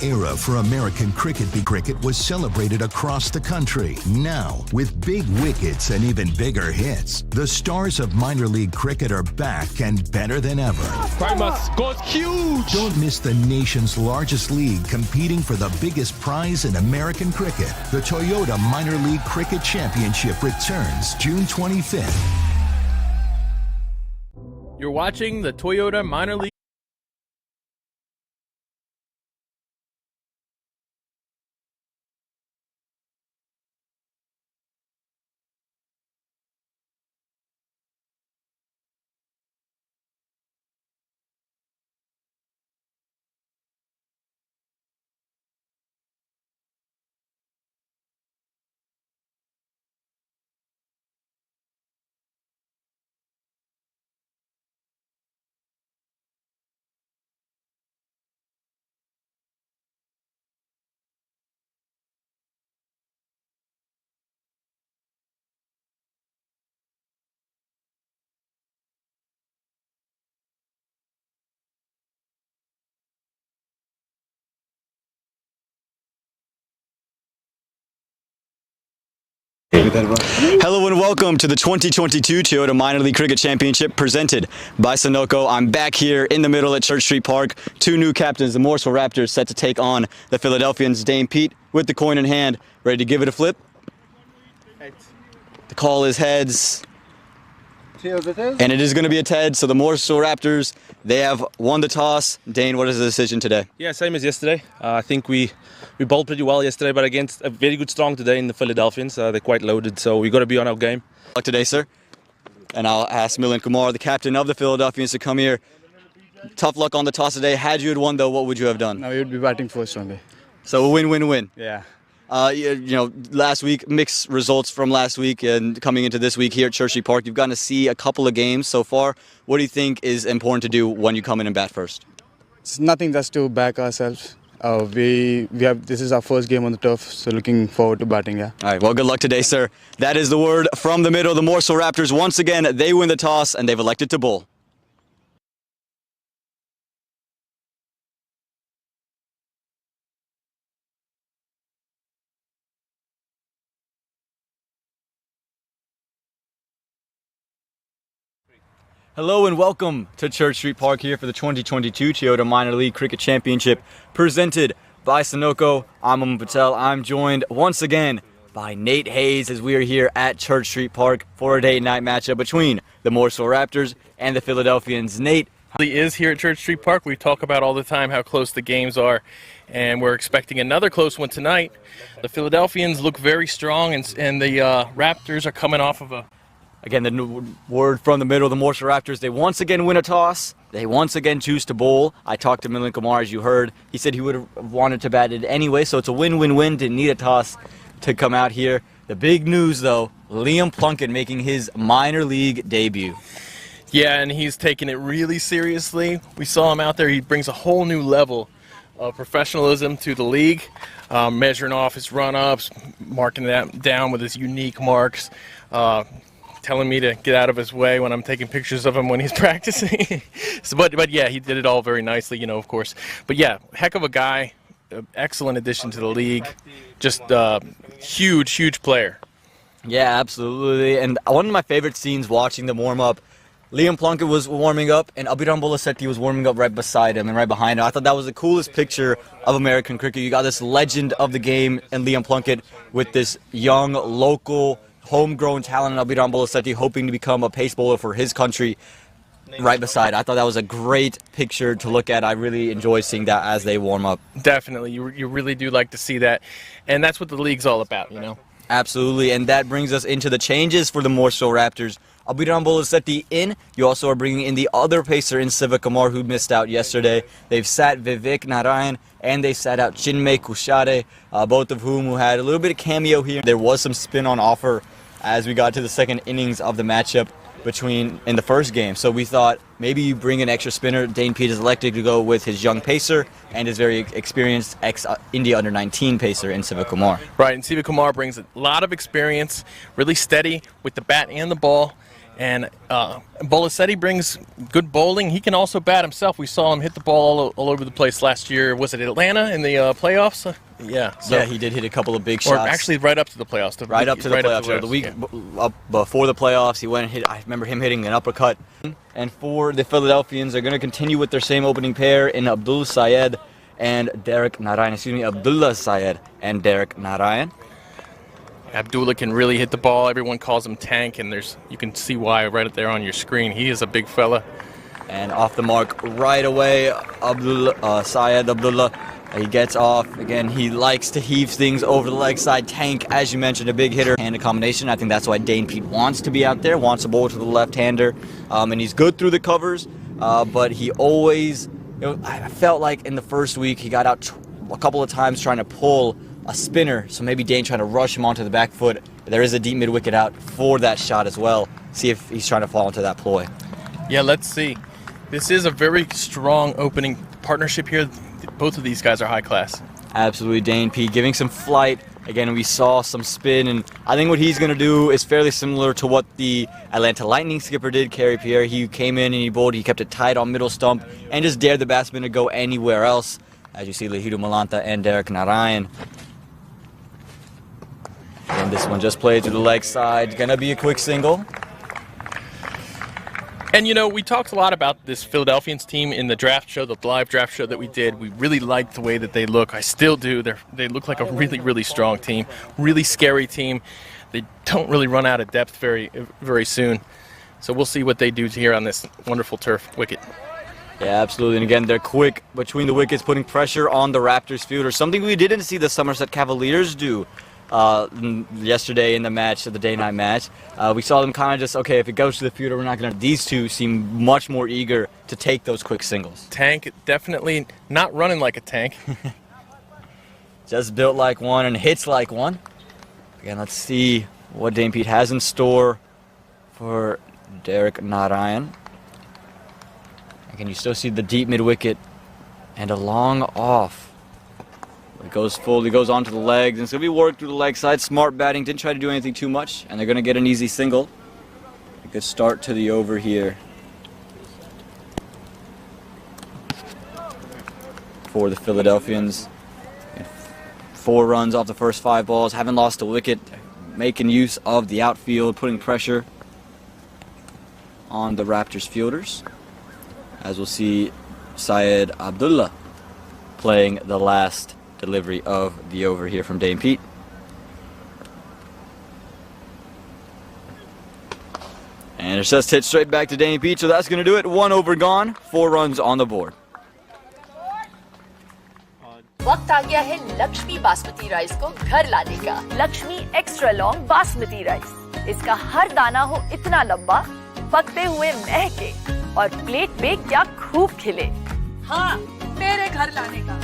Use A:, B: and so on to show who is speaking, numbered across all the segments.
A: era for American cricket. Cricket was celebrated across the country. Now, with big wickets and even bigger hits, the stars of minor league cricket are back and better than ever.
B: Primus goes huge!
A: Don't miss the nation's largest league competing for the biggest prize in American cricket. The Toyota Minor League Cricket Championship returns June 25th.
B: You're watching the Toyota Minor League.
C: Hello and welcome to the 2022 Toyota Minor League Cricket Championship presented by Sunoco. I'm back here in the middle at Church Street Park. Two new captains, the Morrisville Raptors, set to take on the Philadelphians. Dame Pete with the coin in hand, ready to give it a flip.
D: Heads.
C: The call is heads.
D: Tails it is.
C: And it is going to be a Ted. So the Morrisville Raptors, they have won the toss. Dane, what is the decision today?
B: Yeah, same as yesterday. I think we bowled pretty well yesterday, but against a very good strong today in the Philadelphians. They're quite loaded, so we got to be on our game.
C: Good luck today, sir. And I'll ask Milind Kumar, the captain of the Philadelphians, to come here. Tough luck on the toss today. Had you had won, though, what would you have done?
D: Now you'd be batting first only.
C: So a win-win-win.
D: Yeah.
C: You know, last week, mixed results from last week and coming into this week here at Church Street Park. You've gotten to see a couple of games so far. What do you think is important to do when you come in and bat first?
D: It's nothing just to back ourselves. This is our first game on the turf, so looking forward to batting, yeah.
C: All right, well, good luck today, sir. That is the word from the middle. The Morrisville Raptors, once again, they win the toss, and they've elected to bowl. Hello and welcome to Church Street Park here for the 2022 Toyota Minor League Cricket Championship presented by Sunoco. I'm Aman Patel. I'm joined once again by Nate Hayes as we are here at Church Street Park for a day-night matchup between the Morrisville Raptors and the Philadelphians. Nate,
B: He is here at Church Street Park. We talk about all the time how close the games are, and we're expecting another close one tonight. The Philadelphians look very strong, and the Raptors are coming off of a...
C: again, the new word from the middle, the Morrisville Raptors, they once again win a toss. They once again choose to bowl. I talked to Milind Kumar, as you heard. He said he would have wanted to bat it anyway, so it's a win-win-win. Didn't need a toss to come out here. The big news, though, Liam Plunkett making his minor league debut.
B: Yeah, and he's taking it really seriously. We saw him out there. He brings a whole new level of professionalism to the league, measuring off his run-ups, marking that down with his unique marks, telling me to get out of his way when I'm taking pictures of him when he's practicing. But yeah, he did it all very nicely, you know, of course. But yeah, heck of a guy, excellent addition to the league, just huge player.
C: Yeah, absolutely. And one of my favorite scenes watching them warm up, Liam Plunkett was warming up, and Abhiram Bolasetti was warming up right beside him and right behind him. I thought that was the coolest picture of American cricket. You got this legend of the game and Liam Plunkett with this young, local, homegrown talent in Abhiram Bolasetti hoping to become a pace bowler for his country right beside. I thought that was a great picture to look at. I really enjoy seeing that as they warm up.
B: Definitely. You really do like to see that. And that's what the league's all about, you know.
C: Absolutely, and that brings us into the changes for the Morrisville Raptors. Abhiram Bolasetti in. You also are bringing in the other pacer in Siva Kumar, who missed out yesterday. They've sat Vivek Narayan, and they sat out Chinmay Kushare, both of whom who had a little bit of cameo here. There was some spin on offer as we got to the second innings of the matchup in the first game. So we thought maybe you bring an extra spinner. Dane Pete is elected to go with his young pacer and his very experienced ex-India under-19 pacer in Siva Kumar.
B: Right, and Siva Kumar brings a lot of experience, really steady with the bat and the ball, And Bolasetti brings good bowling. He can also bat himself. We saw him hit the ball all over the place last year. Was it Atlanta in the playoffs? Yeah. So,
C: yeah, he did hit a couple of big
B: or
C: shots.
B: actually, right up to the playoffs.
C: Right up to the playoffs. The week up before the playoffs, he went and hit. I remember him hitting an uppercut. And for the Philadelphians, they're going to continue with their same opening pair in Abdul Sayed and Derek Narayan. Excuse me, Abdullah Sayed and Derek Narayan.
B: Abdullah can really hit the ball. Everyone calls him Tank, and you can see why right there on your screen. He is a big fella.
C: And off the mark right away, Sayed Abdullah. He gets off. Again, he likes to heave things over the leg side. Tank, as you mentioned, a big hitter and a combination. I think that's why Dane Pete wants to be out there, wants to bowl to the left-hander. And he's good through the covers, but he always, I felt like in the first week he got out a couple of times trying to pull a spinner, so maybe Dane trying to rush him onto the back foot. There is a deep mid-wicket out for that shot as well. See if he's trying to fall into that ploy.
B: Yeah, let's see. This is a very strong opening partnership here. Both of these guys are high class.
C: Absolutely, Dane Pete giving some flight. Again, we saw some spin, and I think what he's going to do is fairly similar to what the Atlanta Lightning skipper did, Kerry Pierre. He came in and he bowled, he kept it tight on middle stump, and just dared the batsman to go anywhere else. As you see, Lahiru Malanta and Derek Narayan. And this one just played to the leg side. Gonna be a quick single.
B: And we talked a lot about this Philadelphians team in the draft show, the live draft show that we did. We really liked the way that they look. I still do. They look like a really, really strong team, really scary team. They don't really run out of depth very, very soon. So we'll see what they do here on this wonderful turf wicket.
C: Yeah, absolutely. And again, they're quick between the wickets, putting pressure on the Raptors fielders. Something we didn't see the Somerset Cavaliers do yesterday in the match, the day-night match. We saw them kind of just, okay, if it goes to the fielder, we're not going to. These two seem much more eager to take those quick singles.
B: Tank, definitely not running like a tank.
C: Just built like one and hits like one. Again, let's see what Dane Pete has in store for Derek Narayan. Again, you still see the deep mid-wicket and a long off. It goes full, he goes onto the legs, and it's going to be worked through the leg side. Smart batting, didn't try to do anything too much, and they're going to get an easy single. A good start to the over here for the Philadelphians. 4 runs off the first 5 balls, haven't lost a wicket, making use of the outfield, putting pressure on the Raptors fielders. As we'll see, Syed Abdullah playing the last delivery of the over here from Dane Pete. And it's just hit straight back to Dane Pete, so that's going to do it. 1 over gone, 4 runs on the board.
E: वक्त आ गया है Lakshmi basmati rice को घर लाने का। Lakshmi extra long basmati rice. इसका हर दाना हो इतना लंबा, पकते हुए महके और प्लेट पे क्या खूब खिले। हाँ, मेरे घर लाने का।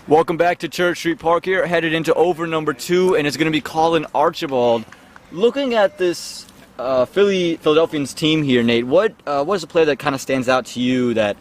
C: Welcome back to Church Street Park here, headed into over number 2, and it's going to be Colin Archibald. Looking at this Philadelphians team here, Nate, what is a player that kind of stands out to you that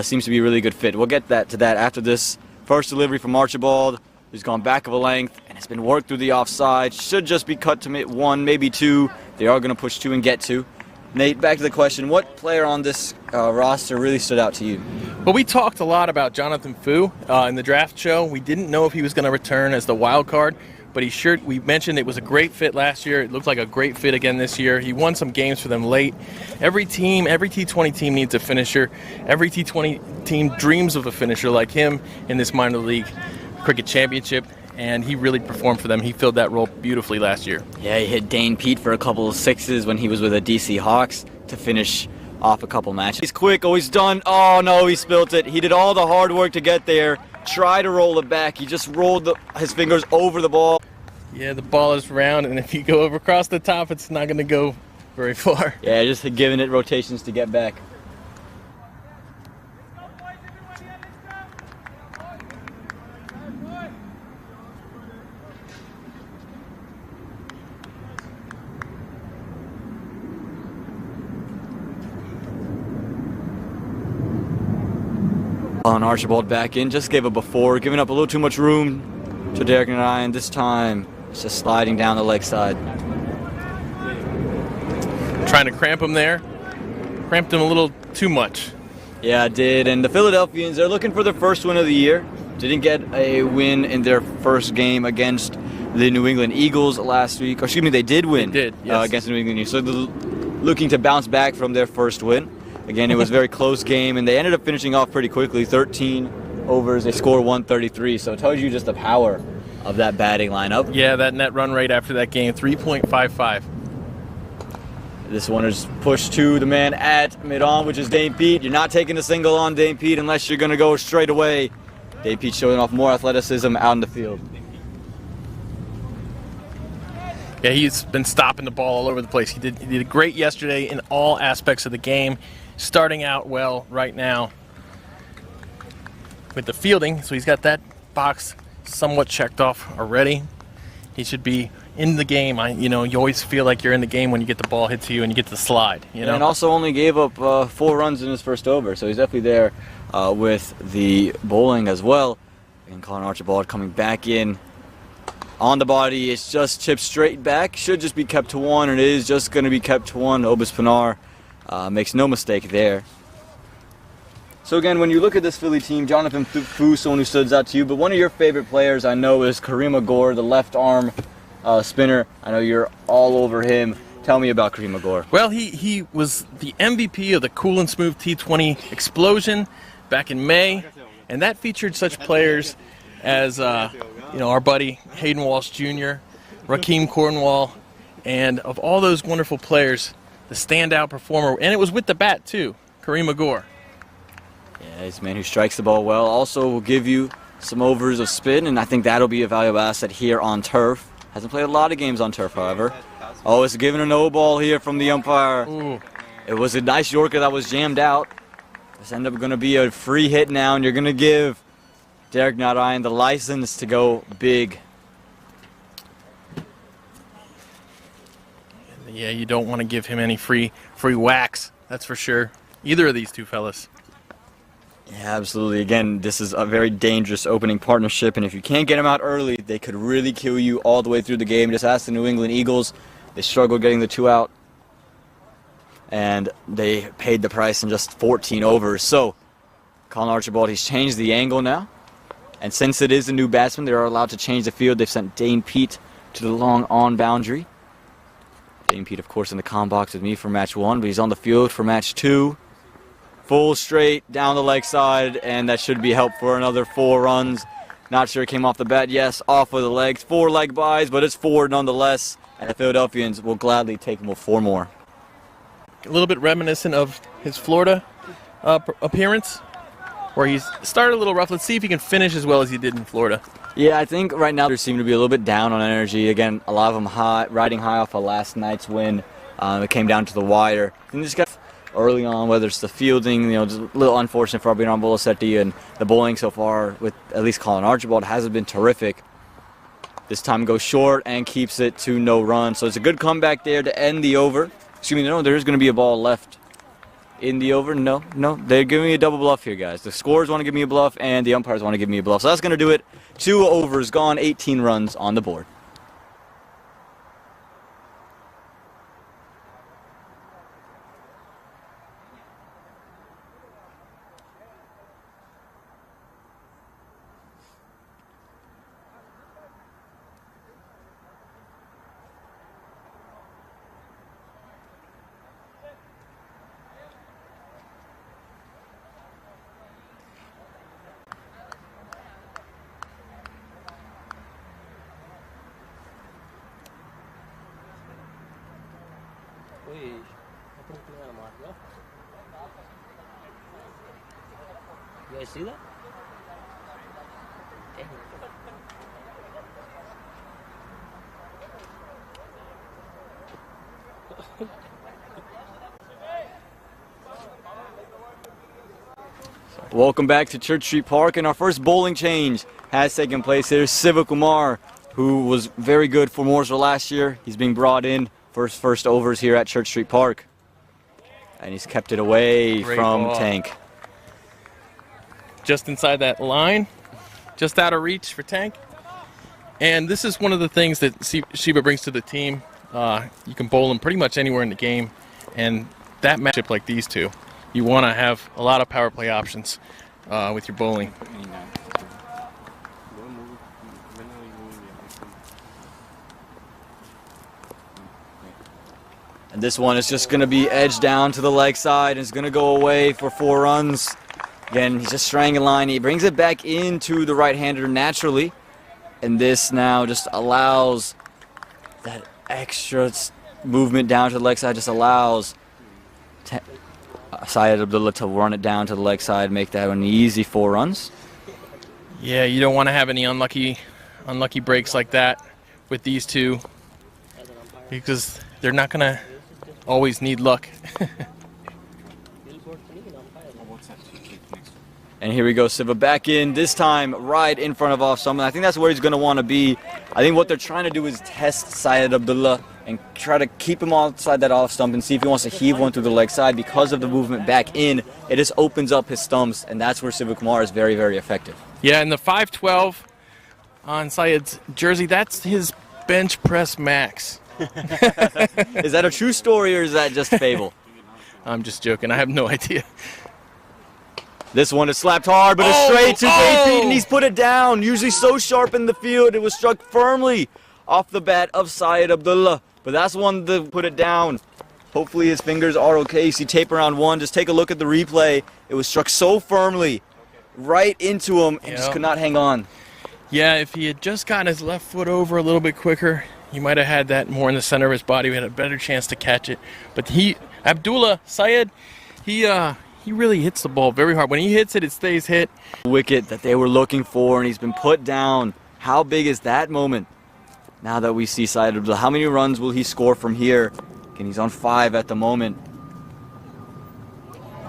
C: seems to be a really good fit? We'll get to that after this first delivery from Archibald, who's gone back of a length, and it's been worked through the offside. Should just be cut to 1, maybe 2. They are going to push 2 and get 2. Nate, back to the question, what player on this roster really stood out to you?
B: Well, we talked a lot about Jonathan Fu in the draft show. We didn't know if he was going to return as the wild card, but we mentioned it was a great fit last year. It looked like a great fit again this year. He won some games for them late. Every T20 team needs a finisher. Every T20 team dreams of a finisher like him in this minor league cricket championship, and he really performed for them. He filled that role beautifully last year.
C: Yeah, he hit Dane Pete for a couple of 6s when he was with the DC Hawks to finish off a couple matches. He's quick, always done. Oh no, he spilt it. He did all the hard work to get there. Try to roll it back. He just rolled his fingers over the ball.
B: Yeah, the ball is round, and if you go over across the top, it's not going to go very far.
C: Yeah, just giving it rotations to get back. On Archibald back in, just gave up before, giving up a little too much room to Derek Narayan. This time, it's just sliding down the leg side.
B: Trying to cramp him there. Cramped him a little too much.
C: Yeah, it did. And the Philadelphians, they're looking for their first win of the year. Didn't get a win in their first game against the New England Eagles last week. Or excuse me, they did win.
B: They did, yes.
C: Against the New England Eagles. So they're looking to bounce back from their first win. Again, it was a very close game, and they ended up finishing off pretty quickly. 13 overs, they scored 133. So it tells you just the power of that batting lineup.
B: Yeah, that net run rate after that game, 3.55.
C: This one is pushed to the man at mid-on, which is Dane Pete. You're not taking a single on Dane Pete unless you're going to go straight away. Dane Pete showing off more athleticism out in the field.
B: Yeah, he's been stopping the ball all over the place. He did great yesterday in all aspects of the game. Starting out well right now with the fielding, so he's got that box somewhat checked off already. He should be in the game. You always feel like you're in the game when you get the ball hit to you and you get the slide.
C: And also only gave up 4 runs in his first over, so he's definitely there with the bowling as well. And Colin Archibald coming back in on the body. It's just chipped straight back. Should just be kept to 1, and it is just going to be kept to 1. Obis Pinar makes no mistake there. So again, when you look at this Philly team, Jonathan Fu, someone who stood out to you, but one of your favorite players I know is Kareem Agor, the left arm spinner. I know you're all over him. Tell me about Kareem Agor.
B: Well, he was the MVP of the Cool and Smooth T20 Explosion back in May, and that featured such players as our buddy Hayden Walsh Jr., Rakeem Cornwall, and of all those wonderful players, the standout performer, and it was with the bat too, Kareem Agor.
C: Yeah, he's a man who strikes the ball well. Also will give you some overs of spin, and I think that'll be a valuable asset here on turf. Hasn't played a lot of games on turf, however. Oh, it's given a no ball here from the umpire.
B: Ooh.
C: It was a nice Yorker that was jammed out. This ended up going to be a free hit now, and you're going to give Derek Narayan the license to go big.
B: Yeah, you don't want to give him any free whacks, that's for sure. Either of these two fellas.
C: Yeah, absolutely. Again, this is a very dangerous opening partnership, and if you can't get them out early, they could really kill you all the way through the game. Just ask the New England Eagles. They struggled getting the 2 out, and they paid the price in just 14 overs. So, Colin Archibald, he's changed the angle now, and since it is a new batsman, they are allowed to change the field. They've sent Dane Pete to the long on boundary. Dane Pete, of course, in the comm box with me for match 1, but he's on the field for match 2. Full straight down the leg side, and that should be help for another 4 runs. Not sure it came off the bat. Yes, off of the legs. 4 leg byes, but it's 4 nonetheless. And the Philadelphians will gladly take him with 4 more.
B: A little bit reminiscent of his Florida appearance, where he's started a little rough. Let's see if he can finish as well as he did in Florida.
C: Yeah, I think right now they seem to be a little bit down on energy. Again, a lot of them riding high off of last night's win. It came down to the wire. And just got early on, whether it's the fielding, just a little unfortunate for Abiram Bolasetti, and the bowling so far with at least Colin Archibald hasn't been terrific. This time goes short and keeps it to no run. So it's a good comeback there to end the over. Excuse me, no, there is going to be a ball left in the over. No, they're giving me a double bluff here, guys. The scorers want to give me a bluff, and the umpires want to give me a bluff. So that's going to do it. 2 overs gone, 18 runs on the board.
F: You guys see that?
C: Welcome back to Church Street Park, and our first bowling change has taken place here. Siva Kumar, who was very good for Morrisville last year, he's being brought in for his first overs here at Church Street Park. And he's kept it away from
B: ball.
C: Tank.
B: Just inside that line, just out of reach for Tank. And this is one of the things that Shiba brings to the team. You can bowl him pretty much anywhere in the game, and that matchup like these two, you want to have a lot of power play options with your bowling.
C: And this one is just going to be edged down to the leg side. It's going to go away for 4 runs. Again, he's just strangling line. He brings it back into the right-hander naturally. And this now just allows that extra movement down to the leg side, just allows Syed Abdullah to run it down to the leg side, make that an easy 4 runs.
B: Yeah, you don't want to have any unlucky breaks like that with these two, because they're not going to always need luck.
C: And here we go, Siva back in, this time right in front of off stump. And I think that's where he's going to want to be. I think what they're trying to do is test Syed Abdullah and try to keep him outside that off stump and see if he wants to heave one through the leg side. Because of the movement back in, it just opens up his stumps, and that's where Siva Kumar is very, very effective.
B: Yeah, and the 512 on Syed's jersey, that's his bench press max.
C: Is that a true story or is that just fable?
B: I'm just joking. I have no idea.
C: This one is slapped hard, but it's straight to great feet, and he's put it down. Usually so sharp in the field, it was struck firmly off the bat of Syed Abdullah. But that's one to put it down. Hopefully his fingers are okay. You see tape around one. Just take a look at the replay. It was struck so firmly right into him and just could not hang on.
B: Yeah, if he had just gotten his left foot over a little bit quicker, he might have had that more in the center of his body. We had a better chance to catch it. But Abdullah, Syed, he really hits the ball very hard. When he hits it, it stays hit.
C: Wicket that they were looking for, and he's been put down. How big is that moment? Now that we see Syed Abdullah, how many runs will he score from here? And he's on 5 at the moment.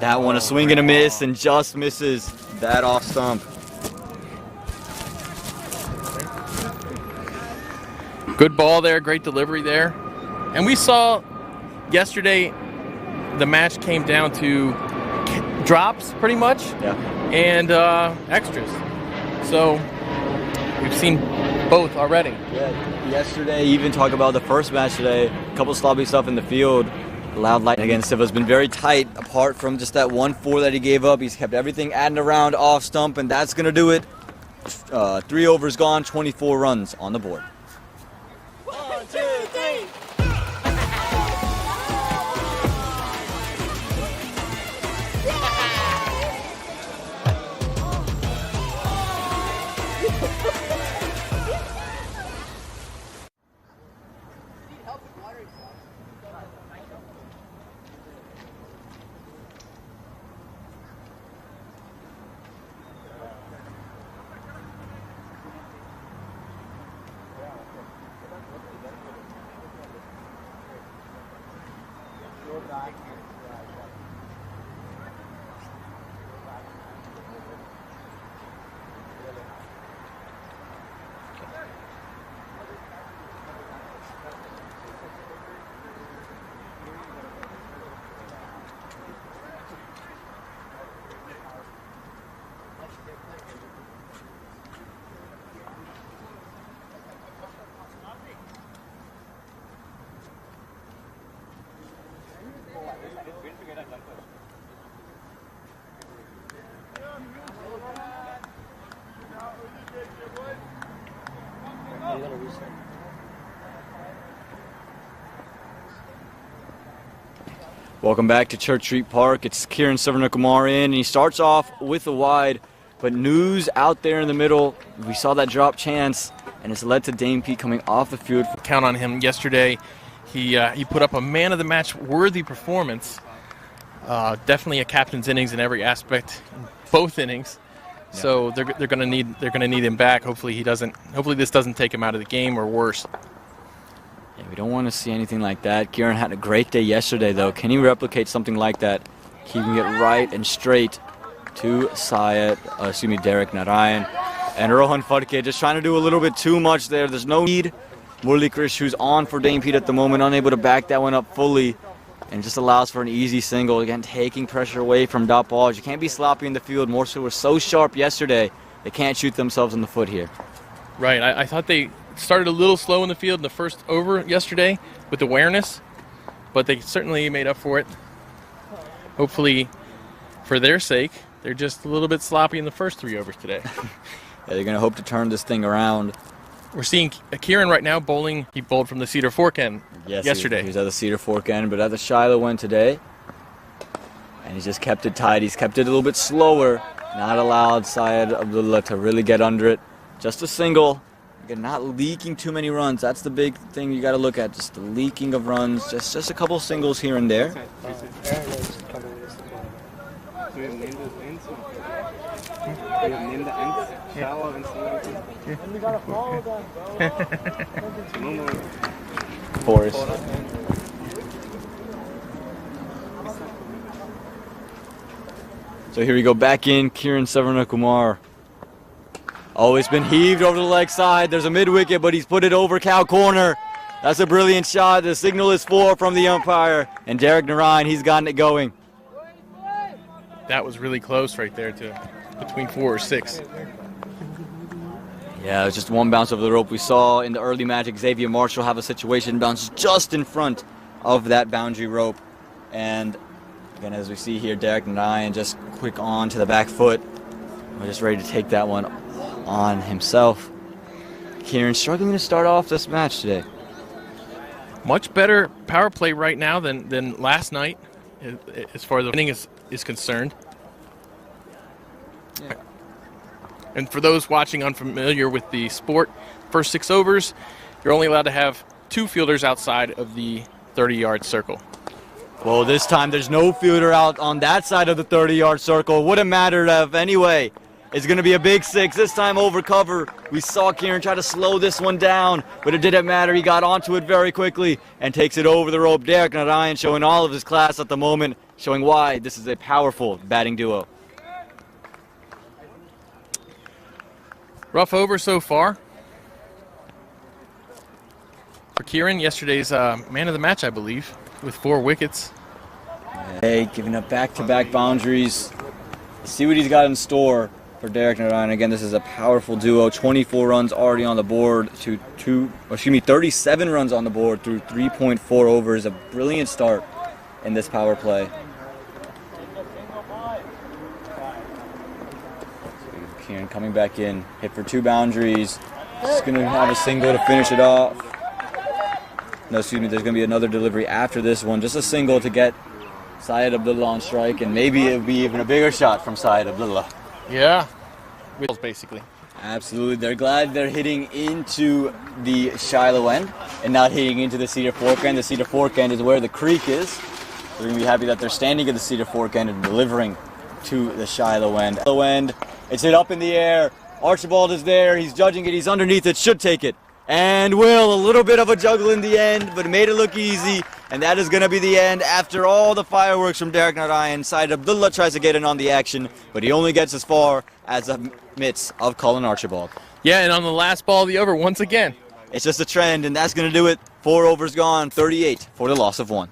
C: That one a swing and a miss, and just misses that off stump.
B: Good ball there, great delivery there. And we saw yesterday the match came down to drops pretty much, and extras. So we've seen both already.
C: Yeah, yesterday, even talk about the first match today, a couple sloppy stuff in the field. Loud light again. Siva's been very tight apart from just that 1-4 that he gave up. He's kept everything at and around off stump, and that's going to do it. 3 overs gone, 24 runs on the board.
G: 1, 2, 3.
C: Welcome back to Church Street Park. It's Kieran Kumar in, and he starts off with a wide, but news out there in the middle. We saw that drop chance, and it's led to Dane Pete coming off the field.
B: Count on him yesterday. He put up a man of the match worthy performance. Definitely a captain's innings in every aspect, both innings. Yeah. So they're going to need him back. Hopefully this doesn't take him out of the game or worse.
C: Yeah, we don't want to see anything like that. Kieran had a great day yesterday, though. Can he replicate something like that? Keeping it right and straight to Derek Narayan. And Rohan Phadke just trying to do a little bit too much there. There's no need. Murli Krish, who's on for Dame Pete at the moment, unable to back that one up fully. And just allows for an easy single. Again, taking pressure away from dot balls. You can't be sloppy in the field. Morrisville were so sharp yesterday, they can't shoot themselves in the foot here.
B: Right. I thought they started a little slow in the field in the first over yesterday with awareness, but they certainly made up for it. Hopefully, for their sake, they're just a little bit sloppy in the first 3 overs today.
C: Yeah, they're going to hope to turn this thing around.
B: We're seeing Kieran right now bowling. He bowled from the Cedar Fork end yesterday.
C: He was at the Cedar Fork end, but at the Shiloh end today. And he's just kept it tight. He's kept it a little bit slower. Not allowed Syed Abdullah to really get under it. Just a single. Again, not leaking too many runs. That's the big thing you got to look at. Just the leaking of runs. Just a couple singles here and there. Forest. So here we go back in. Kiran Savarnakumar. Oh, it's been heaved over the leg side. There's a mid-wicket, but he's put it over cow corner. That's a brilliant shot. The signal is 4 from the umpire. And Derek Narayan, he's gotten it going.
B: That was really close right there to between 4 or 6.
C: Yeah, it was just one bounce over the rope. We saw in the early match Xavier Marshall have a situation bounce just in front of that boundary rope. And again, as we see here, Derek Narayan just quick on to the back foot. We're just ready to take that one on himself. Kieran struggling to start off this match today.
B: Much better power play right now than last night, as far as the inning is concerned.
C: Yeah.
B: And for those watching unfamiliar with the sport, first 6 overs, you're only allowed to have 2 fielders outside of the 30-yard circle.
C: Well, this time there's no fielder out on that side of the 30-yard circle. Wouldn't matter if anyway. It's going to be a big 6, this time over cover. We saw Kieran try to slow this one down, but it didn't matter. He got onto it very quickly and takes it over the rope. Derek Narayan showing all of his class at the moment, showing why this is a powerful batting duo.
B: Rough over so far for Kieran. Yesterday's man of the match, I believe, with 4 wickets.
C: Hey, giving up back-to-back boundaries. Let's see what he's got in store for Derek Narayan. Again, this is a powerful duo. 24 runs already on the board to 37 runs on the board through 3.4 overs. A brilliant start in this power play. Kieran coming back in, hit for 2 boundaries. Just going to have a single to finish it off. No, excuse me, there's going to be another delivery after this one. Just a single to get Syed Abdullah on strike, and maybe it'll be even a bigger shot from Syed Abdullah.
B: Yeah, basically.
C: Absolutely. They're glad they're hitting into the Shiloh end and not hitting into the Cedar Fork end. The Cedar Fork end is where the creek is. They're going to be happy that they're standing at the Cedar Fork end and delivering to the Shiloh end. Shiloh end, it's hit up in the air. Archibald is there. He's judging it. He's underneath it. Should take it. And Will, a little bit of a juggle in the end, but made it look easy. And that is going to be the end after all the fireworks from Derek Narayan. Syed Abdullah tries to get in on the action, but he only gets as far as the mitts of Colin Archibald.
B: Yeah, and on the last ball of the over, once again.
C: It's just a trend, and that's going to do it. 4 overs gone, 38 for the loss of 1.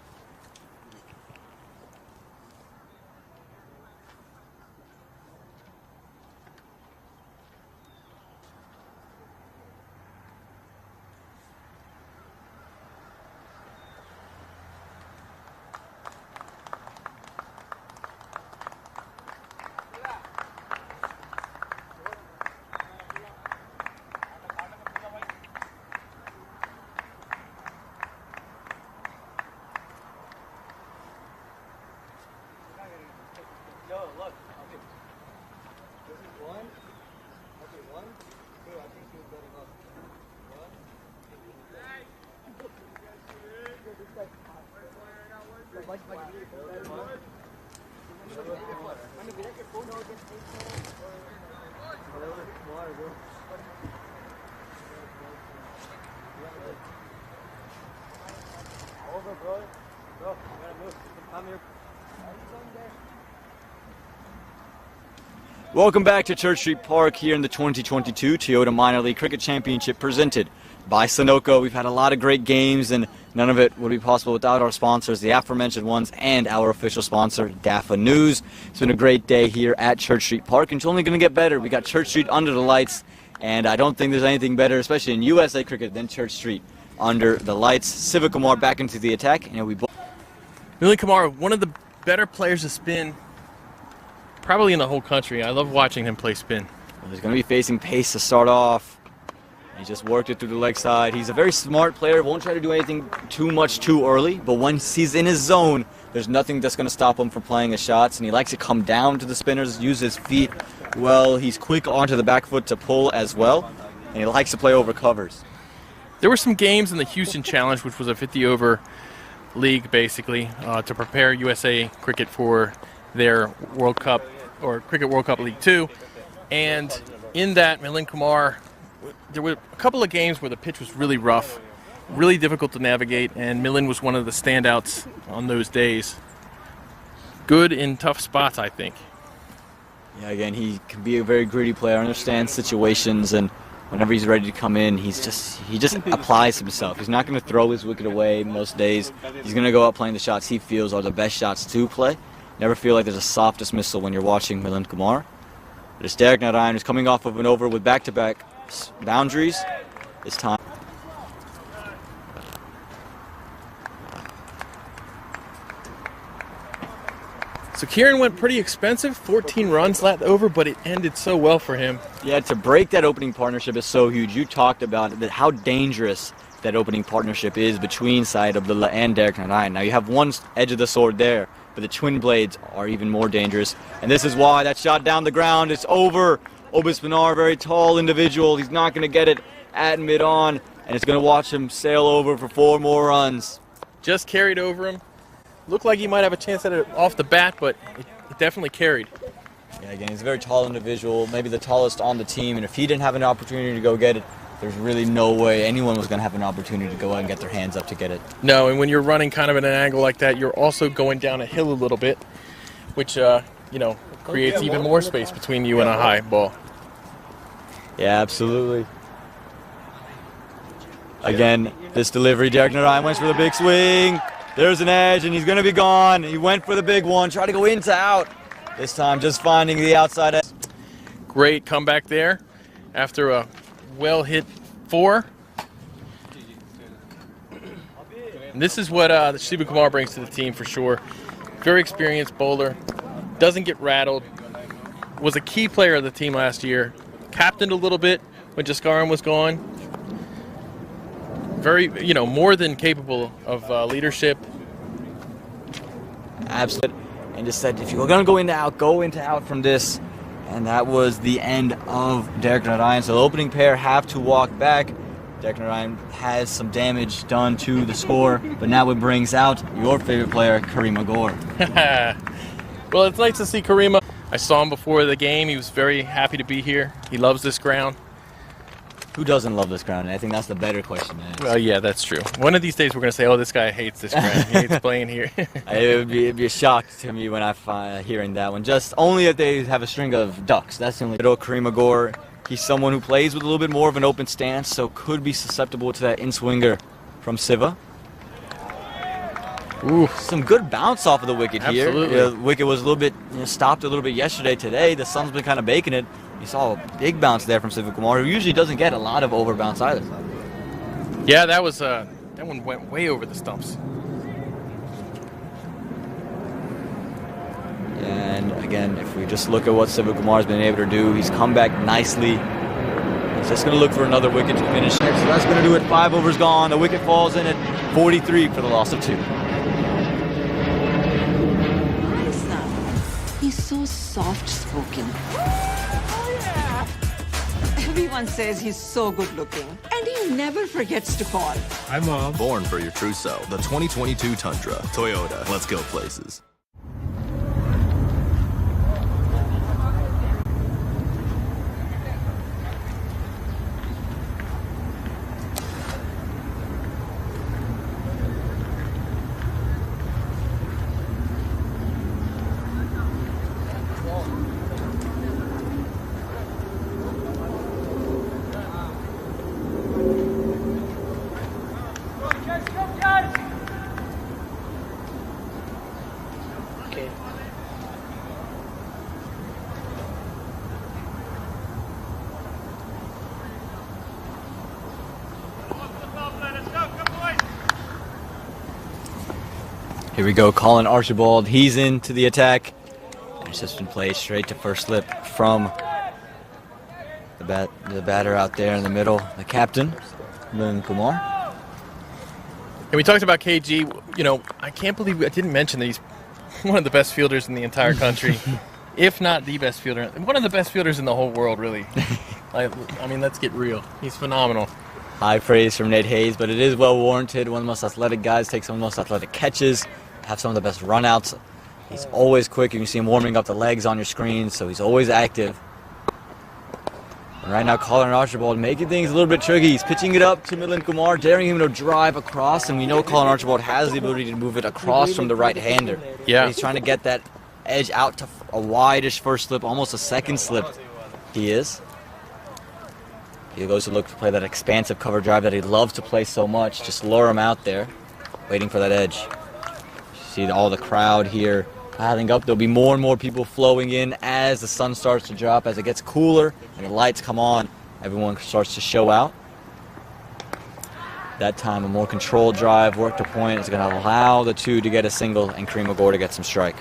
C: Welcome back to Church Street Park here in the 2022 Toyota Minor League Cricket Championship presented by Sunoco. We've had a lot of great games, and none of it would be possible without our sponsors, the aforementioned ones, and our official sponsor, DAFA News. It's been a great day here at Church Street Park, and it's only going to get better. We got Church Street under the lights, and I don't think there's anything better, especially in USA cricket, than Church Street under the lights. Siva Kumar back into the attack, and we
B: Milind Kumar, one of the better players to spin probably in the whole country. I love watching him play spin.
C: He's going to be facing pace to start off. He just worked it through the leg side. He's a very smart player, won't try to do anything too much too early, but once he's in his zone, there's nothing that's going to stop him from playing his shots, and he likes to come down to the spinners, use his feet well. He's quick onto the back foot to pull as well, and he likes to play over covers.
B: There were some games in the Houston Challenge, which was a 50-over league, basically, to prepare USA Cricket for their World Cup, or Cricket World Cup League 2. And in that, Milind Kumar, there were a couple of games where the pitch was really rough, really difficult to navigate, and Milind was one of the standouts on those days. Good in tough spots, I think.
C: Yeah, again, he can be a very gritty player, understands situations, and whenever he's ready to come in, he just applies himself. He's not going to throw his wicket away most days. He's going to go out playing the shots he feels are the best shots to play. Never feel like there's a soft dismissal when you're watching Milind Kumar. But it's Derek Narayan who's coming off of an over with back-to-back boundaries. It's time.
B: So Kieran went pretty expensive, 14 runs left over, but it ended so well for him.
C: Yeah, to break that opening partnership is so huge. You talked about how dangerous that opening partnership is between Syed Abdullah and Derek Narayan. Now you have one edge of the sword there, but the twin blades are even more dangerous. And this is why that shot down the ground, it's over. Obis Pinar, very tall individual. He's not going to get it at mid-on, and it's going to watch him sail over for 4 more runs.
B: Just carried over him. Looked like he might have a chance at it off the bat, but it definitely carried.
C: Yeah, again, he's a very tall individual, maybe the tallest on the team, and if he didn't have an opportunity to go get it, there's really no way anyone was going to have an opportunity to go out and get their hands up to get it.
B: No, and when you're running kind of at an angle like that, you're also going down a hill a little bit, which, creates even more space between you and a high ball.
C: Yeah, absolutely. Again, this delivery, Derek Narayan went for the big swing. There's an edge, and he's going to be gone. He went for the big one, tried to go into out. This time just finding the outside edge.
B: Great comeback there after a well-hit 4. And this is what Siva Kumar brings to the team for sure. Very experienced bowler, doesn't get rattled, was a key player of the team last year, captained a little bit when Jaskaran was gone. Very, more than capable of leadership.
C: Absolutely. And just said, if you're going to go into out from this. And that was the end of Derek Narayan. So the opening pair have to walk back. Derek Narayan has some damage done to the score, but now it brings out your favorite player, Kareem Agor.
B: Well, it's nice to see Kareem. I saw him before the game. He was very happy to be here. He loves this ground.
C: Who doesn't love this ground? I think that's the better question to ask.
B: Well, yeah, that's true. One of these days we're going to say, oh, this guy hates this ground. He hates playing here.
C: It'd be a shock to me when I hearing that one. Just only if they have a string of ducks. That's the only. Kareem Agor, he's someone who plays with a little bit more of an open stance, so could be susceptible to that in-swinger from Siva.
B: Ooh.
C: Some good bounce off of the wicket here.
B: Absolutely.
C: The wicket was a little bit stopped a little bit yesterday. Today, the sun's been kind of baking it. You saw a big bounce there from Siva Kumar, who usually doesn't get a lot of over bounce either.
B: Yeah, that was that one went way over the stumps.
C: And again, if we just look at what Siva Kumar's been able to do, he's come back nicely. He's just going to look for another wicket to finish. So that's going to do it. 5 overs gone. The wicket falls in at 43 for the loss of 2.
H: He's so soft-spoken. Everyone says he's so good-looking, and he never forgets to call.
I: Hi, Mom.
J: Born for your true self. The 2022 Tundra. Toyota. Let's go places.
C: Here we go, Colin Archibald. He's into the attack. And it's just been played straight to first slip from the batter out there in the middle, the captain, Milind Kumar.
B: And we talked about KG. You know, I can't believe I didn't mention that he's one of the best fielders in the entire country, if not the best fielder. One of the best fielders in the whole world, really. I mean, let's get real. He's phenomenal.
C: High praise from Nate Hayes, but it is well warranted. One of the most athletic guys, takes some of the most athletic catches, have some of the best runouts. He's always quick. You can see him warming up the legs on your screen, so he's always active. And right now, Colin Archibald making things a little bit tricky. He's pitching it up to Milind Kumar, daring him to drive across, and we know Colin Archibald has the ability to move it across from the right-hander.
B: Yeah.
C: He's trying to get that edge out to a wide-ish first slip, almost a second slip. He is. He goes to look to play that expansive cover drive that he loves to play so much. Just lure him out there, waiting for that edge. See all the crowd here piling up. There'll be more and more people flowing in as the sun starts to drop, as it gets cooler and the lights come on. Everyone starts to show out. That time, a more controlled drive, work to point, is going to allow the two to get a single and Kareem Agor to get some strike.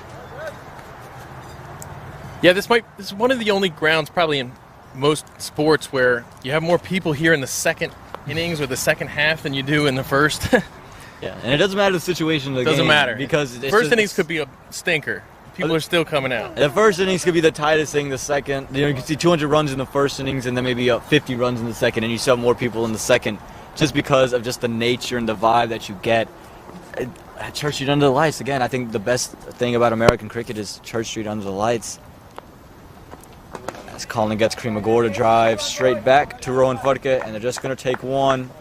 B: Yeah, this is one of the only grounds probably in most sports where you have more people here in the second innings or the second half than you do in the first.
C: Yeah, and it doesn't matter the situation of the game.
B: Doesn't matter.
C: Because
B: first innings could be a stinker. People are still coming out.
C: The first innings could be the tightest thing. The second, you can see 200 runs in the first innings and then maybe 50 runs in the second, and you still have more people in the second just because of just the nature and the vibe that you get at Church Street under the lights. Again, I think the best thing about American cricket is Church Street under the lights. As Colin gets Kareem Agor to drive straight back to Rohan Phadke, and they're just going to take one.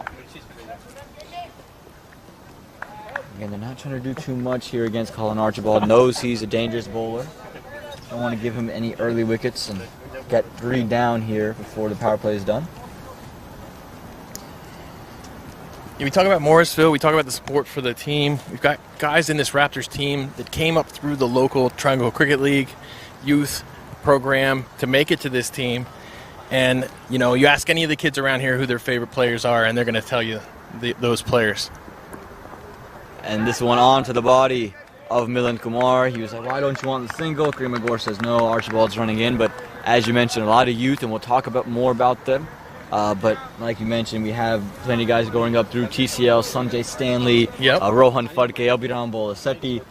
C: Again, they're not trying to do too much here against Colin Archibald. Knows he's a dangerous bowler. Don't want to give him any early wickets and get 3 down here before the power play is done.
B: Yeah, we talk about Morrisville. We talk about the support for the team. We've got guys in this Raptors team that came up through the local Triangle Cricket League youth program to make it to this team. And, you know, you ask any of the kids around here who their favorite players are, and they're going to tell you those players.
C: And this one on to the body of Milind Kumar. He was like, why don't you want the single? Kareem Agor says no. Archibald's running in. But as you mentioned, a lot of youth, and we'll talk more about them. But like you mentioned, we have plenty of guys going up through TCL, Sanjay Stanley, Rohan Phadke, Elbiram Bolasetti,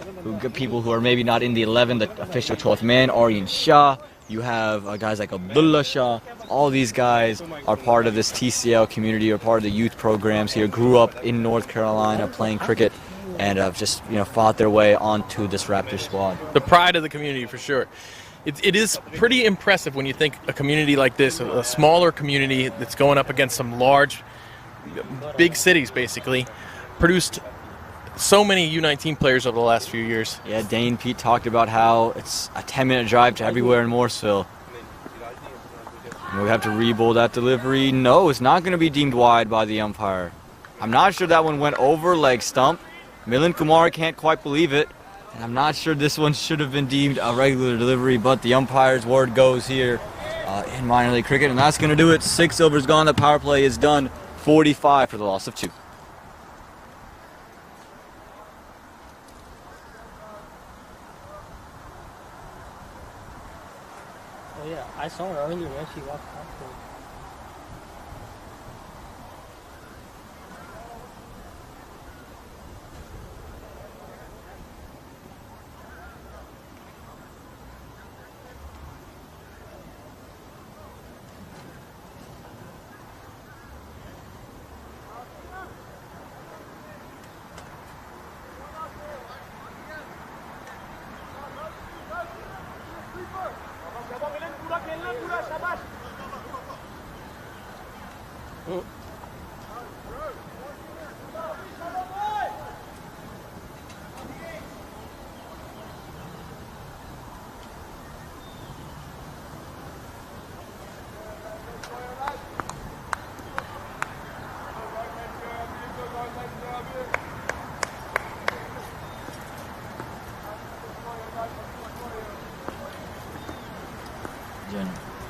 C: people who are maybe not in the 11, the official 12th man, Aryan Shah. You have guys like Abdullah Shah. All these guys are part of this TCL community, or part of the youth programs here, grew up in North Carolina playing cricket, and just fought their way onto this Raptors squad.
B: The pride of the community, for sure. It is pretty impressive when you think a community like this, a smaller community that's going up against some large, big cities, basically, produced so many U19 players over the last few years.
C: Yeah, Dane Pete talked about how it's a 10-minute drive to everywhere in Morrisville. And we have to re-bowl that delivery. No, it's not going to be deemed wide by the umpire. I'm not sure that one went over leg stump. Milind Kumar can't quite believe it. And I'm not sure this one should have been deemed a regular delivery, but the umpire's word goes here in minor league cricket, and that's going to do it. 6 overs gone. The power play is done. 45 for the loss of 2.
F: Oh yeah, I saw her earlier when she walked out.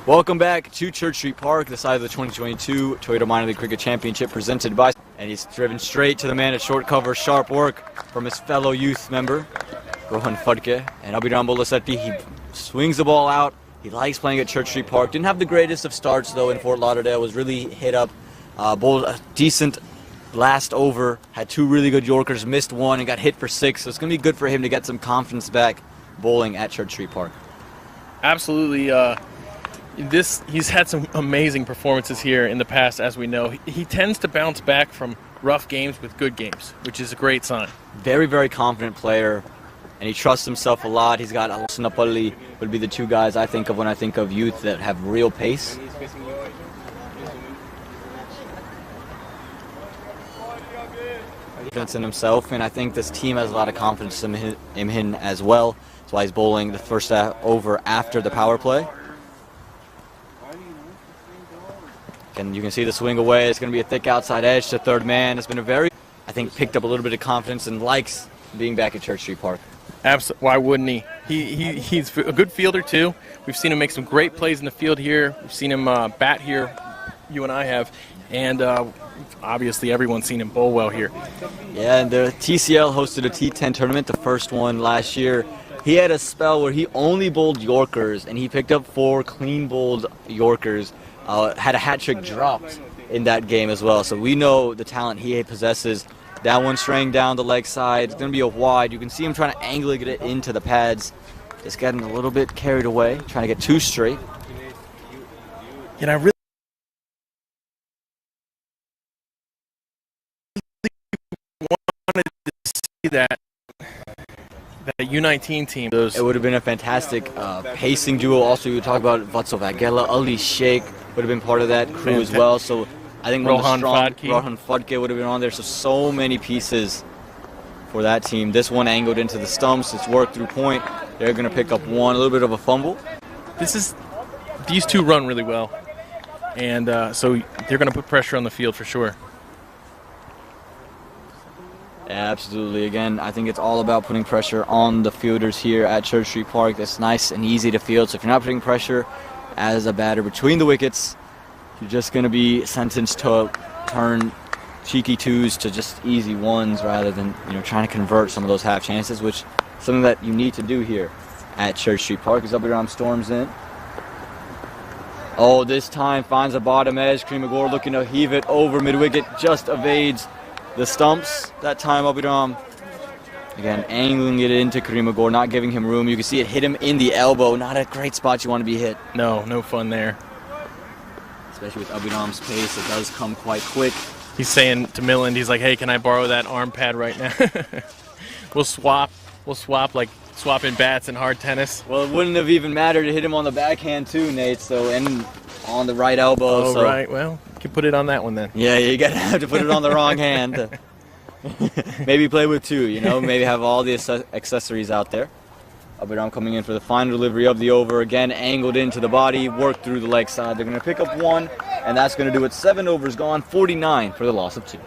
C: Welcome back to Church Street Park, the side of the 2022 Toyota Minor League Cricket Championship presented by And he's driven straight to the man at short cover. Sharp work from his fellow youth member, Rohan Fadke. And Abhiram Bolasetti, he swings the ball out. He likes playing at Church Street Park. Didn't have the greatest of starts, though, in Fort Lauderdale. Was really hit up. Bowled a decent last over. Had 2 really good Yorkers. Missed 1 and got hit for 6. So it's going to be good for him to get some confidence back bowling at Church Street Park.
B: Absolutely. He's had some amazing performances here in the past, as we know. He tends to bounce back from rough games with good games, which is a great sign.
C: Very, very confident player, and he trusts himself a lot. He's got Napoli would be the 2 guys I think of when I think of youth that have real pace. Confidence in himself, and I think this team has a lot of confidence in him as well. That's why he's bowling the first over after the power play. And you can see the swing away. It's going to be a thick outside edge to third man. It's been I think, picked up a little bit of confidence and likes being back at Church Street Park.
B: Absolutely. Why wouldn't he? He's a good fielder, too. We've seen him make some great plays in the field here. We've seen him bat here, you and I have. And obviously everyone's seen him bowl well here.
C: Yeah, and the TCL hosted a T10 tournament, the first one last year. He had a spell where he only bowled Yorkers, and he picked up 4 clean bowled Yorkers. Had a hat trick dropped in that game as well. So we know the talent he possesses. That one straying down the leg side. It's going to be a wide. You can see him trying to angle it into the pads. Just getting a little bit carried away, trying to get 2 straight.
B: And I really wanted to see that U19 team.
C: It would have been a fantastic pacing duo. Also, you talk about Vatsal Vagela, Ali Sheikh would have been part of that crew as well. So I think Rohan Fadke would have been on there. So many pieces for that team. This one angled into the stumps. It's worked through point. They're going to pick up 1, a little bit of a fumble.
B: These 2 run really well, and so they're going to put pressure on the field for sure.
C: Yeah, absolutely. Again, I think it's all about putting pressure on the fielders here at Church Street Park. That's nice and easy to field. So if you're not putting pressure as a batter between the wickets, you're just going to be sentenced to turn cheeky 2s to just easy 1s rather than trying to convert some of those half chances, which is something that you need to do here at Church Street Park. As Abhiram storms in. Oh, this time finds a bottom edge. Kremagor looking to heave it over mid-wicket, just evades the stumps. That time Abhiram, again, angling it into Kremagor, not giving him room. You can see it hit him in the elbow. Not a great spot you want to be hit.
B: No fun there.
C: Especially with Abhiram's pace, it does come quite quick.
B: He's saying to Milland, he's like, hey, can I borrow that arm pad right now? We'll swap like swapping bats in hard tennis.
C: Well, it wouldn't have even mattered to hit him on the backhand too, Nate, so, and on the right elbow.
B: Oh,
C: so.
B: Right. Well, you can put it on that one then.
C: Yeah, you gotta have to put it on the wrong hand. Maybe play with 2, maybe have all the accessories out there. Abhiram coming in for the final delivery of the over. Again, angled into the body, worked through the leg side. They're going to pick up 1, and that's going to do it. 7 overs gone, 49 for the loss of 2.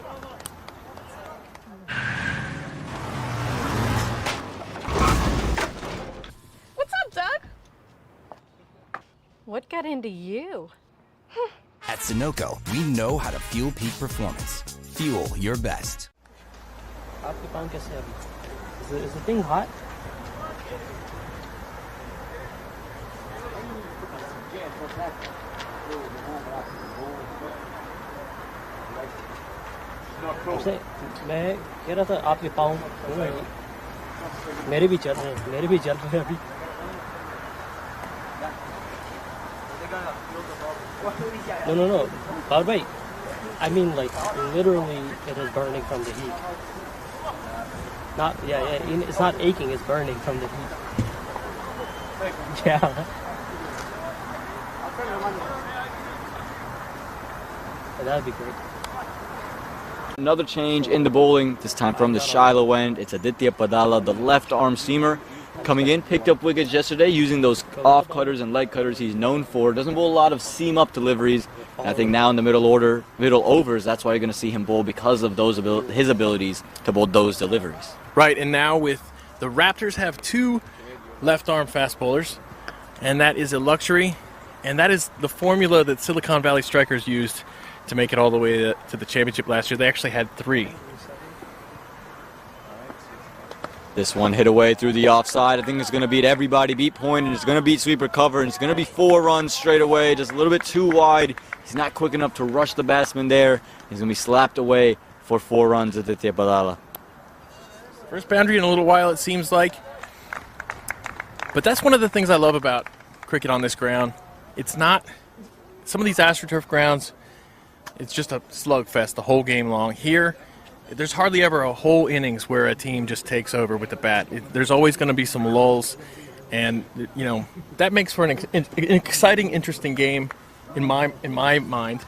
I: What's up, Doug? What got into you?
K: At Sunoco, we know how to fuel peak performance. Fuel your best.
F: Is the thing hot? मैं कह रहा था आपके पाँव मेरे भी चल रहे हैं अभी No, Power Play. I mean, like, literally it is burning from the heat. It's not aching, it's burning from the heat. Yeah. That'd be great.
C: Another change in the bowling, this time from the Shiloh end. It's Aditya Padala, the left arm seamer, coming in. Picked up wickets yesterday using those off cutters and leg cutters he's known for. Doesn't bowl a lot of seam up deliveries. And I think now in the middle overs, that's why you're going to see him bowl, because of his abilities to bowl those deliveries.
B: Right, and now with the Raptors have 2 left arm fast bowlers, and that is a luxury, and that is the formula that Silicon Valley Strikers used to make it all the way to the championship last year. They actually had 3.
C: This one hit away through the offside. I think it's going to beat everybody, beat point, and it's going to beat sweeper cover, and it's going to be 4 runs straight away, just a little bit too wide. He's not quick enough to rush the batsman there. He's going to be slapped away for 4 runs at Aditya Padala.
B: First boundary in a little while, it seems like. But that's one of the things I love about cricket on this ground. It's not, some of these AstroTurf grounds, it's just a slugfest the whole game long. Here, there's hardly ever a whole innings where a team just takes over with the bat. There's always going to be some lulls, and you know that makes for an exciting, interesting game in my mind.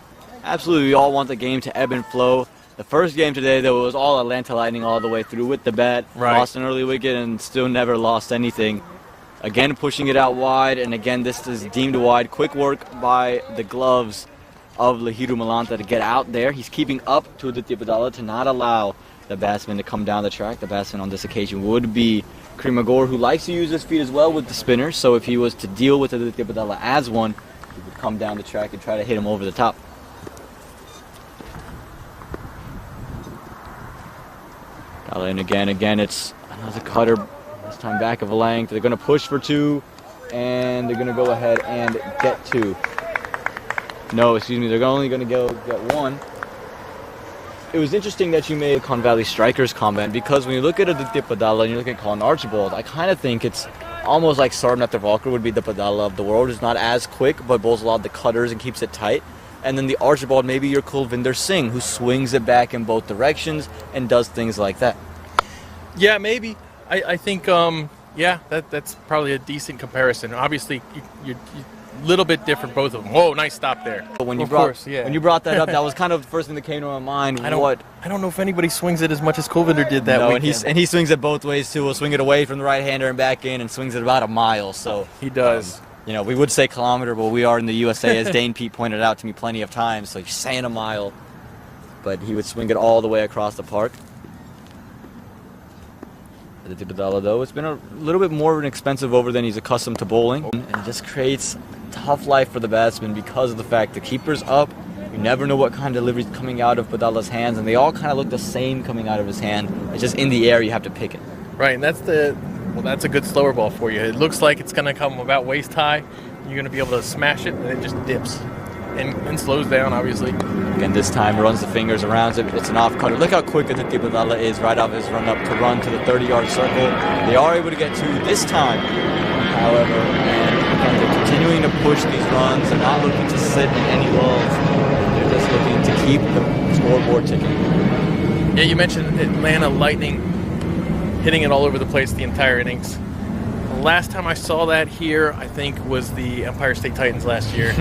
C: Absolutely, we all want the game to ebb and flow. The first game today, though, it was all Atlanta Lightning all the way through with the bat.
B: Right.
C: Lost an early wicket and still never lost anything. Again, pushing it out wide, and again, this is deemed wide. Quick work by the gloves of Lahiru Malanta to get out there. He's keeping up to Aditya Padala to not allow the batsman to come down the track. The batsman on this occasion would be Krimagor, who likes to use his feet as well with the spinner. So if he was to deal with Aditya Padala as one, he would come down the track and try to hit him over the top. And again, it's another cutter, this time back of a length. They're going to push for 2, and they're going to go ahead and get 2. No, excuse me, they're only going to go get 1. It was interesting that you made a Con Valley Strikers comment, because when you look at Aditya Padala and you look at Colin Archibald, I kind of think it's almost like Sarvnath Thavalkar would be the Padala of the world. He's not as quick, but bowls a lot of the cutters and keeps it tight. And then the Archibald, maybe your Kulvinder Singh, who swings it back in both directions and does things like that.
B: Yeah, maybe. I think, yeah, that's probably a decent comparison. Obviously, you're a little bit different, both of them. Whoa, nice stop there.
C: When you brought that up, that was kind of the first thing that came to my mind.
B: I don't know if anybody swings it as much as Kulvinder did that weekend.
C: And he swings it both ways, too. He'll swing it away from the right-hander and back in, and swings it about a mile. So
B: he does.
C: You know, we would say kilometer, but we are in the USA, as Dane Pete pointed out to me plenty of times. So you're saying a mile, but he would swing it all the way across the park. Aditya Padala, though, it's been a little bit more of an expensive over than he's accustomed to bowling, and it just creates a tough life for the batsman because of the fact the keeper's up. You never know what kind of delivery is coming out of Padala's hands, and they all kind of look the same coming out of his hand. It's just in the air, you have to pick it.
B: Right, and that's a good slower ball for you. It looks like it's going to come about waist high. You're going to be able to smash it, and it just dips and slows down, obviously.
C: Again, this time runs the fingers around it. It's an off cutter. Look how quick Aditya Padala is right off his run up to run to the 30-yard circle. They are able to get 2 this time, however, and they're continuing to push these runs. They're not looking to sit in any lulls. They're just looking to keep the scoreboard ticking.
B: Yeah, you mentioned Atlanta Lightning hitting it all over the place the entire innings. The last time I saw that here, I think, was the Empire State Titans last year.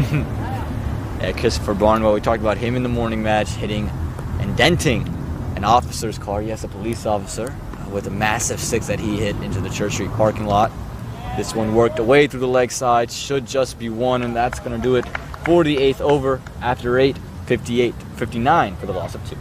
C: Yeah, Christopher Barnwell, we talked about him in the morning match, hitting and denting an officer's car. Yes, a police officer, with a massive 6 that he hit into the Church Street parking lot. This one worked away through the leg side, should just be 1, and that's going to do it for the 8th over after 8, 58-59 for the loss of 2.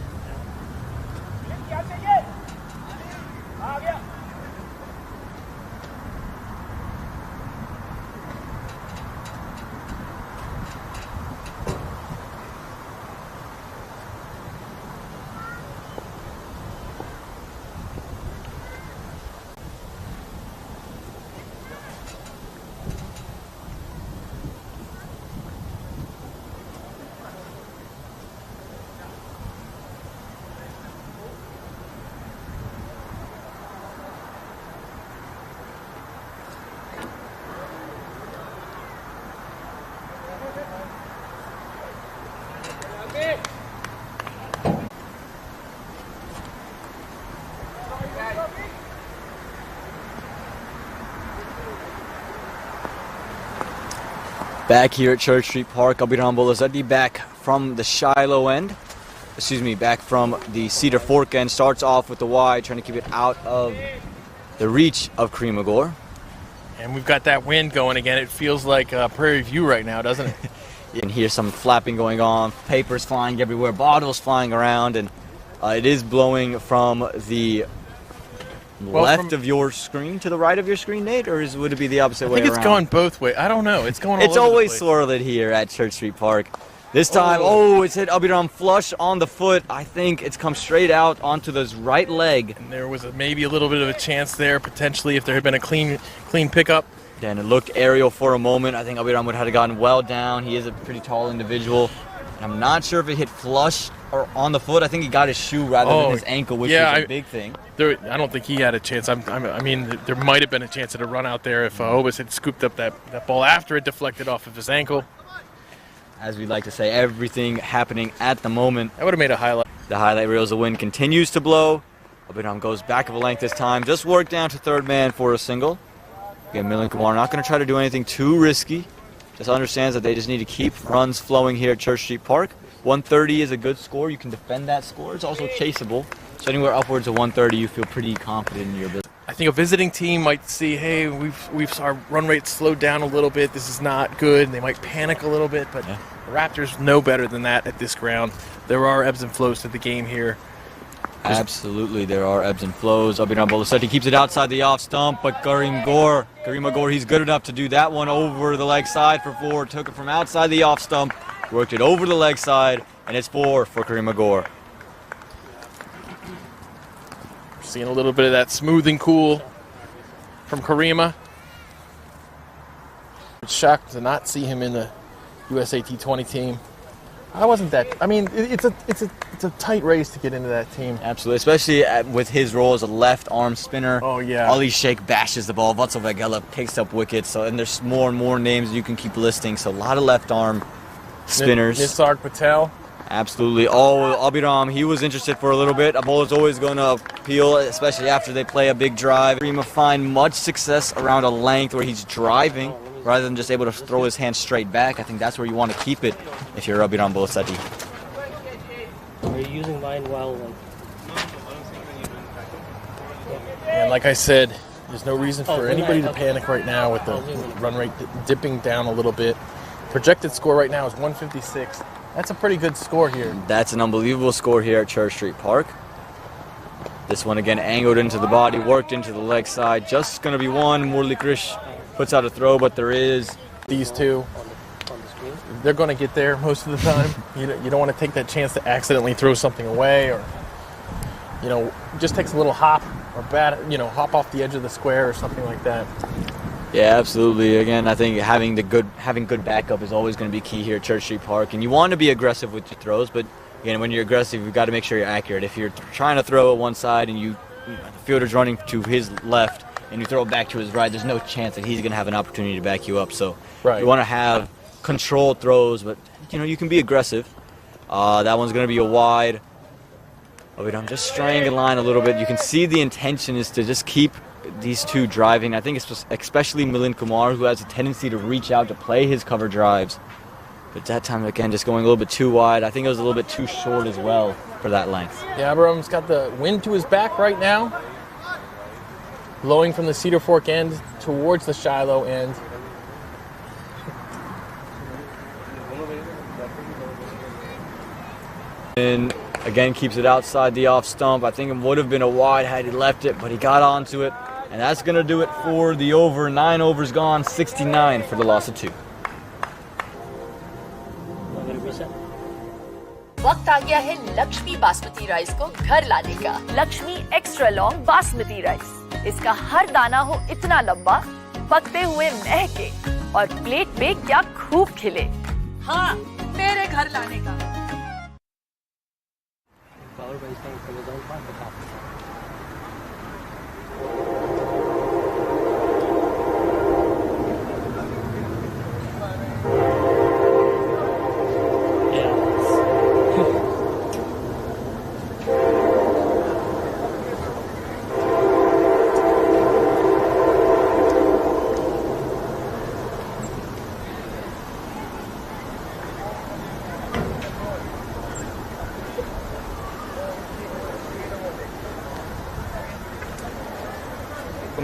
C: Back here at Church Street Park, Abhiram Bolazadi back from the Shiloh end. Back from the Cedar Fork end. Starts off with the wide, trying to keep it out of the reach of Krimagor.
B: And we've got that wind going again. It feels like Prairie View right now, doesn't it?
C: You can hear some flapping going on, papers flying everywhere, bottles flying around, and it is blowing from the left of your screen to the right of your screen, Nate, or would it be the opposite way around?
B: I think it's going both ways. I don't know. It's going all
C: It's
B: over
C: always
B: the place.
C: swirling here at Church Street Park. This time, oh, it's hit Abhiram flush on the foot. I think it's come straight out onto this right leg.
B: And there was maybe a little bit of a chance there, potentially, if there had been a clean pickup.
C: Then it looked aerial for a moment. I think Abhiram would have gotten well down. He is a pretty tall individual. And I'm not sure if it hit flush or on the foot. I think he got his shoe rather than his ankle, which is a big thing.
B: I don't think he had a chance. I mean, there might have been a chance at a run out there if Obis had scooped up that ball after it deflected off of his ankle.
C: As we like to say, everything happening at the moment.
B: That would have made a highlight.
C: The highlight reels, the wind continues to blow. Abhiram goes back of a length this time. Just worked down to third man for a single. Again, Milind Kumar not going to try to do anything too risky. Just understands that they just need to keep runs flowing here at Church Street Park. 130 is a good score. You can defend that score. It's also chaseable. So anywhere upwards of 130, you feel pretty confident in your business.
B: I think a visiting team might see, hey, our run rate slowed down a little bit. This is not good. And they might panic a little bit, but the Raptors know better than that at this ground. There are ebbs and flows to the game here.
C: Absolutely, there are ebbs and flows. Abhiram Bolaseti keeps it outside the off stump, but Karim Agor, he's good enough to do that one over the leg side for 4. Took it from outside the off stump, worked it over the leg side, and it's 4 for Karim Agor.
B: Seeing a little bit of that smooth and cool from Karima. Shocked to not see him in the USA T20 team. I wasn't that. I mean, it's a tight race to get into that team.
C: Absolutely, especially with his role as a left arm spinner.
B: Oh yeah.
C: Ali Sheikh bashes the ball. Vatsal Vagela picks up wickets. So and there's more and more names you can keep listing. So a lot of left arm spinners.
B: Nisarg Patel.
C: Absolutely. Oh, Abhiram, he was interested for a little bit. A bowler's always going to appeal, especially after they play a big drive. Karima find much success around a length where he's driving rather than just able to throw his hand straight back. I think that's where you want to keep it if you're Abhiram Bolaseti.
F: Are you using line well?
B: And like I said, there's no reason for anybody to panic right now with the run rate dipping down a little bit. Projected score right now is 156. That's a pretty good score here.
C: That's an unbelievable score here at Church Street Park. This one again angled into the body, worked into the leg side. Just going to be one. Murli Krish puts out a throw, but there is
B: these two. They're going to get there most of the time. You don't want to take that chance to accidentally throw something away, or just takes a little hop or hop off the edge of the square or something like that.
C: Yeah, absolutely. Again, I think having good backup is always going to be key here at Church Street Park. And you want to be aggressive with your throws, but again, when you're aggressive, you've got to make sure you're accurate. If you're trying to throw at one side and the fielder's running to his left and you throw it back to his right, there's no chance that he's going to have an opportunity to back you up. So you want to have controlled throws, but you can be aggressive. That one's going to be a wide. I'm just straying in line a little bit. You can see the intention is to just keep these two driving. I think it's especially Milind Kumar, who has a tendency to reach out to play his cover drives. But that time, again, just going a little bit too wide. I think it was a little bit too short as well for that length.
B: Yeah, Abhiram's got the wind to his back right now. Blowing from the Cedar Fork end towards the Shiloh end.
C: And again, keeps it outside the off stump. I think it would have been a wide had he left it, but he got onto it. And that's going to do it for the over. 9 overs gone, 69 for the loss of 2.
E: वक्त आ गया है Lakshmi basmati rice को घर लाने का। Lakshmi extra long basmati rice. इसका हर दाना हो इतना लंबा, पकते हुए महके और प्लेट पे क्या खूब खिले। हाँ, मेरे घर लाने का।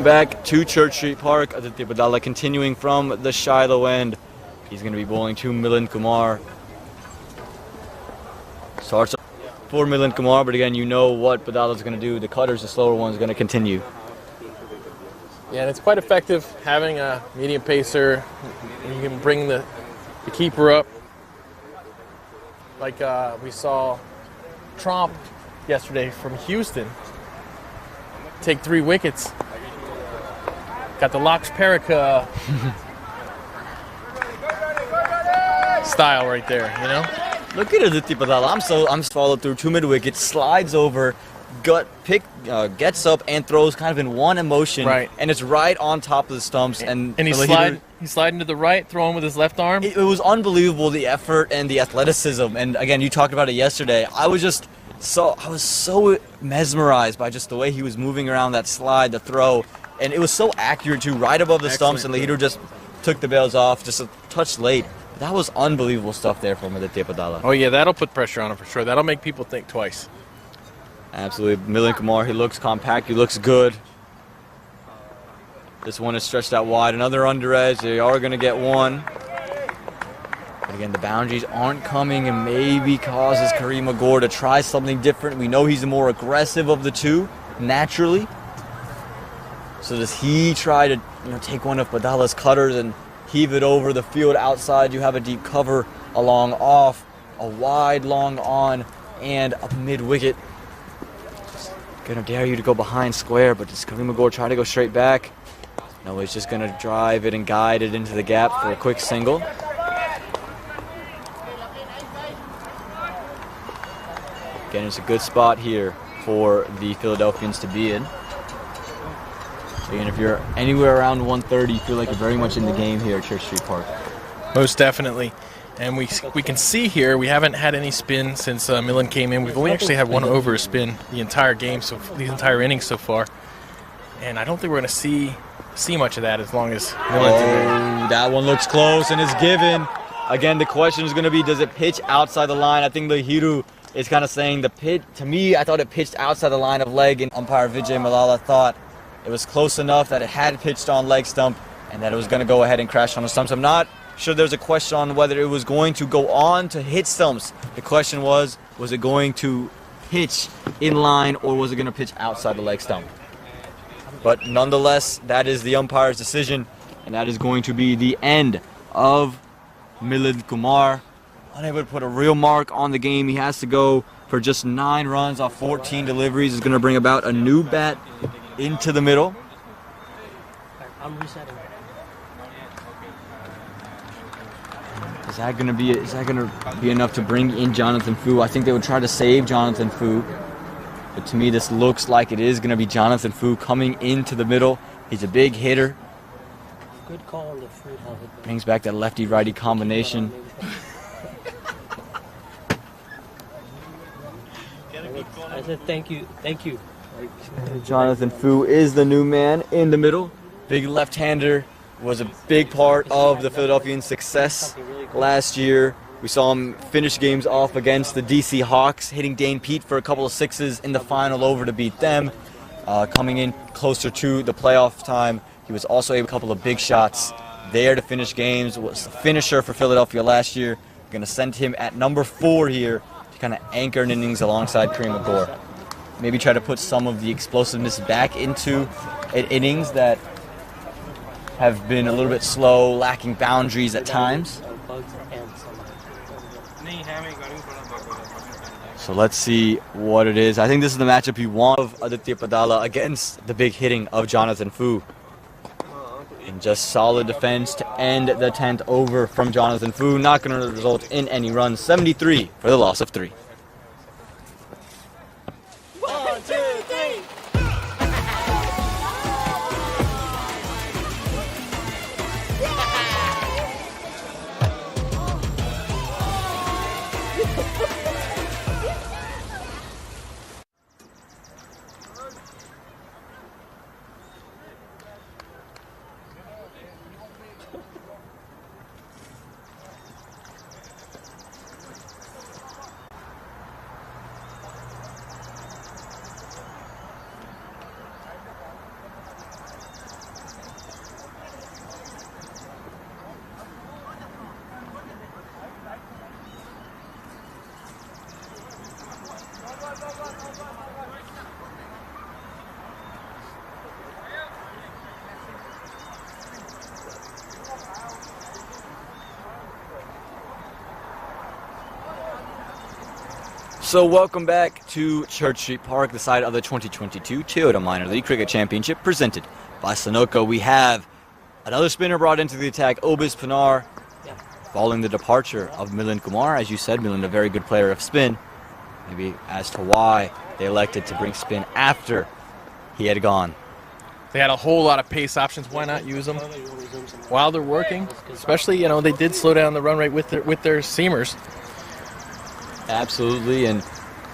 C: Back to Church Street Park. Aditya Badala continuing from the Shiloh end. He's going to be bowling to Milind Kumar. Starts for Milind Kumar, but again, you know what Badala's going to do. The cutter's the slower one is going to continue.
B: Yeah, and it's quite effective having a medium pacer. You can bring the keeper up. like we saw Trump yesterday from Houston take 3 wickets. Got the Lox Perica style right there, you know?
C: Look at Aditya Padala. I'm followed through 2 mid wickets, slides over, gets up and throws kind of in one emotion,
B: right?
C: And it's right on top of the stumps. And
B: he sliding to the right, throwing with his left arm.
C: It was unbelievable, the effort and the athleticism. And again, you talked about it yesterday. I was so mesmerized by just the way he was moving around that slide, the throw, and it was so accurate too, right above the stumps. And Leader just took the bails off, just a touch late. That was unbelievable stuff there from Aditya Padala.
B: Oh yeah, that'll put pressure on him for sure. That'll make people think twice.
C: Absolutely. Milind Kumar, he looks compact, he looks good. This one is stretched out wide. Another under edge. They are going to get one. But again, the boundaries aren't coming, and maybe causes Kareem Agor to try something different. We know he's the more aggressive of the two, naturally. So does he try to take one of Padala's cutters and heave it over the field outside? You have a deep cover, a long off, a wide long on, and a mid wicket. Gonna dare you to go behind square, but does Kareem Agor try to go straight back? No, he's just gonna drive it and guide it into the gap for a quick single. Again, it's a good spot here for the Philadelphians to be in. Again, if you're anywhere around 130, you feel like you're very much in the game here at Church Street Park.
B: Most definitely. And we can see here, we haven't had any spin since Milind came in. We've only actually had one over spin the entire game, so the entire inning so far. And I don't think we're going to see much of that as long as Milind's in there.
C: That one looks close and is given. Again, the question is going to be, does it pitch outside the line? I think Lahiru is kind of saying the pitch. To me, I thought it pitched outside the line of leg, and umpire Vijay Malala thought it was close enough that it had pitched on leg stump and that it was going to go ahead and crash on the stumps. I'm not sure there's a question on whether it was going to go on to hit stumps. The question was it going to pitch in line or was it going to pitch outside the leg stump? But nonetheless, that is the umpire's decision, and that is going to be the end of Milind Kumar. Unable to put a real mark on the game. He has to go for just 9 runs off 14 deliveries. Is going to bring about a new bat into the middle.
F: I'm resetting.
C: Is that going to be enough to bring in Jonathan Fu? I think they would try to save Jonathan Fu. But to me, this looks like it is going to be Jonathan Fu coming into the middle. He's a big hitter.
F: Good call on the food.
C: Brings back that lefty-righty combination.
F: I said thank you.
C: Jonathan Fu is the new man in the middle. Big left-hander, was a big part of the Philadelphians' success last year. We saw him finish games off against the DC Hawks, hitting Dane Pete for a couple of sixes in the final over to beat them. Coming in closer to the playoff time, he was also able to a couple of big shots there to finish games. Was the finisher for Philadelphia last year. Going to send him at number 4 here to kind of anchor an innings alongside Kareem Agor. Maybe try to put some of the explosiveness back into innings that have been a little bit slow, lacking boundaries at times. So let's see what it is. I think this is the matchup you want of Aditya Padala against the big hitting of Jonathan Fu. And just solid defense to end the 10th over from Jonathan Fu. Not going to result in any runs. 73 for the loss of 3.
G: 1, 2, 3.
C: So welcome back to Church Street Park, the site of the 2022 Toyota Minor League Cricket Championship presented by Sunoco. We have another spinner brought into the attack, Obis Pinar, following the departure of Milind Kumar. As you said, Milind, a very good player of spin. Maybe as to why they elected to bring spin after he had gone.
B: They had a whole lot of pace options. Why not use them while they're working? Especially, you know, they did slow down the run rate with their seamers.
C: Absolutely, and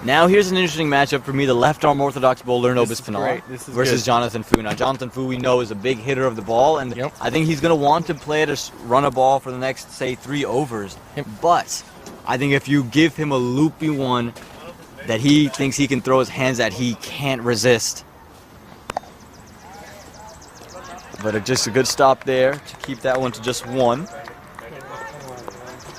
C: now here's an interesting matchup for me. The left-arm orthodox bowler, Obis Pinar, versus Jonathan Fu. Now, Jonathan Fu, we know, is a big hitter of the ball, and I think he's going to want to play to run a ball for the next, say, 3 overs. But I think if you give him a loopy one that he thinks he can throw his hands at, he can't resist. But just a good stop there to keep that one to just 1.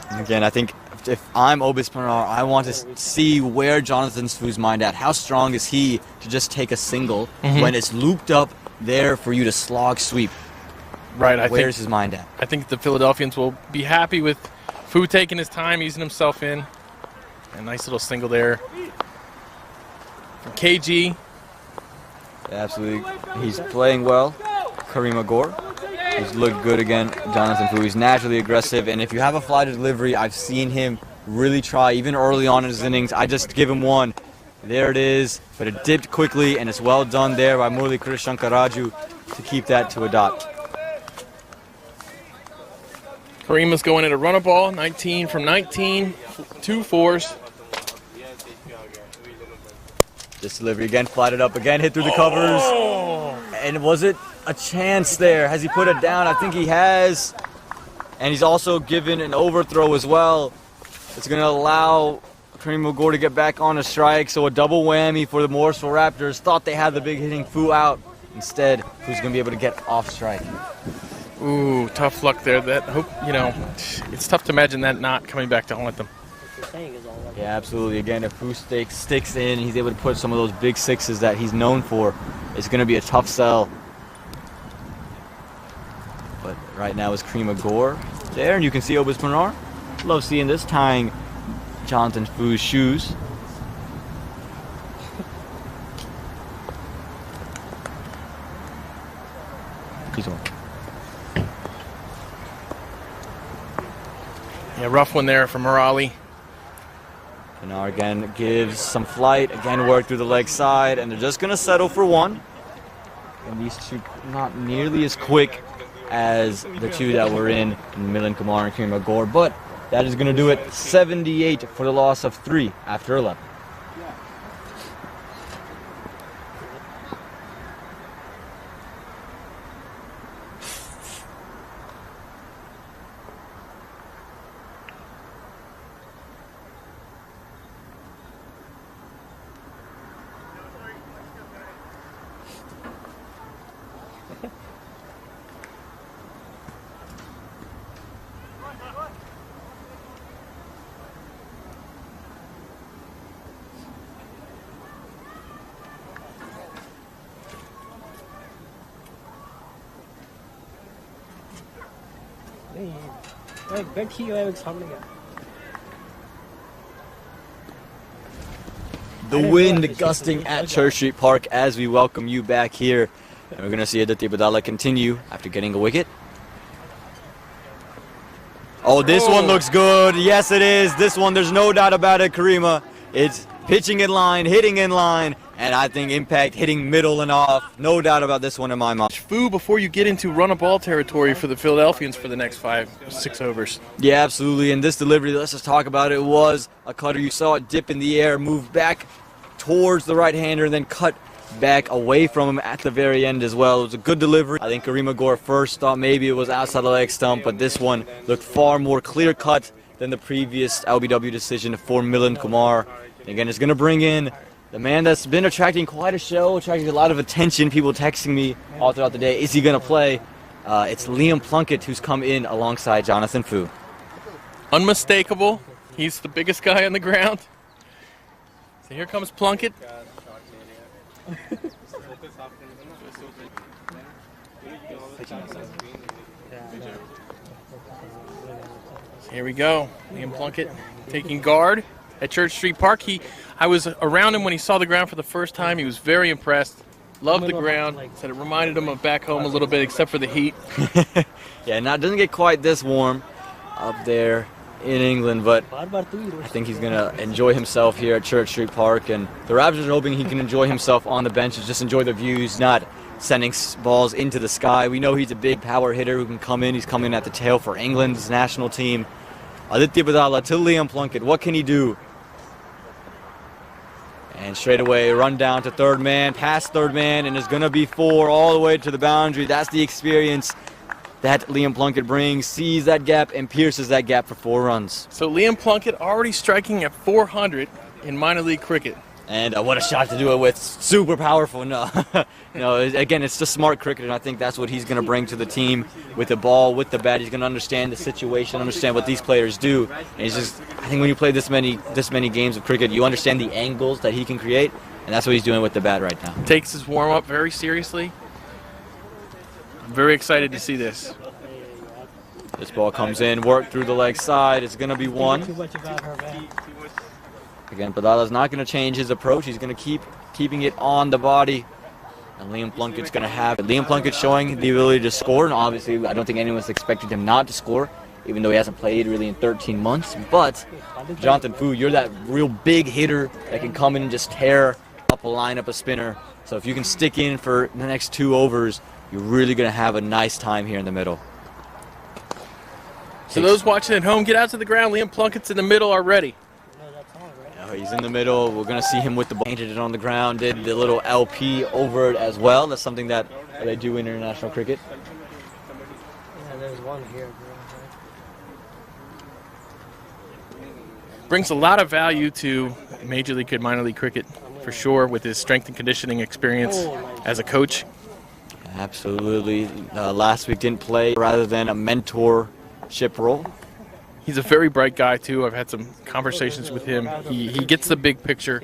C: And again, I think if I'm Obis Pinar, I want to see where Jonathan Fu's mind at. How strong is he to just take a single when it's looped up there for you to slog sweep?
B: Right.
C: Where's his mind at?
B: I think the Philadelphians will be happy with Fu taking his time, easing himself in. A nice little single there from KG.
C: Absolutely. He's playing well. Kareem Agor. He's looked good again. Jonathan Fu, he's naturally aggressive, and if you have a fly to delivery, I've seen him really try, even early on in his innings. I just give him one. There it is, but it dipped quickly, and it's well done there by Murli Krishankaraju to keep that to a dot.
B: Kareem is going at a runner ball, 19 from 19, 2 fours.
C: This delivery again, flatted up again, hit through the covers. And was it a chance there? Has he put it down? I think he has. And he's also given an overthrow as well. It's going to allow Kareem Agor to get back on a strike. So a double whammy for the Morrisville Raptors. Thought they had the big hitting Fu out. Instead, Fu's going to be able to get off strike.
B: Ooh, tough luck there. It's tough to imagine that not coming back to haunt them.
C: Yeah, absolutely. Again, if Fu sticks in, he's able to put some of those big sixes that he's known for. It's going to be a tough sell. But right now is Kareem Agor there, and you can see Obis Pinar. Love seeing this, tying Jonathan Fu's shoes. He's on.
B: Yeah, rough one there for Morali.
C: Pinar again gives some flight, again work through the leg side, and they're just going to settle for 1. And these two not nearly as quick as the two that were in Milind Kumar and Kareem Agor, but that is going to do it. 78 for the loss of 3 after 11. The wind gusting at Church Street Park as we welcome you back here. And we're going to see Aditya Badala continue after getting a wicket. Oh, this one looks good. Yes, it is. This one, there's no doubt about it, Karima. It's pitching in line, hitting in line, and I think impact hitting middle and off. No doubt about this one in my mind.
B: Fu before you get into run-a-ball territory for the Philadelphians for the next 5-6 overs.
C: Yeah, absolutely. And this delivery, let's just talk about it. It was a cutter. You saw it dip in the air, move back towards the right-hander, and then cut back away from him at the very end as well. It was a good delivery. I think Kareem Agor first thought maybe it was outside the leg stump, but this one looked far more clear-cut than the previous LBW decision for Milind Kumar. Again, it's going to bring in the man that's been attracting quite a show, attracting a lot of attention, people texting me all throughout the day. Is he going to play? It's Liam Plunkett who's come in alongside Jonathan Fu.
B: Unmistakable. He's the biggest guy on the ground. So here comes Plunkett. Here we go. Liam Plunkett taking guard. at Church Street Park. I was around him when he saw the ground for the first time. He was very impressed. Loved the ground. Said it reminded him of back home a little bit, except for the heat.
C: Yeah, now it doesn't get quite this warm up there in England, but I think he's going to enjoy himself here at Church Street Park, and the Raptors are hoping he can enjoy himself on the bench and just enjoy the views, not sending balls into the sky. We know he's a big power hitter who can come in. He's coming at the tail for England's national team. Aditya Badala to Liam Plunkett. What can he do? And straight away, run down to third man, past third man, and it's going to be 4 all the way to the boundary. That's the experience that Liam Plunkett brings, sees that gap and pierces that gap for 4 runs.
B: So Liam Plunkett already striking at 400 in minor league cricket.
C: And what a shot to do it with. Super powerful. No, again, it's just smart cricket, and I think that's what he's going to bring to the team with the ball, with the bat. He's going to understand the situation, understand what these players do. And it's just, I think when you play this many games of cricket, you understand the angles that he can create, and that's what he's doing with the bat right now.
B: Takes his warm-up very seriously. I'm very excited to see this.
C: This ball comes in, work through the leg side. It's going to be 1. Again, Badala's not going to change his approach. He's going to keeping it on the body. And Liam Plunkett's going to have it. Liam Plunkett showing the ability to score, and obviously I don't think anyone's expected him not to score, even though he hasn't played really in 13 months. But, Jonathan Fu, you're that real big hitter that can come in and just tear up a lineup, a spinner. So if you can stick in for the next 2 overs, you're really going to have a nice time here in the middle.
B: So those watching at home, get out to the ground. Liam Plunkett's in the middle already.
C: He's in the middle. We're going to see him with the ball. Painted it on the ground, did the little LP over it as well. That's something that they do in international cricket.
F: Yeah, there's one here.
B: Brings a lot of value to Major League and minor league cricket, for sure, with his strength and conditioning experience as a coach.
C: Absolutely. Last week didn't play rather than a mentorship role.
B: He's a very bright guy, too. I've had some conversations with him. He gets the big picture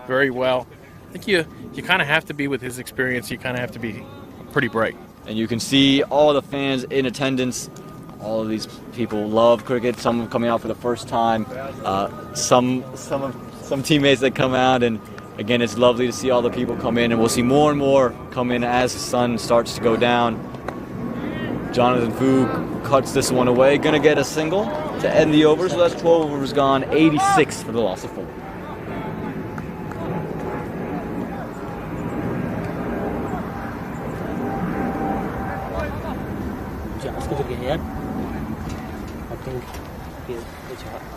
B: very well. I think you kind of have to be, with his experience, you kind of have to be pretty bright.
C: And you can see all the fans in attendance. All of these people love cricket. Some coming out for the first time. Some teammates that come out, and again, it's lovely to see all the people come in, and we'll see more and more come in as the sun starts to go down. Jonathan Fu cuts this one away. Gonna get a single to end the over, so that's 12 overs gone, 86 for the loss of 4.
F: Josh going to get hit. I think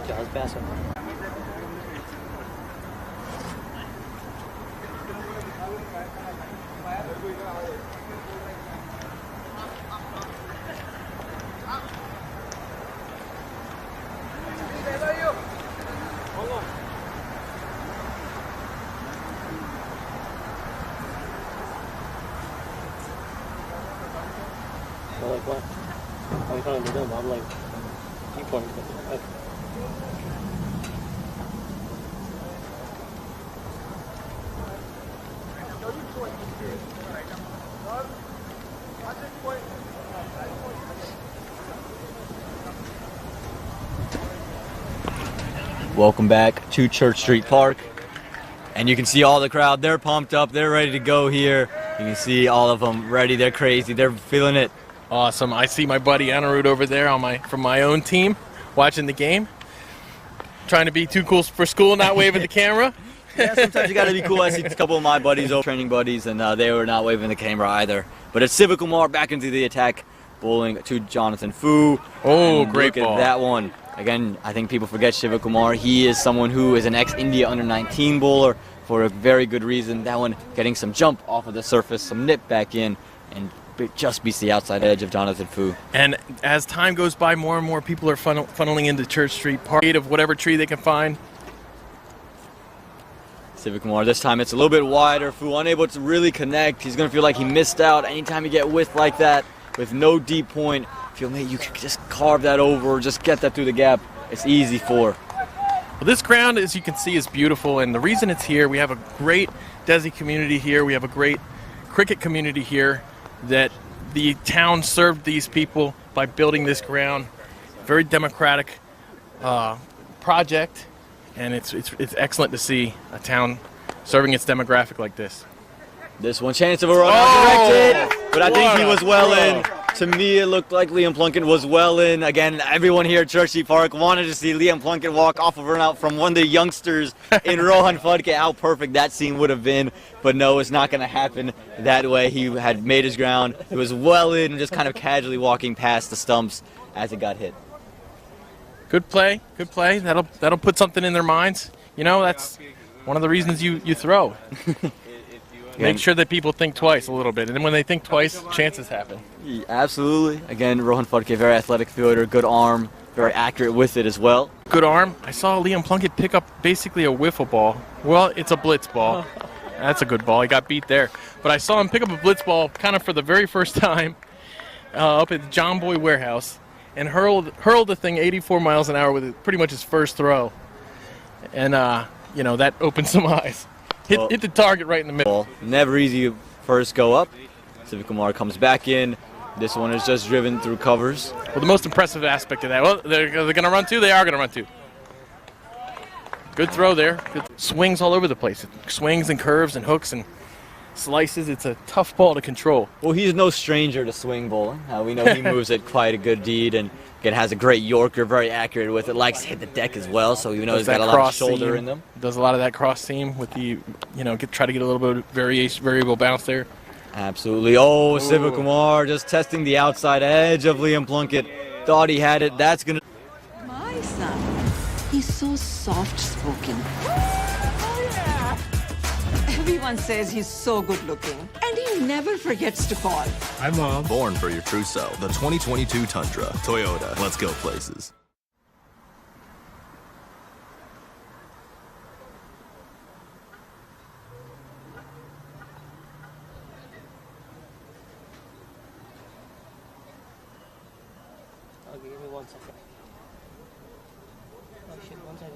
F: Josh passed him. Like what? I'm trying to do them. I'm like, keep pointing.
C: Welcome back to Church Street Park. And you can see all the crowd. They're pumped up. They're ready to go here. You can see all of them ready. They're crazy. They're feeling it.
B: Awesome. I see my buddy Anirudh over there from my own team watching the game. Trying to be too cool for school, not waving the camera.
C: Yeah, sometimes you got to be cool. I see a couple of my buddies, training buddies, and they were not waving the camera either. But it's Siva Kumar back into the attack, bowling to Jonathan Fu.
B: Oh, great
C: ball. Look at that one. Again, I think people forget Siva Kumar. He is someone who is an ex-India under-19 bowler for a very good reason. That one getting some jump off of the surface, some nip back in, and it just beats the outside edge of Jonathan Fu.
B: And as time goes by, more and more people are funneling into Church Street Park of whatever tree they can find.
C: Siva Kumar, this time it's a little bit wider. Fu unable to really connect. He's going to feel like he missed out. Anytime you get width like that with no deep point, feel maybe you can just carve that over or just get that through the gap. It's easy for.
B: Well, this ground, as you can see, is beautiful, and the reason it's here, we have a great Desi community here. We have a great cricket community here that the town served these people by building this ground. Very democratic project, and it's excellent to see a town serving its demographic like this.
C: This one, chance of a run, directed, but I think he was well in. To me, it looked like Liam Plunkett was well in. Again, everyone here at Churchill Park wanted to see Liam Plunkett walk off of a run out from one of the youngsters in Rohan Fudke. How perfect that scene would have been, but no, it's not going to happen that way. He had made his ground. It was well in, just kind of casually walking past the stumps as it got hit.
B: Good play, good play. That'll put something in their minds. You know, that's one of the reasons you throw. Make sure that people think twice a little bit, and then when they think twice, chances happen.
C: Yeah, absolutely. Again, Rohan Fudke, very athletic fielder, good arm, very accurate with it as well.
B: Good arm. I saw Liam Plunkett pick up basically a wiffle ball. Well, it's a blitz ball. That's a good ball. He got beat there. But I saw him pick up a blitz ball kind of for the very first time up at the John Boy Warehouse and hurled the thing 84 miles an hour with pretty much his first throw. And, you know, that opened some eyes. Hit the target right in the middle.
C: Never easy to first go up. Civic Kumar comes back in. This one is just driven through covers.
B: Well, the most impressive aspect of that, well, they're going to run too. They are going to run too. Good throw there. Good swings all over the place. Swings and curves and hooks and slices. It's a tough ball to control.
C: Well, he's no stranger to swing bowling. We know he moves it quite a good deed, and again has a great Yorker, very accurate with it. Likes to hit the deck as well, so you know he's got a lot of shoulder in them.
B: Does a lot of that cross seam with the, you know, try to get a little bit of variable bounce there.
C: Absolutely. Oh, Civic Kumar just testing the outside edge of Liam Plunkett. Thought he had it. That's gonna.
H: My son, he's so soft-spoken. Everyone says he's so good-looking, and he never forgets to call.
J: Hi, Mom. Born for your true self. The 2022 Tundra. Toyota. Let's go places.
F: Okay, give me 1 second. Oh shit, 1 second.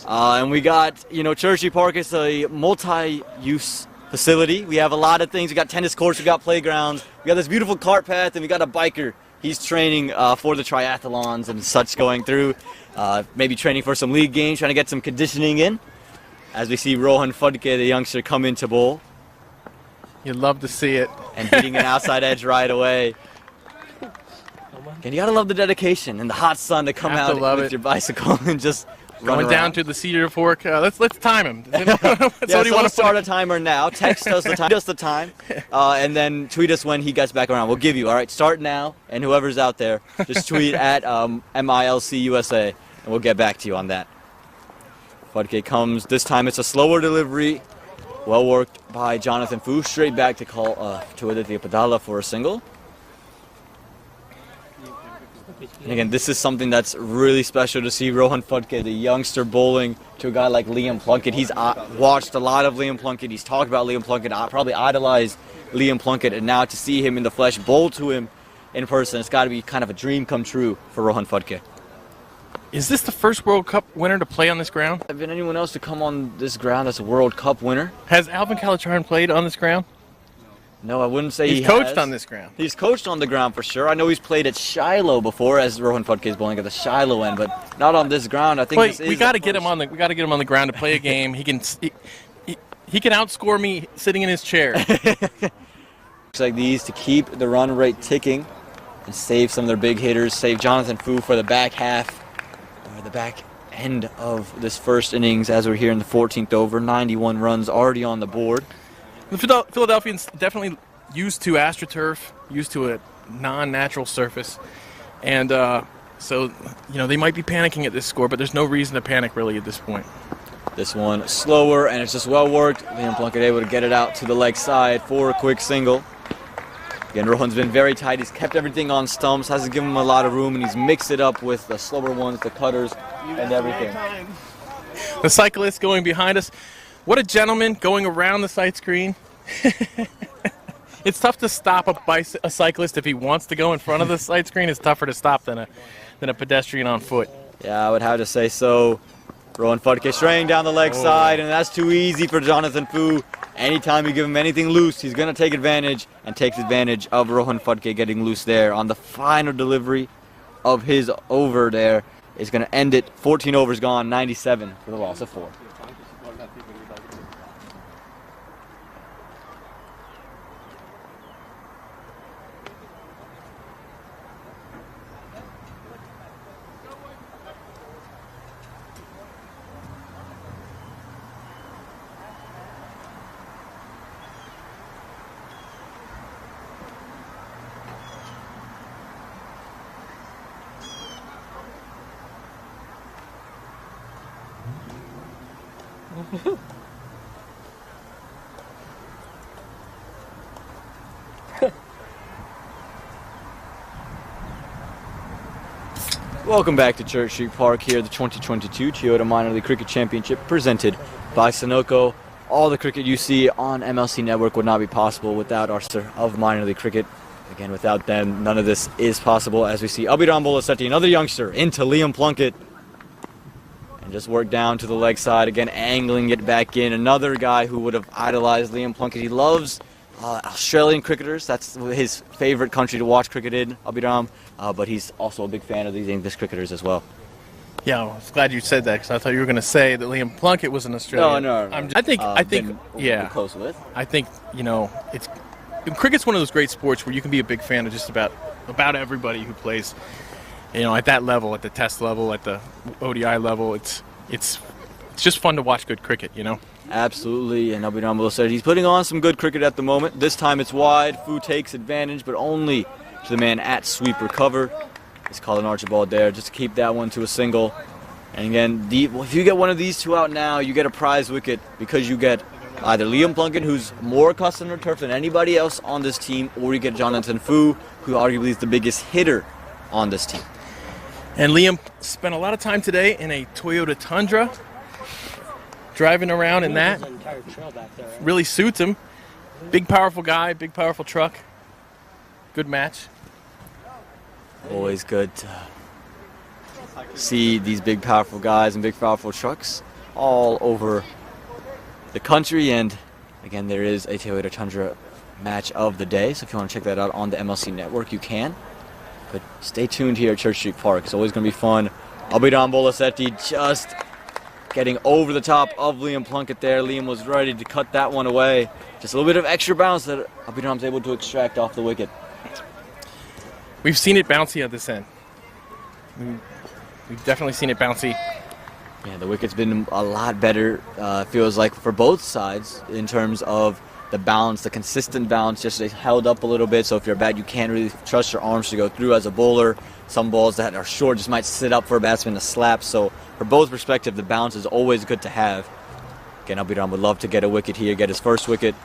C: And we got, you know, Churchill Park is a multi-use facility. We have a lot of things. We got tennis courts, we got playgrounds, we got this beautiful cart path, and we got a biker. He's training for the triathlons and such going through. Maybe training for some league games, trying to get some conditioning in. As we see Rohan Fudke, the youngster, come into bowl.
B: You'd love to see it.
C: And hitting an outside edge right away. And you gotta love the dedication and the hot sun to come out with your bicycle and just
B: going down to the Cedar Fork. Let's time him.
C: Let's start a timer now. Text us the time, just the time, and then tweet us when he gets back around. We'll give you. All right, start now, and whoever's out there, just tweet at MiLC USA, and we'll get back to you on that. Fudke comes. This time it's a slower delivery. Well worked by Jonathan Fu. Straight back to call to Aditya Padala for a single. And again, this is something that's really special to see Rohan Fudke, the youngster, bowling to a guy like Liam Plunkett. He's watched a lot of Liam Plunkett. He's talked about Liam Plunkett, probably idolized Liam Plunkett. And now to see him in the flesh, bowl to him in person, it's got to be kind of a dream come true for Rohan Fudke.
B: Is this the first World Cup winner to play on this ground?
C: Has been anyone else to come on this ground that's a World Cup winner?
B: Has Alvin Calacharan played on this ground?
C: No, I wouldn't say
B: he's coached on this ground.
C: He's coached on the ground for sure. I know he's played at Shiloh before, as Rohan Fudke is bowling at the Shiloh end, but not on this ground. I think
B: we got to get him on the. We got to get him on the ground to play a game. He can outscore me sitting in his chair.
C: Looks like these to keep the run rate ticking and save some of their big hitters. Save Jonathan Fu for the back half, or the back end of this first innings. As we're here in the 14th over, 91 runs already on the board.
B: The Philadelphians definitely used to AstroTurf, used to a non-natural surface, and so you know they might be panicking at this score, but there's no reason to panic really at this point.
C: This one slower, and it's just well worked. Liam Plunkett able to get it out to the leg side for a quick single. Again, Rohan's been very tight. He's kept everything on stumps, hasn't given him a lot of room, and he's mixed it up with the slower ones, the cutters, and everything.
B: The cyclist going behind us. What a gentleman going around the sight screen. It's tough to stop a cyclist if he wants to go in front of the sight screen. It's tougher to stop than a pedestrian on foot.
C: Yeah, I would have to say so. Rohan Fudke straying down the leg side, and that's too easy for Jonathan Fu. anytime you give him anything loose, he's going to take advantage, and takes advantage of Rohan Phadke getting loose there on the final delivery of his over there. Is going to end it. 14 overs gone, 97 for the loss of 4. Welcome back to Church Street Park here, the 2022 Toyota Minor League Cricket Championship presented by Sunoco. All the cricket you see on MLC Network would not be possible without our sir of minor league cricket. Again, without them, none of this is possible. As we see Abhiram Bolasetti, another youngster, into Liam Plunkett. And just work down to the leg side, again angling it back in. Another guy who would have idolized Liam Plunkett. He loves Australian cricketers. That's his favorite country to watch cricket in, Abhiram. But he's also a big fan of these English cricketers as well.
B: Yeah, I was glad you said that because I thought you were going to say that Liam Plunkett was an Australian.
C: No.
B: I think, yeah.
C: Close with.
B: I think, cricket's one of those great sports where you can be a big fan of just about everybody who plays, at that level, at the test level, at the ODI level. It's just fun to watch good cricket,
C: Absolutely, and Abhiram Bolasetti, he's putting on some good cricket at the moment. This time it's wide. Fu takes advantage, but only to the man at sweeper cover. He's calling Archibald there just to keep that one to a single. And again, if you get one of these two out now, you get a prize wicket because you get either Liam Plunkett, who's more accustomed to turf than anybody else on this team, or you get Jonathan Fu, who arguably is the biggest hitter on this team.
B: And Liam spent a lot of time today in a Toyota Tundra, driving around in that. Really suits him. Big, powerful guy, big, powerful truck. Good match.
C: Always good to see these big, powerful guys and big, powerful trucks all over the country. And again, there is a Toyota Tundra match of the day. So if you want to check that out on the MLC Network, you can. But stay tuned here at Church Street Park. It's always going to be fun. Abhiram Bolasetti just getting over the top of Liam Plunkett there. Liam was ready to cut that one away. Just a little bit of extra bounce that Abhiram's able to extract off the wicket.
B: We've seen it bouncy at this end. We've definitely seen it bouncy.
C: Yeah, the wicket's been a lot better, feels like, for both sides in terms of the bounce, the consistent bounce. Just held up a little bit, so if you're a bat, you can't really trust your arms to go through as a bowler. Some balls that are short just might sit up for a batsman to slap. So for both perspectives, the bounce is always good to have. Again, Abhiram would love to get a wicket here, get his first wicket.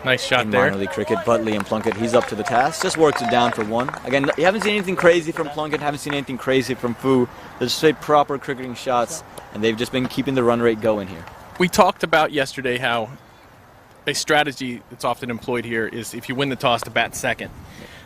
B: Nice shot
C: in
B: there.
C: Minor league cricket, but Liam Plunkett, he's up to the task. Just works it down for one. Again, you haven't seen anything crazy from Plunkett, haven't seen anything crazy from Fu. They're just proper cricketing shots, and they've just been keeping the run rate going here.
B: We talked about yesterday how a strategy that's often employed here is if you win the toss to bat second.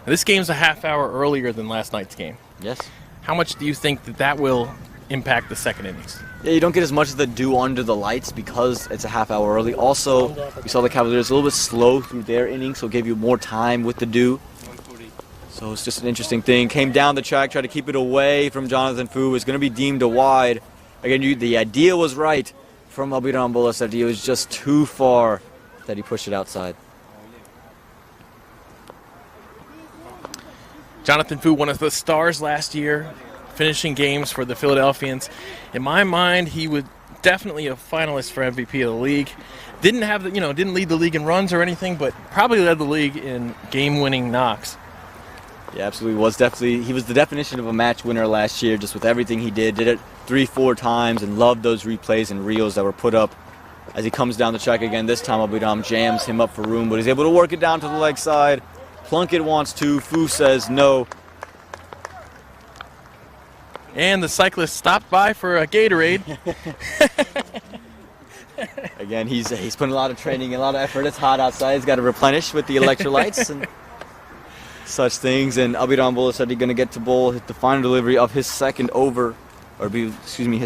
B: Now, this game's a half hour earlier than last night's game.
C: Yes.
B: How much do you think that will impact the second innings?
C: Yeah, you don't get as much of the dew under the lights because it's a half hour early. Also, we saw the Cavaliers a little bit slow through their innings, so give you more time with the dew. So it's just an interesting thing. Came down the track, tried to keep it away from Jonathan Fu. It's going to be deemed a wide. Again, the idea was right from Abhiram Bolasetti. It was just too far that he pushed it outside.
B: Jonathan Fu, one of the stars last year, finishing games for the Philadelphians. In my mind, he was definitely a finalist for MVP of the league. Didn't lead the league in runs or anything, but probably led the league in game-winning knocks.
C: Yeah, absolutely was. He was the definition of a match winner last year, just with everything he did. Did it 3-4 times and loved those replays and reels that were put up. As he comes down the track again, this time Abhiram jams him up for room, but he's able to work it down to the leg side. Plunkett wants to. Fu says no.
B: And the cyclist stopped by for a Gatorade.
C: Again, he's putting a lot of training and a lot of effort. It's hot outside. He's got to replenish with the electrolytes and such things. And Abhiram Bolasetti going to get to bowl the final delivery of his his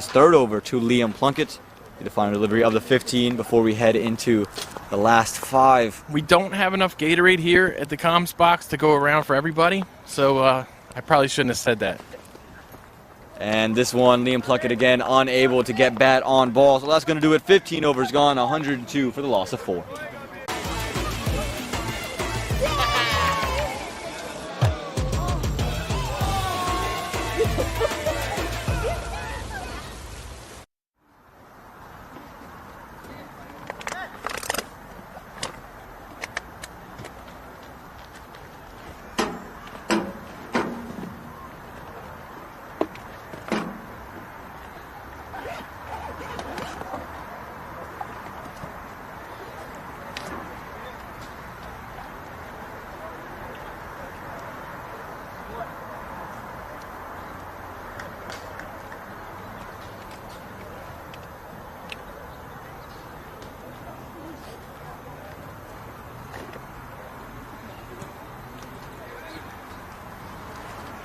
C: third over to Liam Plunkett. The final delivery of the 15 before we head into the last 5.
B: We don't have enough Gatorade here at the comms box to go around for everybody, so I probably shouldn't have said that.
C: And this one, Liam Plunkett again, unable to get bat on ball. So that's going to do it. 15 overs gone, 102 for the loss of 4.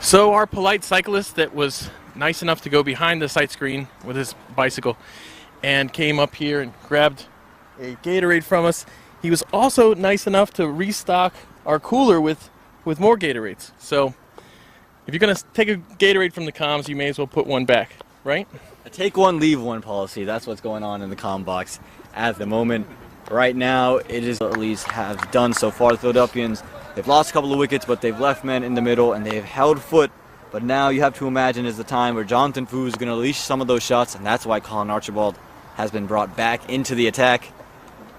B: So our polite cyclist that was nice enough to go behind the sight screen with his bicycle and came up here and grabbed a Gatorade from us, he was also nice enough to restock our cooler with more Gatorades. So if you're going to take a Gatorade from the comms, you may as well put one back, right?
C: A take one, leave one policy. That's what's going on in the comm box at the moment. Right now, it is at least have done so far. The Philadelphians, they've lost a couple of wickets, but they've left men in the middle, and they've held foot. But now you have to imagine is the time where Jonathan Fu is going to unleash some of those shots, and that's why Colin Archibald has been brought back into the attack.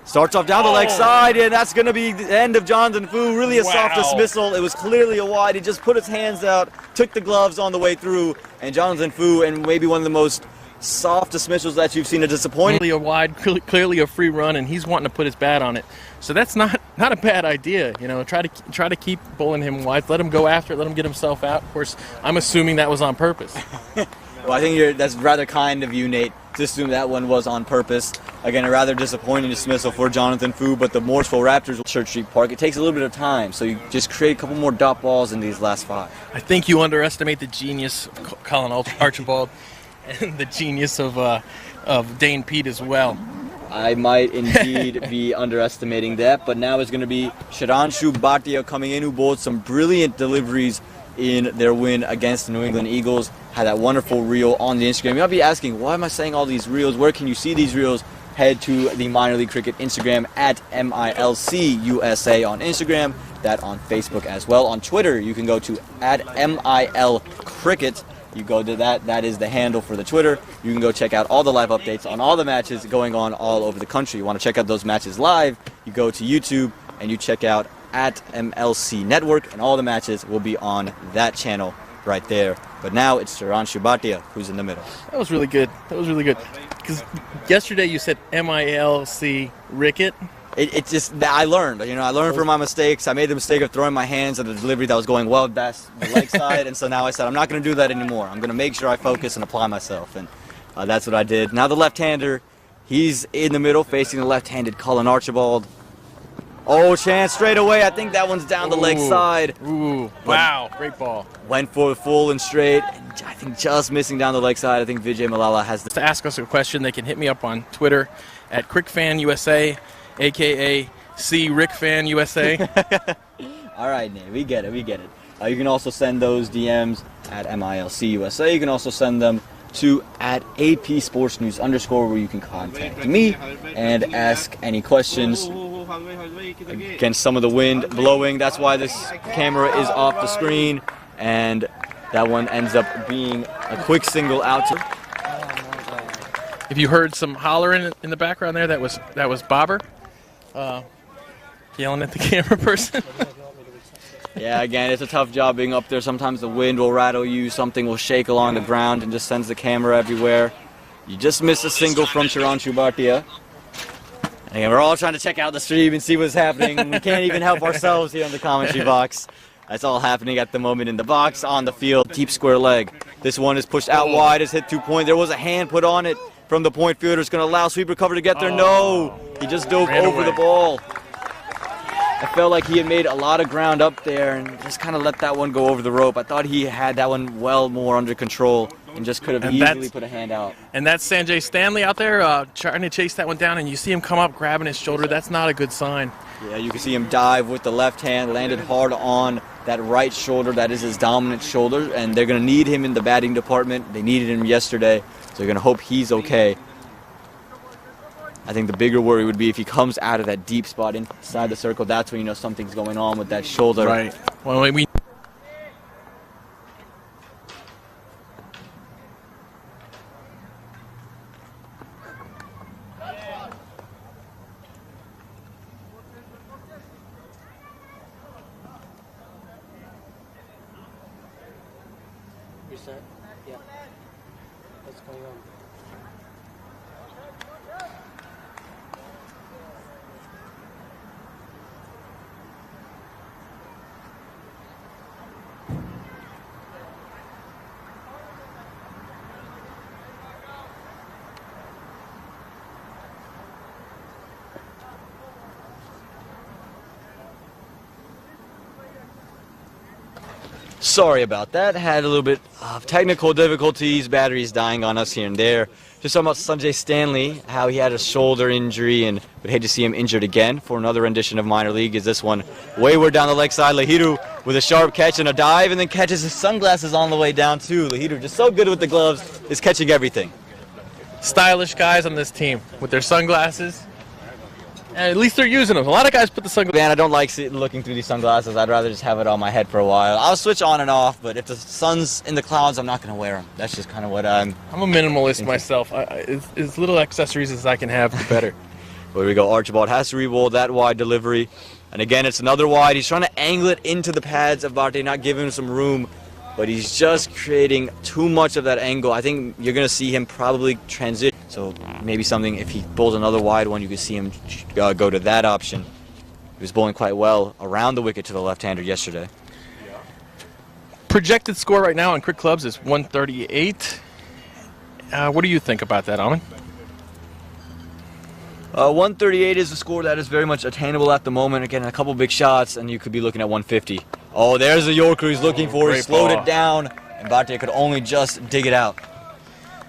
C: Starts off down the leg side, and that's going to be the end of Jonathan Fu. Really a soft dismissal. It was clearly a wide. He just put his hands out, took the gloves on the way through, and Jonathan Fu, and maybe one of the most soft dismissals that you've seen, a disappointing.
B: Clearly a wide, clearly a free run, and he's wanting to put his bat on it. So that's not a bad idea, you know. Try to keep bowling him wide. Let him go after it. Let him get himself out. Of course, I'm assuming that was on purpose.
C: Well, I think that's rather kind of you, Nate, to assume that one was on purpose. Again, a rather disappointing dismissal for Jonathan Fu, but the Morrisville Raptors, Church Street Park, it takes a little bit of time, so you just create a couple more dot balls in these last 5.
B: I think you underestimate the genius of Colin Archibald and the genius of Dane Pete as well.
C: I might indeed be underestimating that, but now it's going to be Shiranshu Bhatia coming in, who bowled some brilliant deliveries in their win against the New England Eagles. Had that wonderful reel on the Instagram. You might be asking, why am I saying all these reels? Where can you see these reels? Head to the Minor League Cricket Instagram at MiLC USA on Instagram. That on Facebook as well. On Twitter, you can go to at MIL Cricket. You go to that. That is the handle for the Twitter. You can go check out all the live updates on all the matches going on all over the country. You want to check out those matches live, you go to YouTube and you check out at MLC Network, and all the matches will be on that channel right there. But now it's Shiranshu Bhatia who's in the middle.
B: That was really good. That was really good. Because yesterday you said MILC Ricket.
C: It's just that I learned. You know, I learned from my mistakes. I made the mistake of throwing my hands at the delivery that was going well past the leg side, and so now I said I'm not going to do that anymore. I'm going to make sure I focus and apply myself, and that's what I did. Now the left-hander, he's in the middle facing the left-handed Colin Archibald. Oh, chance straight away. I think that one's down the leg side.
B: Ooh, wow, great ball.
C: Went for the full and straight, and I think just missing down the leg side. I think Vijay Malala has
B: to ask us a question. They can hit me up on Twitter at CrickFanUSA. AKA C RickFanUSA.
C: All right, Nate, we get it. You can also send those DMs at MiLCUSA. You can also send them to at AP Sports News _ where you can contact me and ask any questions. Against some of the wind blowing, that's why this camera is off the screen, and that one ends up being a quick single out.
B: If you heard some hollering in the background there, that was Bobber. Yelling at the camera person.
C: Yeah, again, it's a tough job being up there. Sometimes the wind will rattle you, something will shake along the ground and just sends the camera everywhere. You just missed a single from Shiranshu Bhatia. And we're all trying to check out the stream and see what's happening. We can't even help ourselves here in the commentary box. That's all happening at the moment in the box, on the field, deep square leg. This one is pushed out wide, is hit 2 point. There was a hand put on it from the point fielder. It's going to allow sweeper cover to get there. No, he just dove over the ball. I felt like he had made a lot of ground up there and just kind of let that one go over the rope. I thought he had that one well more under control and just could have easily put a hand out.
B: And that's Sanjay Stanley out there trying to chase that one down, and you see him come up grabbing his shoulder. That's not a good sign.
C: Yeah, you can see him dive with the left hand, landed hard on that right shoulder. That is his dominant shoulder, and they're going to need him in the batting department. They needed him yesterday, so they're going to hope he's okay. I think the bigger worry would be if he comes out of that deep spot inside the circle. That's when you know something's going on with that shoulder.
B: Right. Well, we
F: Reset. Yeah. What's going on?
C: Sorry about that. Had a little bit of technical difficulties, batteries dying on us here and there. Just talking about Sanjay Stanley, how he had a shoulder injury and would hate to see him injured again for another rendition of minor league. Is this one wayward down the leg side? Lahiru with a sharp catch and a dive, and then catches his sunglasses on the way down too. Lahiru just so good with the gloves, is catching everything.
B: stylish guys on this team with their sunglasses. And at least they're using them. A lot of guys put the sunglasses.
C: Man, I don't like looking through these sunglasses. I'd rather just have it on my head for a while. I'll switch on and off, but if the sun's in the clouds, I'm not going to wear them. That's just kind of what I'm
B: a minimalist myself. As little accessories as I can have, the better.
C: Well, here we go. Archibald has to re-roll that wide delivery. And again, it's another wide. He's trying to angle it into the pads of Barte, not giving him some room. But he's just creating too much of that angle. I think you're going to see him probably transition. So maybe something, if he bowls another wide one, you could see him go to that option. He was bowling quite well around the wicket to the left-hander yesterday.
B: Projected score right now on Crick Clubs is 138. What do you think about that, Amin?
C: 138 is a score that is very much attainable at the moment. Again, a couple big shots, and you could be looking at 150. Oh, there's the Yorker he's looking for. He slowed it down, and Barte could only just dig it out.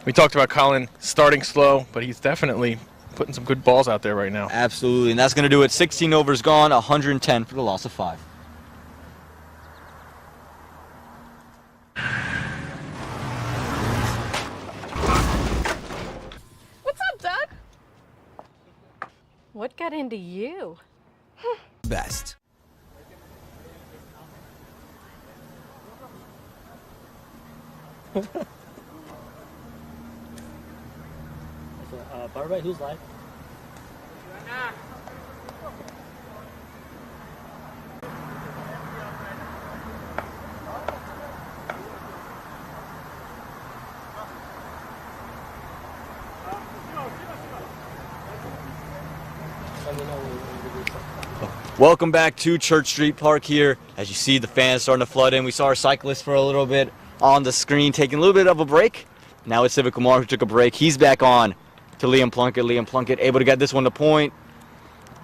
B: We talked about Colin starting slow, but he's definitely putting some good balls out there right now.
C: Absolutely, and that's going to do it. 16 overs gone, 110 for the loss of 5.
I: What's up, Doug? What got into you?
K: Best.
F: Powerplay, who's live?
C: Welcome back to Church Street Park here. As you see, the fans starting to flood in. We saw our cyclist for a little bit on the screen, taking a little bit of a break. Now it's Civic Kumar who took a break. He's back on to Liam Plunkett. Liam Plunkett able to get this one to point.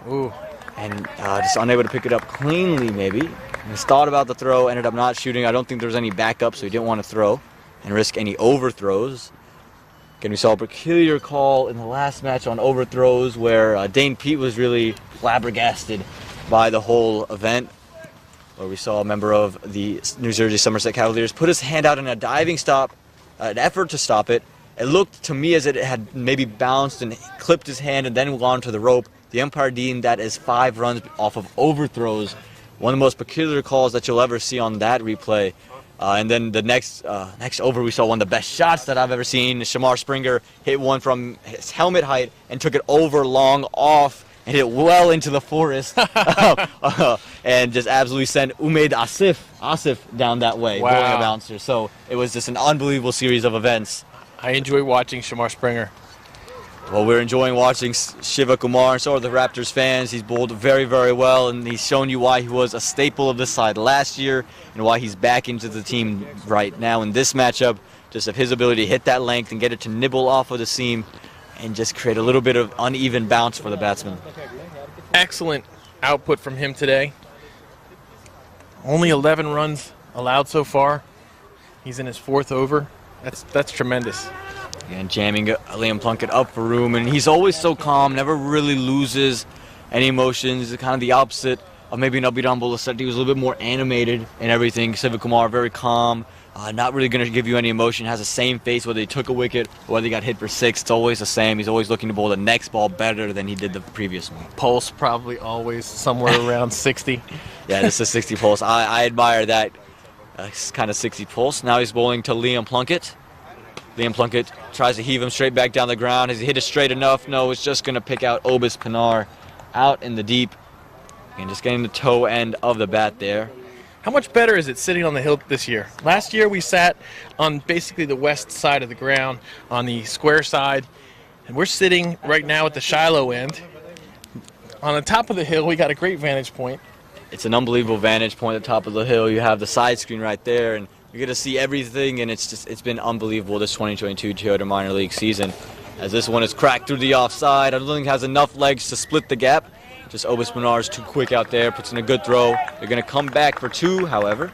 B: Ooh.
C: And just unable to pick it up cleanly, maybe. He thought about the throw, ended up not shooting. I don't think there was any backup, so he didn't want to throw and risk any overthrows. Again, we saw a peculiar call in the last match on overthrows where Dane Pete was really flabbergasted by the whole event, where we saw a member of the New Jersey Somerset Cavaliers put his hand out in a diving stop, an effort to stop it. It looked to me as it had maybe bounced and clipped his hand and then gone to the rope. The umpire deemed that as 5 runs off of overthrows. One of the most peculiar calls that you'll ever see on that replay. And then the next over, we saw one of the best shots that I've ever seen. Shamar Springer hit one from his helmet height and took it over long off and hit it well into the forest. And just absolutely sent Umaid Asif down that way,
B: wow.
C: bowling a bouncer. So it was just an unbelievable series of events.
B: I enjoy watching Shamar Springer.
C: Well, we're enjoying watching Shiva Kumar, and so are the Raptors fans. He's bowled very, very well, and he's shown you why he was a staple of this side last year and why he's back into the team right now in this matchup. Just of his ability to hit that length and get it to nibble off of the seam and just create a little bit of uneven bounce for the batsman.
B: Excellent output from him today. Only 11 runs allowed so far. He's in his 4th over. That's tremendous.
C: And jamming Liam Plunkett up for room, and he's always so calm, never really loses any emotions. He's kind of the opposite of maybe an Abhiram Bolasetti. He was a little bit more animated and everything. Siva Kumar, very calm, not really going to give you any emotion. Has the same face whether he took a wicket or whether he got hit for 6. It's always the same. He's always looking to bowl the next ball better than he did the previous one.
B: Pulse probably always somewhere around 60.
C: Yeah, this is 60 pulse. I admire that kind of 60 pulse. Now he's bowling to Liam Plunkett. Liam Plunkett tries to heave him straight back down the ground. Has he hit it straight enough? No, it's just going to pick out Obis Pinar out in the deep. And just getting the toe end of the bat there.
B: How much better is it sitting on the hill this year? Last year we sat on basically the west side of the ground, on the square side, and we're sitting right now at the Shiloh end. On the top of the hill, we got a great vantage point.
C: It's an unbelievable vantage point at the top of the hill. You have the side screen right there, and you get to see everything, and it's been unbelievable this 2022 Toyota Minor League season. As this one is cracked through the offside. I don't think it has enough legs to split the gap. Just Obis Pinar is too quick out there, puts in a good throw. They're going to come back for 2, however.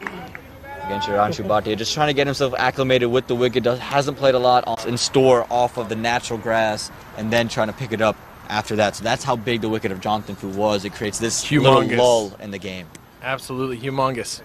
C: Again, Shiranshu Bhatia just trying to get himself acclimated with the wicket. Hasn't played a lot in store off of the natural grass, and then trying to pick it up after that. So that's how big the wicket of Jonathan Fu was. It creates this little lull in the game.
B: Absolutely humongous.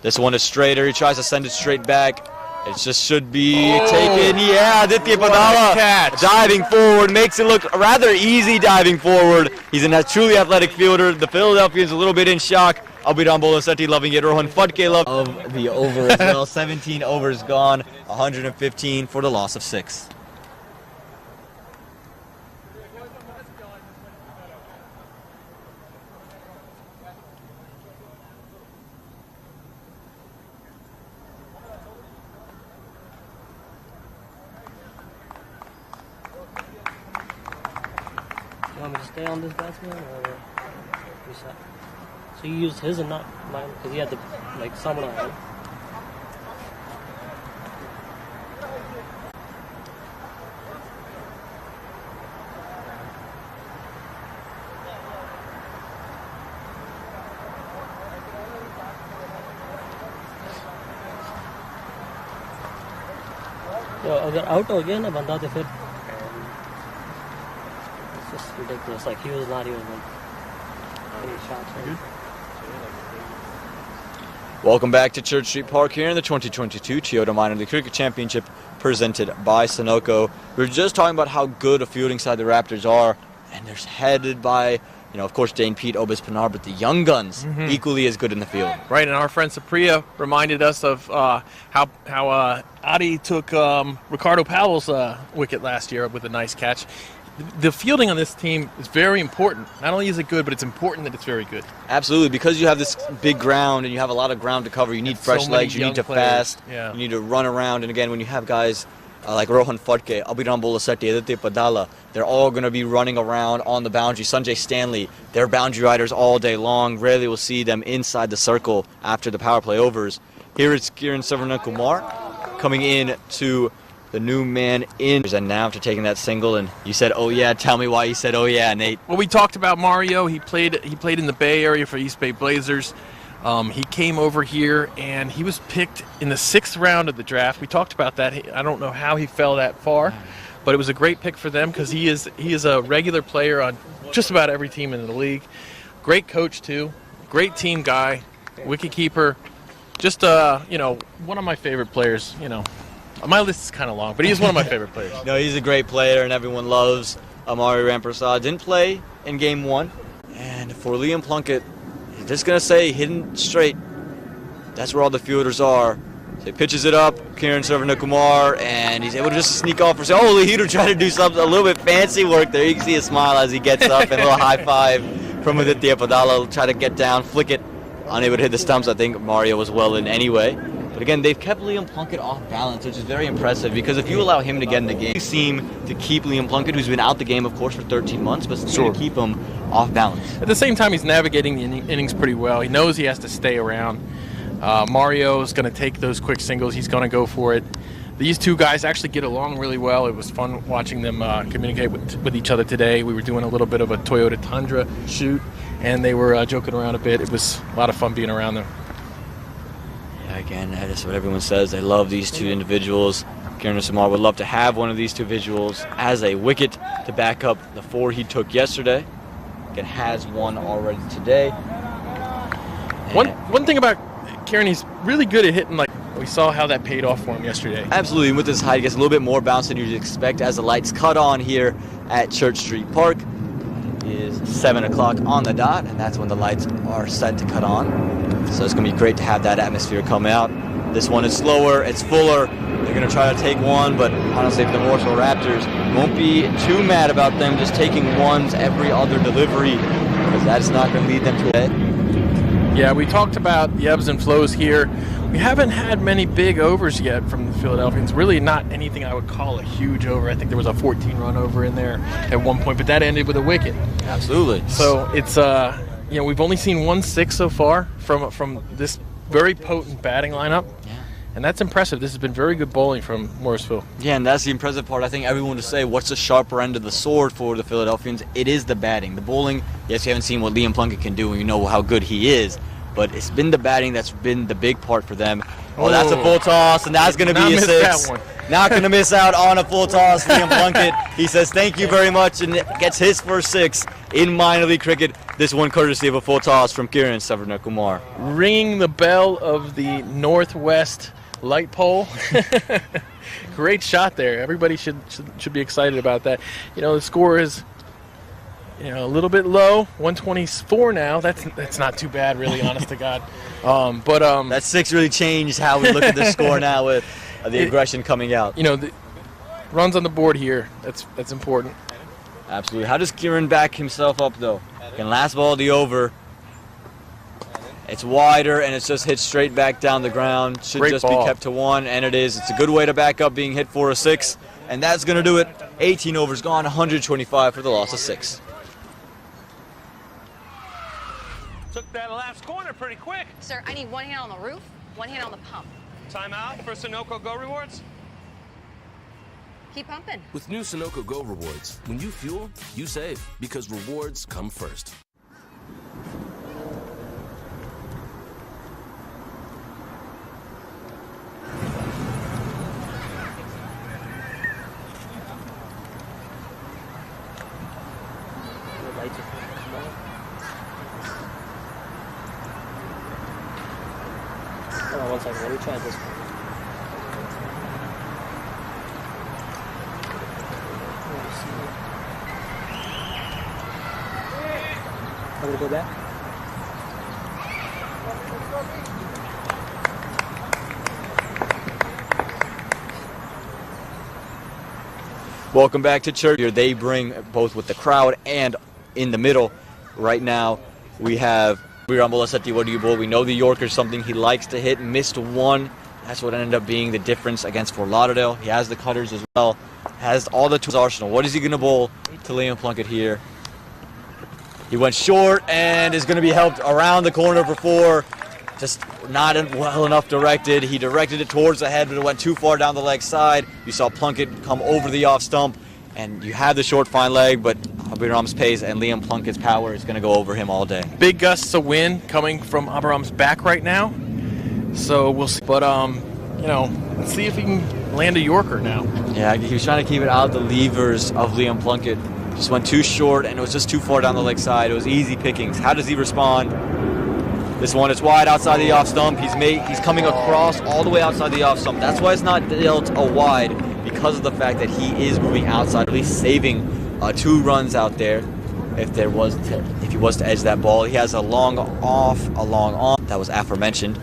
C: This one is straighter. He tries to send it straight back. It just should be taken. Yeah, Aditya Padala diving forward. Makes it look rather easy diving forward. He's a truly athletic fielder. The Philadelphians a little bit in shock. Abhiram Bolasetti loving it. Rohan Phadke love of the over as well. 17 overs gone. 115 for the loss of 6.
F: You want me to stay on this batsman or reset? So you used his and not mine because he had the Samana on. तो अगर out हो गया ना बंदा तो फिर it's just ridiculous. Like he was not even any shots. Right?
C: Welcome back to Church Street Park here in the 2022 Toyota Minor League Cricket Championship presented by Sunoco. We were just talking about how good a fielding side the Raptors are, and they're headed by, of course, Dane Pete, Obis Pinar, but the young guns equally as good in the field.
B: Right, and our friend Supriya reminded us of how Adi took Ricardo Powell's wicket last year with a nice catch. The fielding on this team is very important. Not only is it good, but it's important that it's very good.
C: Absolutely, because you have this big ground and you have a lot of ground to cover. You need fresh legs, you need to fast,
B: you
C: need to run around. And again, when you have guys like Rohan Phadke, Abhiram Bolasetti, Aditya Padala, they're all going to be running around on the boundary. Sanjay Stanley, they're boundary riders all day long. Rarely will see them inside the circle after the power play overs. Here it's Kiran Savarnakumar coming in to the new man in. And now after taking that single, and you said, oh yeah, tell me why you said, oh yeah, Nate.
B: Well, we talked about Mario. He played in the Bay Area for East Bay Blazers. He came over here and he was picked in the 6th round of the draft. We talked about that. I don't know how he fell that far, but it was a great pick for them because he is a regular player on just about every team in the league. Great coach too. Great team guy. Wicket keeper. Just one of my favorite players. My list is kind of long, but he's one of my favorite players.
C: No, he's a great player, and everyone loves Amari Ramprasad. Didn't play in Game 1. And for Liam Plunkett, he's just going to say, hitting straight. That's where all the fielders are. So he pitches it up, Kiran Savarnakumar, and he's able to just sneak off for say, oh, Lehidu tried to do something, a little bit fancy work there. You can see a smile as he gets up, and a little high five from Aditya Padala. Try to get down, flick it. Unable to hit the stumps. I think Mario was well in anyway. But again, they've kept Liam Plunkett off balance, which is very impressive because if you allow him to get in the game, you seem to keep Liam Plunkett, who's been out the game, of course, for 13 months, but still to keep him off balance.
B: At the same time, he's navigating the innings pretty well. He knows he has to stay around. Mario is going to take those quick singles. He's going to go for it. These two guys actually get along really well. It was fun watching them communicate with each other today. We were doing a little bit of a Toyota Tundra shoot, and they were joking around a bit. It was a lot of fun being around them.
C: Yeah, again, that is what everyone says. They love these two individuals. Kieran Samar would love to have one of these two individuals as a wicket to back up the 4 he took yesterday. Again, has one already today.
B: One thing about Kieran, he's really good at hitting. Like, we saw how that paid off for him yesterday.
C: Absolutely, and with his height, he gets a little bit more bounce than you'd expect as the lights cut on here at Church Street Park. It is 7 o'clock on the dot, and that's when the lights are set to cut on. So it's going to be great to have that atmosphere come out. This one is slower, it's fuller. They're going to try to take one, but honestly, if the Morrisville Raptors won't be too mad about them just taking ones every other delivery, because that's not going to lead them to it.
B: Yeah, we talked about the ebbs and flows here. We haven't had many big overs yet from the Philadelphians. Really not anything I would call a huge over. I think there was a 14-run over in there at one point, but that ended with a wicket.
C: Absolutely.
B: So it's, you know, we've only seen 1-6 so far from this very potent batting lineup.
C: Yeah.
B: And that's impressive. This has been very good bowling from Morrisville.
C: Yeah, and that's the impressive part. I think everyone would say, what's the sharper end of the sword for the Philadelphians? It is the batting. The bowling, yes, you haven't seen what Liam Plunkett can do, and you know how good he is. But it's been the batting that's been the big part for them. Oh, that's a full toss, and that's going to be a 6. Not going to miss out on a full toss. Liam Plunkett, he says thank you very much, and gets his first 6 in minor league cricket. This one courtesy of a full toss from Kiran Savarnakumar.
B: Ringing the bell of the northwest light pole. Great shot there. Everybody should be excited about that. You know, the score is, you know, a little bit low, 124 now. That's not too bad, really, honest to God.
C: That 6 really changed how we look at the score now with the aggression coming out.
B: You know, the runs on the board here. That's important.
C: Absolutely. How does Kieran back himself up, though? Can last ball the over. It's wider, and it's just hit straight back down the ground. Should
B: Great
C: just
B: ball.
C: be kept to 1, and it is. It's a good way to back up being hit for a 6, and that's going to do it. 18 overs gone, 125 for the loss of 6.
G: Took that last corner pretty quick.
L: Sir, I need one hand on the roof, one hand on the pump.
G: Timeout for Sunoco Go Rewards.
L: Keep pumping.
J: With new Sunoco Go Rewards, when you fuel, you save, because rewards come first.
F: Hold on 1 second. Let me try this one. I'm gonna go back.
C: Welcome back to church. Here they bring both with the crowd and in the middle. Right now, we have Wirambola What do you bowl? We know the Yorker's something he likes to hit. Missed 1. That's what ended up being the difference against Fort Lauderdale. He has the cutters as well. Has all the tools arsenal. What is he going to bowl to Liam Plunkett here? He went short and is going to be helped around the corner for 4. Just not well enough directed. He directed it towards the head, but it went too far down the leg side. You saw Plunkett come over the off stump, and you have the short fine leg, but Abiram's pace and Liam Plunkett's power is going to go over him all day.
B: Big gusts of wind coming from Abiram's back right now, so we'll see. But you know, let's see if he can land a Yorker now.
C: Yeah, he was trying to keep it out the levers of Liam Plunkett. Just went too short, and it was just too far down the leg side. It was easy pickings. How does he respond? This one is wide outside the off stump. He's coming across all the way outside the off stump. That's why it's not dealt a wide, because of the fact that he is moving outside, at least saving 2 runs out there. If he was to edge that ball, he has a long off, a long on. That was aforementioned.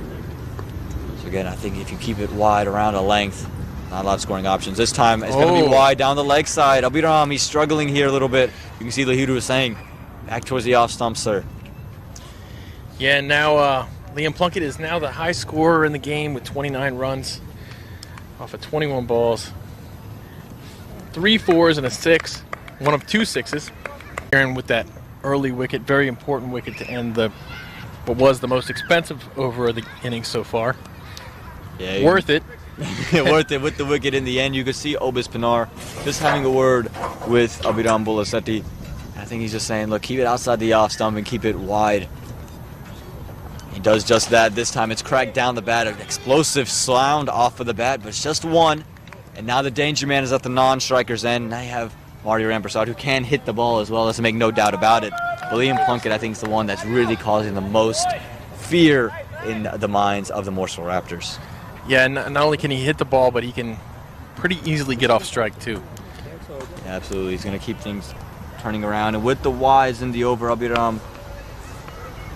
C: So again, I think if you keep it wide around a length, not a lot of scoring options. This time it's going to be wide down the leg side. Abiram, he's struggling here a little bit. You can see Lahiru was saying, back towards the off stump, sir.
B: Yeah, now Liam Plunkett is now the high scorer in the game with 29 runs off of 21 balls. 3 4s and a 6, one of 2 6s. Aaron with that early wicket, very important wicket to end what was the most expensive over of the innings so far.
C: Yeah,
B: worth it.
C: Worth it with the wicket in the end. You could see Obis Pinar just having a word with Abhiram Bolasetti. I think he's just saying, look, keep it outside the off stump and keep it wide. He does just that. This time it's cracked down the bat. An explosive sound off of the bat, but it's just one. And now the danger man is at the non-striker's end. Now you have Mario Rampersad, who can hit the ball as well. Let's make no doubt about it. But Liam Plunkett, I think, is the one that's really causing the most fear in the minds of the Morrisville Raptors.
B: Yeah, and not only can he hit the ball, but he can pretty easily get off strike too.
C: Yeah, absolutely. He's going to keep things turning around. And with the wides in the over, Abhiram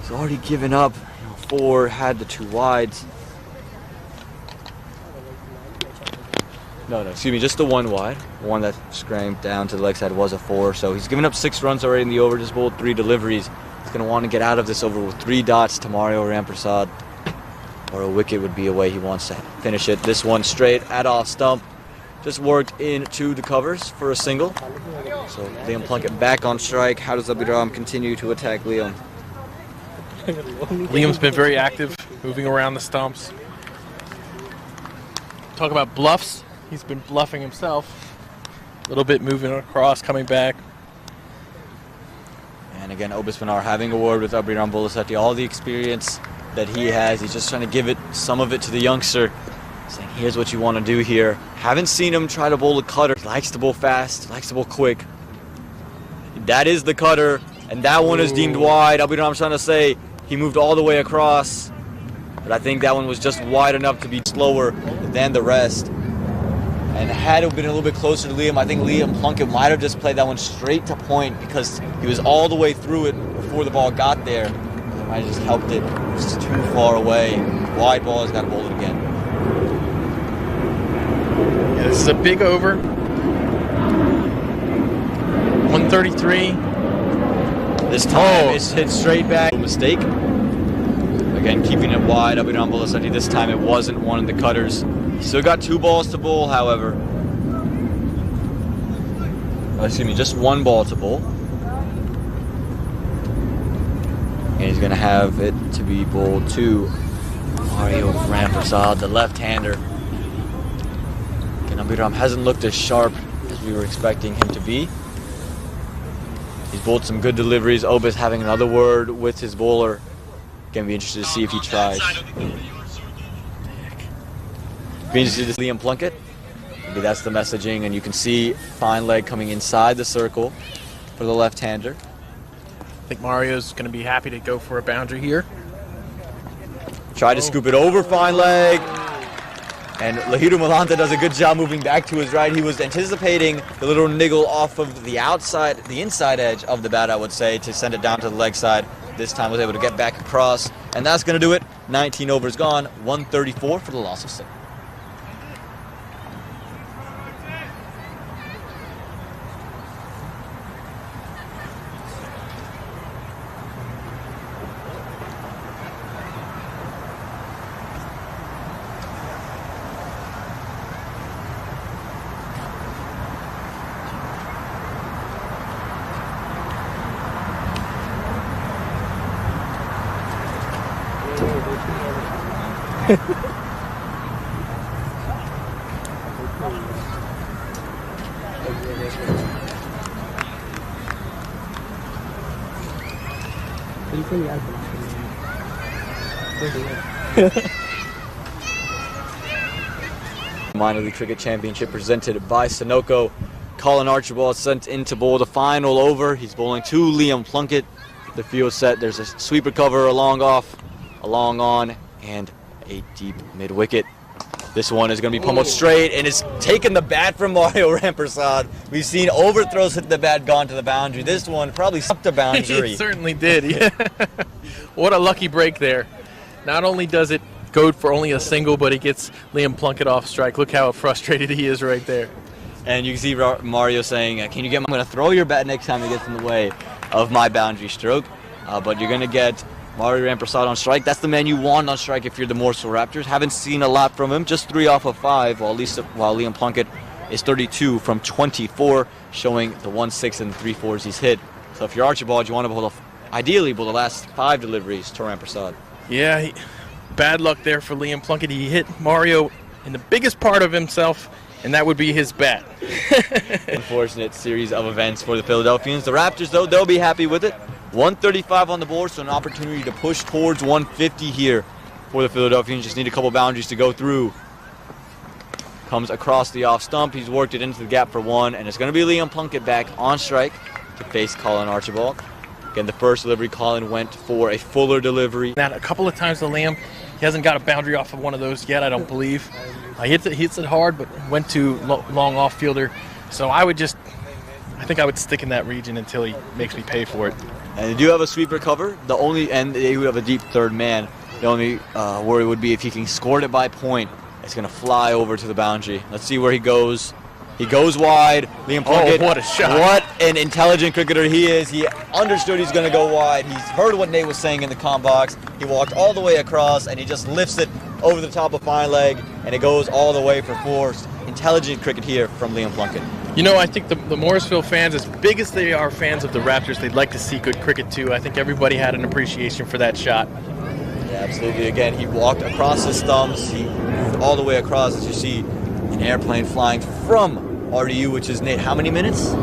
C: has already given up. 4, had the 2 wides. No, excuse me, just the 1 wide. One that scrammed down to the leg side was a 4. So he's given up 6 runs already in the over, just bowled 3 deliveries. He's going to want to get out of this over with 3 dots to Mario Rampersad. Or a wicket would be a way he wants to finish it. This one straight at off stump. Just worked into the covers for a single. So Liam Plunkett back on strike. How does Abhiram continue to attack Liam?
B: Liam's been very active, moving around the stumps. Talk about bluffs. He's been bluffing himself. A little bit moving across, coming back.
C: And again, Obis Pinar having a word with Abhiram Bolasetti. All the experience that he has, he's just trying to give it some of it to the youngster. Saying, here's what you want to do here. Haven't seen him try to bowl a cutter. He likes to bowl fast, likes to bowl quick. That is the cutter, and that one is deemed wide. Abhiram's trying to say he moved all the way across, but I think that one was just wide enough to be slower than the rest. And had it been a little bit closer to Liam, I think Liam Plunkett might have just played that one straight to point because he was all the way through it before the ball got there. I just helped it. It's just too far away. Wide ball has got to bowl it again.
B: Yeah, this is a big over. 133.
C: This time it's hit straight back. Mistake. Again, keeping it wide. Abhiram Bolasetti. This time it wasn't one of the cutters. Still got 2 balls to bowl, however. Oh, excuse me, just 1 ball to bowl. And he's going to have it to be bowled to Mario Rampersad, the left-hander. And Abhiram hasn't looked as sharp as we were expecting him to be. He's bowled some good deliveries. Obis having another word with his bowler. Again, be interested to see if he tries. Be interested to see Liam Plunkett. Maybe that's the messaging, and you can see fine leg coming inside the circle for the left-hander.
B: I think Mario's going to be happy to go for a boundary here.
C: Try to scoop it over, fine leg. And Lahiru Malanta does a good job moving back to his right. He was anticipating the little niggle off of the outside, the inside edge of the bat, I would say, to send it down to the leg side. This time was able to get back across, and that's going to do it. 19 overs gone, 134 for the loss of 6. Minor League Cricket Championship presented by Sunoco. Colin Archibald sent in to bowl the final over. He's bowling to Liam Plunkett. The field set. There's a sweeper cover, a long off, a long on, and a deep mid-wicket. This one is going to be pummeled straight, and it's taken the bat from Mario Rampersad. We've seen overthrows hit the bat, gone to the boundary. This one probably stuck the boundary.
B: It certainly did. Yeah. What a lucky break there. Not only does it go for only a single, but it gets Liam Plunkett off strike. Look how frustrated he is right there.
C: And you can see Mario saying, can you get, I'm going to throw your bat next time it gets in the way of my boundary stroke. But you're going to get Mario Rampersad on strike. That's the man you want on strike if you're the Morrisville Raptors. Haven't seen a lot from him. Just 3 off of 5, while Liam Plunkett is 32 from 24, showing the 1-6 and the 3-4s he's hit. So if you're Archibald, you want to bowl, ideally bowl the last 5 deliveries to Rampersad.
B: Yeah, bad luck there for Liam Plunkett. He hit Mario in the biggest part of himself, and that would be his bat.
C: Unfortunate series of events for the Philadelphians. The Raptors, though, they'll be happy with it. 135 on the board, so an opportunity to push towards 150 here for the Philadelphians. Just need a couple boundaries to go through. Comes across the off stump. He's worked it into the gap for one, and it's going to be Liam Plunkett back on strike to face Colin Archibald. Again, the first delivery, Colin went for a fuller delivery.
B: Now, a couple of times to Liam, he hasn't got a boundary off of one of those yet, I don't believe. He hits it hard, but went to long off fielder. So I think I would stick in that region until he makes me pay for it.
C: And they do have a sweeper cover. And they would have a deep third man. The only worry would be if he can score it by point, it's going to fly over to the boundary. Let's see where he goes. He goes wide. Liam Plunkett.
B: Oh, what a shot.
C: What an intelligent cricketer he is. He understood he's going to go wide. He's heard what Nate was saying in the comm box. He walked all the way across, and he just lifts it over the top of fine leg, and it goes all the way for four. Intelligent cricket here from Liam Plunkett.
B: You know, I think the Morrisville fans, as big as they are fans of the Raptors, they'd like to see good cricket too. I think everybody had an appreciation for that shot.
C: Yeah, absolutely. Again, he walked across his thumbs. He moved all the way across, as you see an airplane flying from RDU, which is, Nate, how many minutes?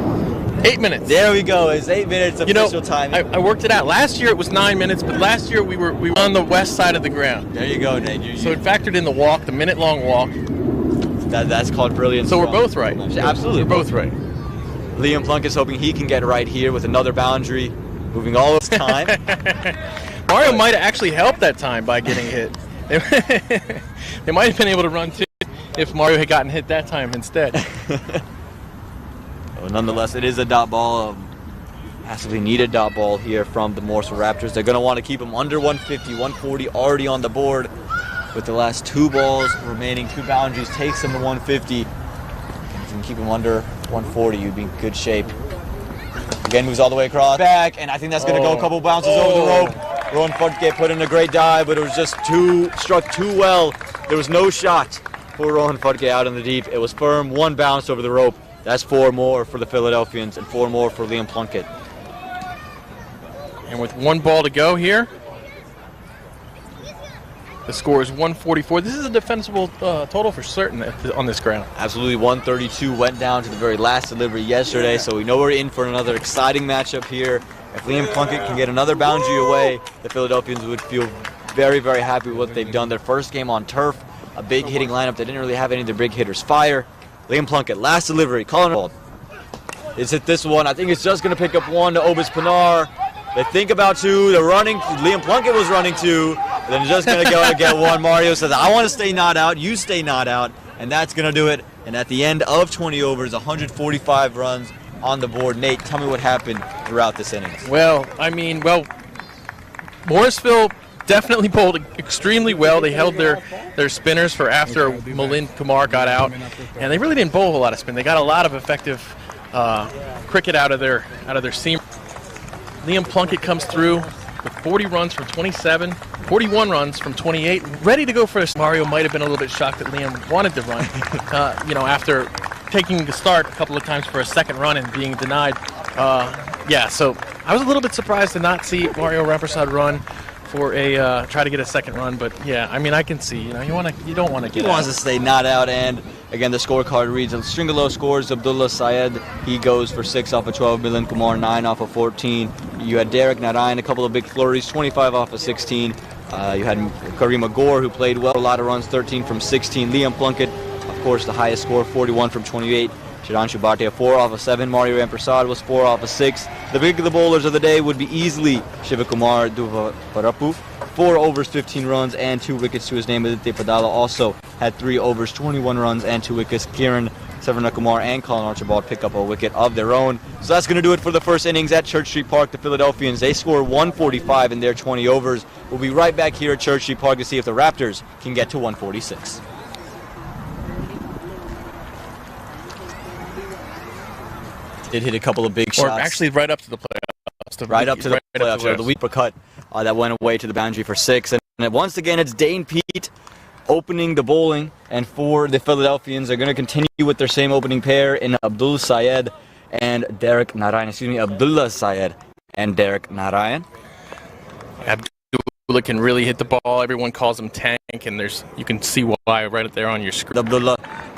B: 8 minutes.
C: There we go. It's 8 minutes official time.
B: I worked it out. Last year it was 9 minutes, but last year we were on the west side of the ground.
C: There you go, Nate.
B: So it factored in the walk, the minute-long walk.
C: That's called brilliance.
B: So we're both right.
C: Absolutely.
B: We're both right.
C: Liam Plunkett's hoping he can get right here with another boundary, moving all of his time.
B: Mario might have actually helped that time by getting hit. They might have been able to run too if Mario had gotten hit that time instead.
C: Well, nonetheless, it is a dot ball. Massively needed dot ball here from the Morrisville Raptors. They're going to want to keep him under 150, 140 already on the board. With the last 2 balls remaining, 2 boundaries, takes him to 150. If you can keep him under 140, you'd be in good shape. Again, moves all the way across, back, and I think that's going to go a couple bounces over the rope. Rohan Phadke put in a great dive, but it was just struck too well. There was no shot for Rohan Phadke out in the deep. It was firm, 1 bounce over the rope. That's 4 more for the Philadelphians and 4 more for Liam Plunkett.
B: And with 1 ball to go here, the score is 144. This is a defensible total for certain on this ground.
C: Absolutely. 132 went down to the very last delivery yesterday, so we know we're in for another exciting matchup here. If Liam Plunkett can get another boundary away, the Philadelphians would feel very, very happy with what they've done. Their first game on turf, a big hitting lineup. They didn't really have any of their big hitters fire. Liam Plunkett, last delivery. Colin is hit this one. I think it's just going to pick up 1 to Obis Pinar. They think about 2. They're running. Liam Plunkett was running 2. Then just going to go and get 1. Mario says, I want to stay not out. You stay not out. And that's going to do it. And at the end of 20 overs, 145 runs on the board. Nate, tell me what happened throughout this innings.
B: Well, Morrisville definitely bowled extremely well. They held their spinners for after Milind Kumar got out. And they really didn't bowl a whole lot of spin. They got a lot of effective cricket out of their seam. Liam Plunkett comes through with 40 runs from 27, 41 runs from 28, ready to go for a Mario might have been a little bit shocked that Liam wanted to run, after taking the start a couple of times for a second run and being denied. So I was a little bit surprised to not see Mario Rampersad run for a try to get a second run, but yeah, I can see, you don't want to get out.
C: He wants to stay not out, and again, the scorecard reads a string of low scores. Abdullah Syed, he goes for 6 off of 12. Milind Kumar, 9 off of 14. You had Derek Narayan, a couple of big flurries, 25 off of 16. You had Karima Gore, who played well, a lot of runs, 13 from 16. Liam Plunkett, of course, the highest score, 41 from 28. Shiranshu Bhatia, 4 off of 7. Mario Rampersad was 4 off of 6. The big of the bowlers of the day would be easily Shivakumar Duvaparapu, 4 overs, 15 runs, and 2 wickets to his name. Aditya Padala also had 3 overs, 21 runs, and 2 wickets. Kiran Savarnakumar and Colin Archibald pick up a wicket of their own. So that's going to do it for the first innings at Church Street Park. The Philadelphians, they score 145 in their 20 overs. We'll be right back here at Church Street Park to see if the Raptors can get to 146. Did hit a couple of big shots.
B: Or actually right up to the playoffs.
C: Right up to the playoffs. The weak cut that went away to the boundary for 6. And once again, it's Dane Pete opening the bowling. And for the Philadelphians, they're going to continue with their same opening pair in Abdul Syed and Derek Narayan. Abdullah Syed and Derek Narayan.
B: Abdul Abdullah can really hit the ball. Everyone calls him Tank, and you can see why right there on your screen.
C: Abdullah,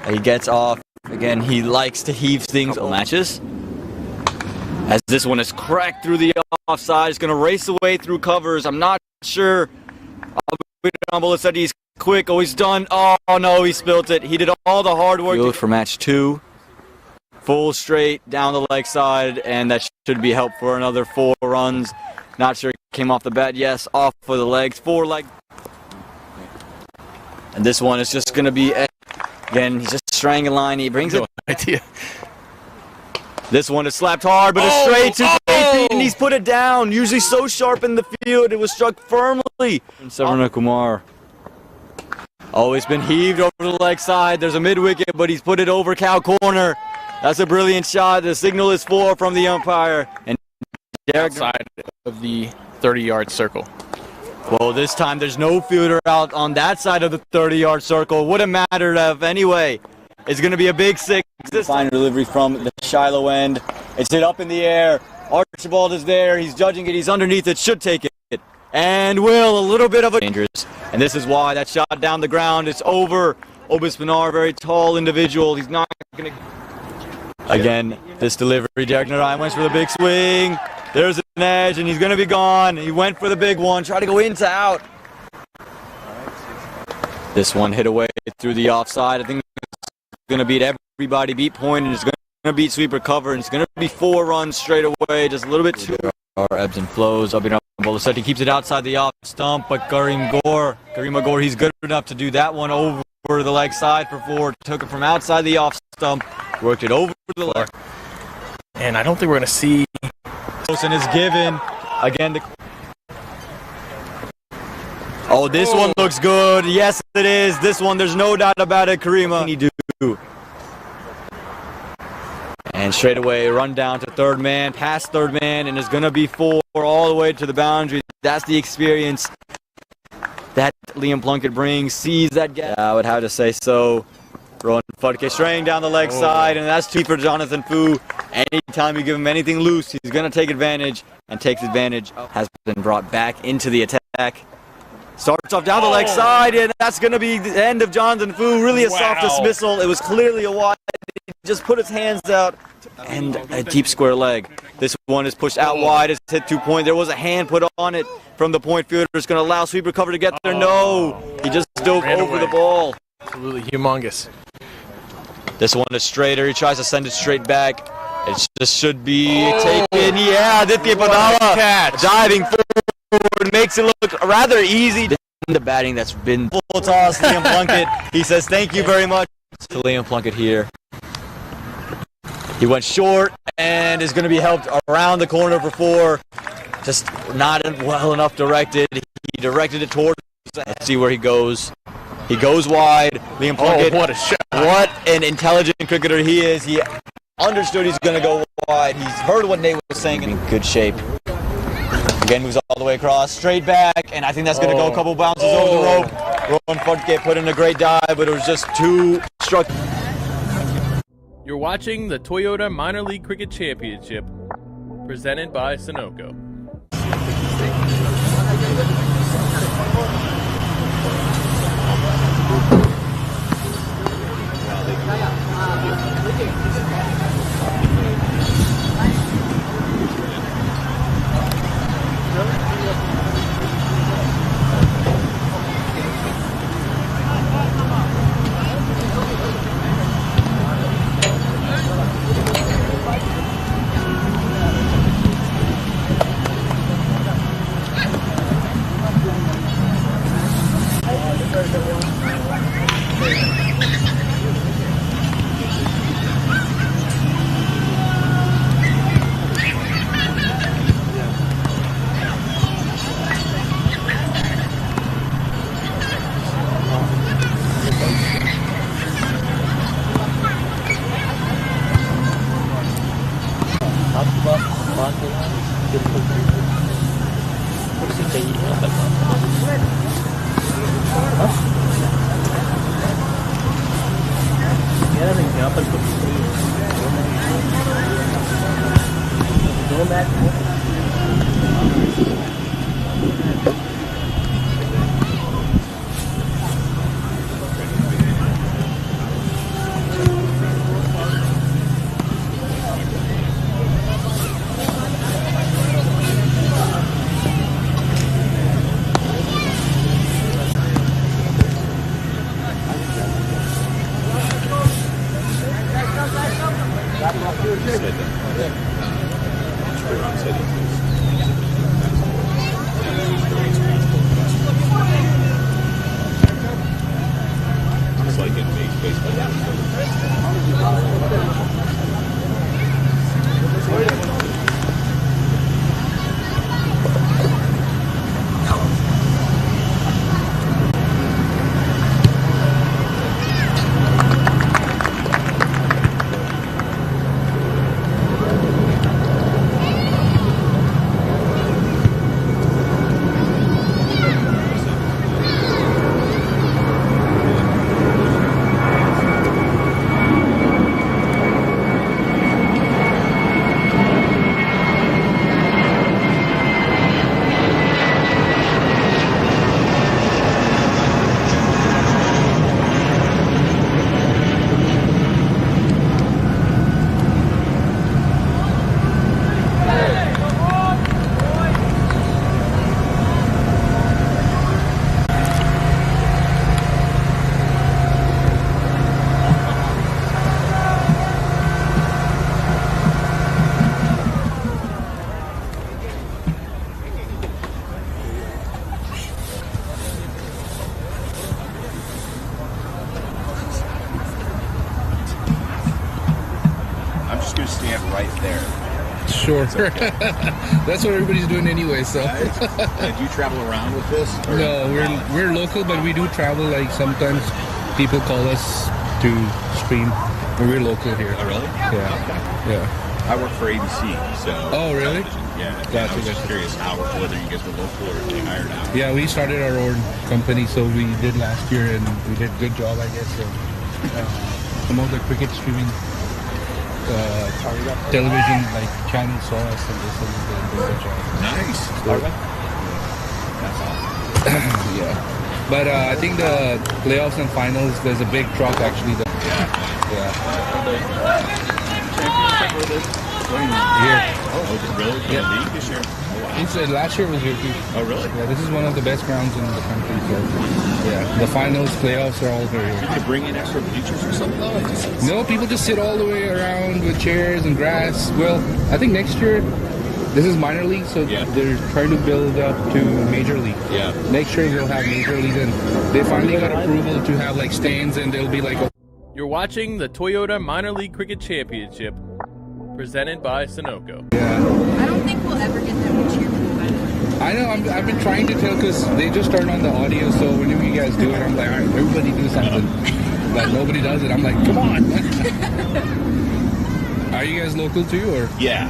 C: he gets off. Again, he likes to heave things over matches. As this one is cracked through the offside, it's going to race away through covers. I'm not sure. Abdullah said he's quick. Oh, he's done. Oh, no, he spilt it. He did all the hard work for match 2. Full straight down the leg side, and that should be help for another 4 runs. Not sure it came off the bat. Yes, off for the legs. 4 leg. And this one is just going to be, again, he's just strangling line. He brings it.
B: Idea.
C: This one is slapped hard, but it's straight to KP, and he's put it down. Usually so sharp in the field, it was struck firmly. Savarna Kumar. Oh, it's been heaved over the leg side. There's a mid-wicket, but he's put it over cow corner. That's a brilliant shot. The signal is 4 from the umpire. And Derek
B: outside of the 30-yard circle.
C: Well, this time there's no fielder out on that side of the 30-yard circle. Wouldn't matter if anyway. It's going to be a big 6. Fine delivery from the Shiloh end. It's hit up in the air. Archibald is there. He's judging it. He's underneath it. Should take it. And will, a little bit of a dangerous. And this is why that shot down the ground. It's over. Obis Pinar, very tall individual. He's not going to... Again, this delivery. Derek Narayan went for the big swing. There's an edge, and he's going to be gone. He went for the big one. Tried to go into out. This one hit away through the offside. I think going to beat everybody, beat point, and it's going to beat sweeper cover, and it's going to be 4 runs straight away, just a little bit too. There are ebbs and flows. He keeps it outside the off stump, but Kareem Agor, he's good enough to do that one over the leg side for 4. Took it from outside the off stump, worked it over the leg.
B: And I don't think we're going to see.
C: Wilson is given again. Oh, this one looks good. Yes, it is. This one, there's no doubt about it. Karima. And straight away, run down to third man, past third man, and it's going to be 4 all the way to the boundary. That's the experience that Liam Plunkett brings. Sees that gap. I would have to say so. Rowan Fudke straying down the leg side, and that's 2 for Jonathan Fu. Anytime you give him anything loose, he's going to take advantage, and takes advantage. Has been brought back into the attack. Starts off down the leg side, and that's going to be the end of Jonathan Fu. Really a soft dismissal. It was clearly a wide. He just put his hands out, and a deep square leg. This one is pushed out wide. It's hit 2 point. There was a hand put on it from the point fielder. It's going to allow sweeper cover to get there. No, he just dove over the ball.
B: Absolutely humongous.
C: This one is straighter. He tries to send it straight back. It just should be taken. Yeah, Aditya Padala diving forward makes it look rather easy. The batting that's been full toss, Liam Plunkett. He says thank you very much to Liam Plunkett here. He went short and is going to be helped around the corner for 4. Just not well enough directed. He directed it towards. Let's see where he goes. He goes wide. Liam Plunkett.
B: Oh, what a shot.
C: What an intelligent cricketer he is. He understood he's going to go wide. He's heard what Nate was saying and in good shape. Again, moves all the way across, straight back, and I think that's going to go a couple bounces over the rope. Rowan Fudke put in a great dive, but it was just too struck.
B: You're watching the Toyota Minor League Cricket Championship, presented by Sunoco.
M: sure. That's what everybody's doing anyway. So.
N: Do you travel around with this? Or?
M: No, we're local, but we do travel. Like sometimes people call us to stream. But we're local here.
N: Oh, really?
M: Yeah.
N: Okay.
M: Yeah.
N: I work for ABC, so.
M: Oh, really?
N: Yeah.
M: Gotcha,
N: I was just curious whether you guys were local or if they hired out.
M: Yeah, we started our own company, so we did last year, and we did a good job, I guess. So, some of the cricket streaming television like channels saw us, and they said we did a good job.
N: Nice.
M: So,
N: That's awesome.
M: Yeah. But I think the playoffs and finals, there's a big drop actually. Yeah. Here.
N: Oh, is it really?
M: Yeah.
N: League this year? Oh, wow.
M: Last year was here too.
N: Oh, really?
M: Yeah, this is one of the best grounds in the country. So, yeah, the finals, playoffs are all here.
N: Did you bring in extra bleachers or something?
M: No, people just sit all the way around with chairs and grass. Well, I think next year, this is minor league, so they're trying to build up to major league.
N: Yeah.
M: Next year they'll have major league, and they finally got approval to have like stands, and they'll be like.
B: You're watching the Toyota Minor League Cricket Championship, presented by Sunoco.
L: I don't think we'll ever get them to cheer for the final.
M: I know, I've been trying to tell because they just turned on the audio, so whenever you guys do it, I'm like, all right, everybody do something. But nobody does it. I'm like, come on. Are you guys local too, or?
N: Yeah.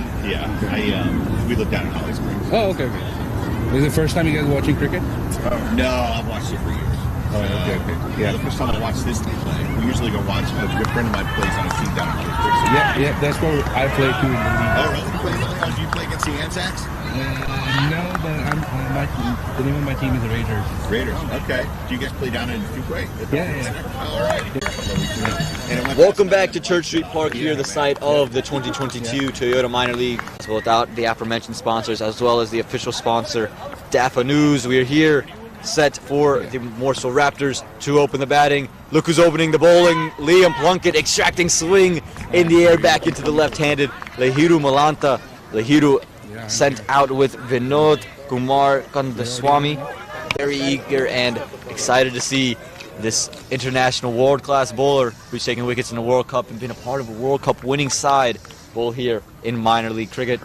N: We live down in Holly Springs.
M: Oh, okay. Is it the first time you guys watching cricket?
N: No, I've watched it for years.
M: Oh, okay. Yeah.
N: The first time I watched this team play, we usually go watch a good friend of mine plays on a team down in Holly Springs.
M: Yeah, that's where I play too in the league.
N: Oh, really? Do you play against the Anzacs?
M: No, but the name of my team is the Raiders.
N: Raiders, okay. Do you guys play down in Fuquay?
M: Yeah.
N: All right.
C: Welcome back to Church Street Park here, the site of the 2022 Toyota Minor League. So without the aforementioned sponsors, as well as the official sponsor, DAFA News, we are here set for the Morrisville Raptors to open the batting. Look who's opening the bowling. Liam Plunkett extracting swing in the air back into the left-handed Lahiru Malanta. Lahiru sent out with Vinod Kumar Kandaswamy. Very eager and excited to see this international world-class bowler who's taken wickets in the World Cup and been a part of a World Cup winning side bowl here in minor league cricket.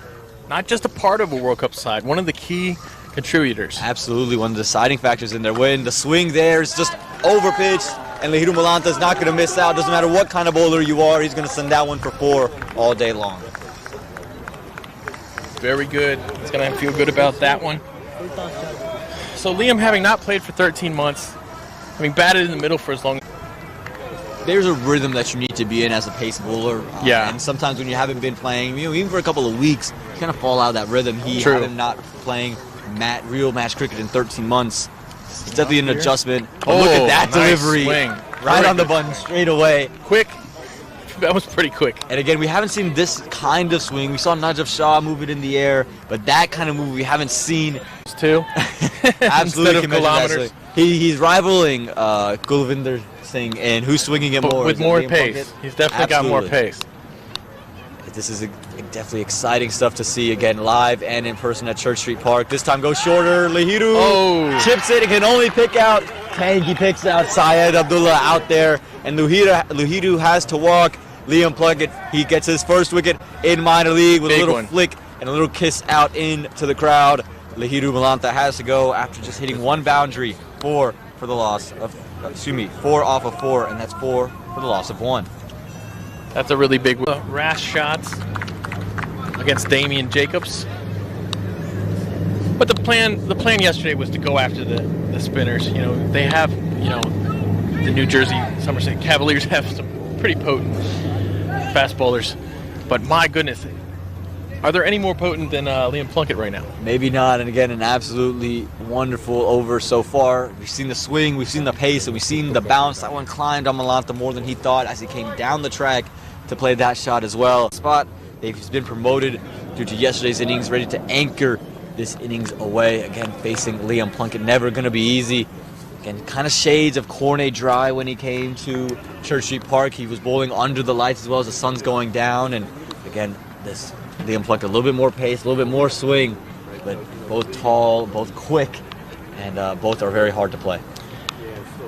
B: Not just a part of a World Cup side, one of the key contributors.
C: Absolutely, one of the deciding factors in their win. The swing there is just over-pitched, and Lahiru Malanta is not going to miss out. Doesn't matter what kind of bowler you are, he's going to send that one for 4 all day long.
B: Very good. He's going to feel good about that one. So Liam, having not played for 13 months, having batted in the middle for as long.
C: There's a rhythm that you need to be in as a pace bowler.
B: Yeah.
C: And sometimes when you haven't been playing, even for a couple of weeks, you kind of fall out of that rhythm.
B: True.
C: Having not playing real match cricket in 13 months, it's definitely an adjustment.
B: Oh,
C: look at that
B: nice
C: delivery.
B: Swing.
C: Right on the button, straight away.
B: Quick. That was pretty quick.
C: And again, we haven't seen this kind of swing. We saw Najib Shah move it in the air, but that kind of move we haven't seen.
B: Too.
C: Absolutely.
B: Instead of kilometers.
C: He's rivaling Kulvinder Singh and who's swinging it more.
B: With more pace. He's definitely got more pace.
C: This is definitely exciting stuff to see again live and in person at Church Street Park. This time goes shorter. Lahiru chips it. He can only pick out. He picks out Syed Abdullah out there. And Lahiru has to walk. Liam Plunkett, he gets his first wicket in minor league with a little flick and a little kiss out into the crowd. Lahiru Malanta has to go after just hitting one boundary. 4 for the loss of, 4 off of 4, and that's 4 for the loss of 1.
B: That's a really big rash shots against Damian Jacobs. But the plan yesterday was to go after the spinners. You know, they have, the New Jersey Somerset Cavaliers have some pretty potent fast bowlers. But my goodness, are there any more potent than Liam Plunkett right now?
C: Maybe not, and again, an absolutely wonderful over so far. We've seen the swing, we've seen the pace, and we've seen the bounce. That one climbed on Malanta more than he thought as he came down the track to play that shot as well. He's been promoted due to yesterday's innings, ready to anchor this innings away. Again, facing Liam Plunkett, never going to be easy. Again, kind of shades of Cornet Dry when he came to Church Street Park. He was bowling under the lights as well as the sun's going down, and again, this Liam Plunkett, a little bit more pace, a little bit more swing, but both tall, both quick, and both are very hard to play.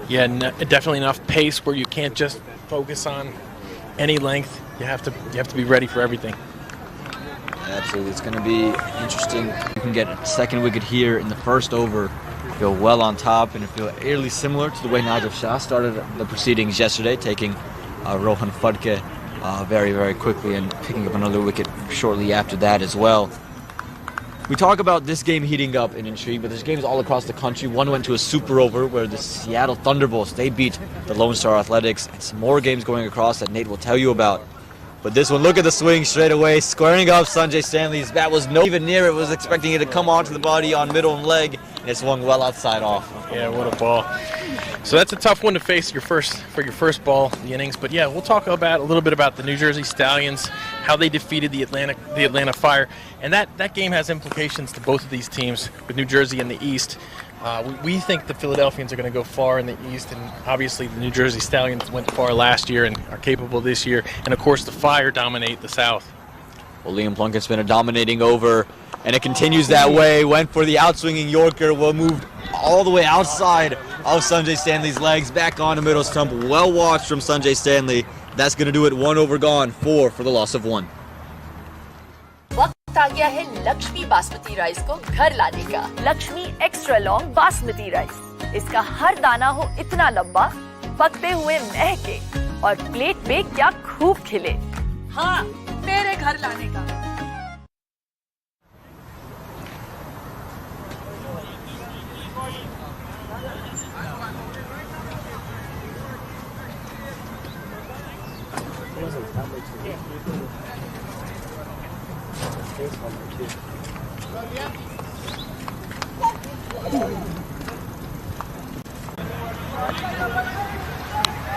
B: Yeah, definitely enough pace where you can't just focus on any length. You have to be ready for everything.
C: Absolutely, it's going to be interesting. You can get a second wicket here in the first over, feel well on top, and feel eerily similar to the way Nigel Shah started the proceedings yesterday, taking Rohan Fudke very, very quickly and picking up another wicket shortly after that as well. We talk about this game heating up in intrigue, but there's games all across the country. One went to a super over where the Seattle Thunderbolts, they beat the Lone Star Athletics, and some more games going across that Nate will tell you about. But this one, look at the swing straight away, squaring up Sanjay Stanley's bat was not even near it, was expecting it to come onto the body on middle and leg, and it swung well outside off.
B: Yeah, what a ball. So that's a tough one to face for your first ball in the innings. But yeah, we'll talk about a little bit about the New Jersey Stallions, how they defeated the Atlanta Fire, and that game has implications to both of these teams with New Jersey in the East. We think the Philadelphians are going to go far in the East, and obviously the New Jersey Stallions went far last year and are capable this year. And of course, the Fire dominate the South.
C: Well, Liam Plunkett's been a dominating over, and it continues that way. Went for the outswinging Yorker, moved all the way outside of Sanjay Stanley's legs, back on the middle stump. Well watched from Sanjay Stanley. That's going to do it. 1 over gone, 4 for the loss of 1.
E: वक्त आ गया है Lakshmi basmati rice को घर लाने का। Lakshmi extra long basmati rice, इसका हर दाना हो इतना लंबा, पकते हुए महके और प्लेट पे क्या खूब खिले।
H: हाँ, मेरे घर लाने का।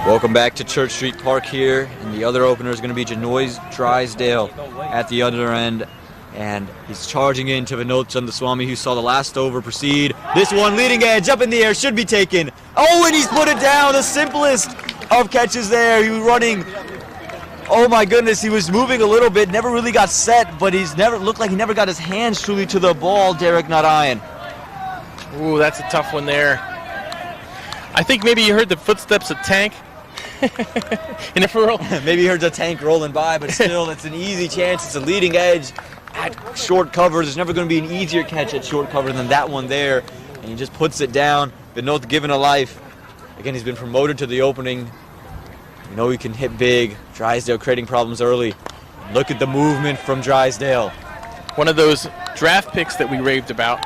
C: Welcome back to Church Street Park here, and the other opener is going to be Janois Drysdale at the other end, and he's charging into Vinod Chandaswamy, who saw the last over proceed. This one leading edge up in the air, should be taken. Oh, and he's put it down. The simplest of catches there. He was running. Oh my goodness, he was moving a little bit, never really got set, but he's never looked like he never got his hands truly to the ball, Derek Narayan.
B: Ooh, that's a tough one there. I think maybe you heard the footsteps of Tank. In a furrow.
C: Maybe you heard the Tank rolling by, but still, it's an easy chance. It's a leading edge at short cover. There's never going to be an easier catch at short cover than that one there, and he just puts it down. Vinod given a life. Again, he's been promoted to the opening. You know he can hit big. Drysdale creating problems early. Look at the movement from Drysdale.
B: One of those draft picks that we raved about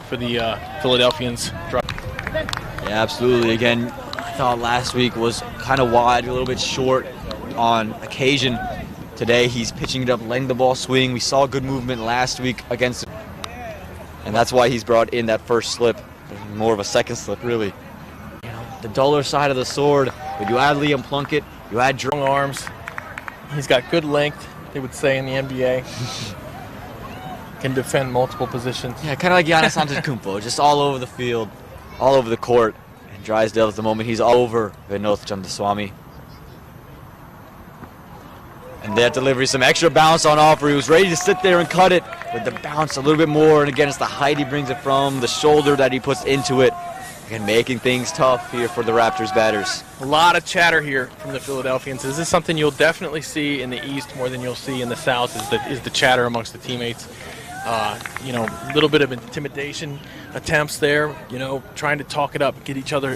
B: for the Philadelphians.
C: Yeah, absolutely. Again, I thought last week was kind of wide, a little bit short on occasion. Today he's pitching it up, letting the ball swing. We saw good movement last week against, and that's why he's brought in that first slip, more of a second slip, really. You know, the duller side of the sword. But you add Liam Plunkett, you add
B: Strong arms. He's got good length, they would say in the NBA. Can defend multiple positions.
C: Yeah, kind of like Giannis Antetokounmpo, just all over the field, all over the court. And Drysdale at the moment, he's all over Vinod Chandaswamy. And that delivery, some extra bounce on offer. He was ready to sit there and cut it, but the bounce a little bit more. And again, it's the height he brings it from, the shoulder that he puts into it. Again, making things tough here for the Raptors batters.
B: A lot of chatter here from the Philadelphians. This is something you'll definitely see in the East more than you'll see in the South, is the chatter amongst the teammates. You know, a little bit of intimidation attempts there, you know, trying to talk it up, get each other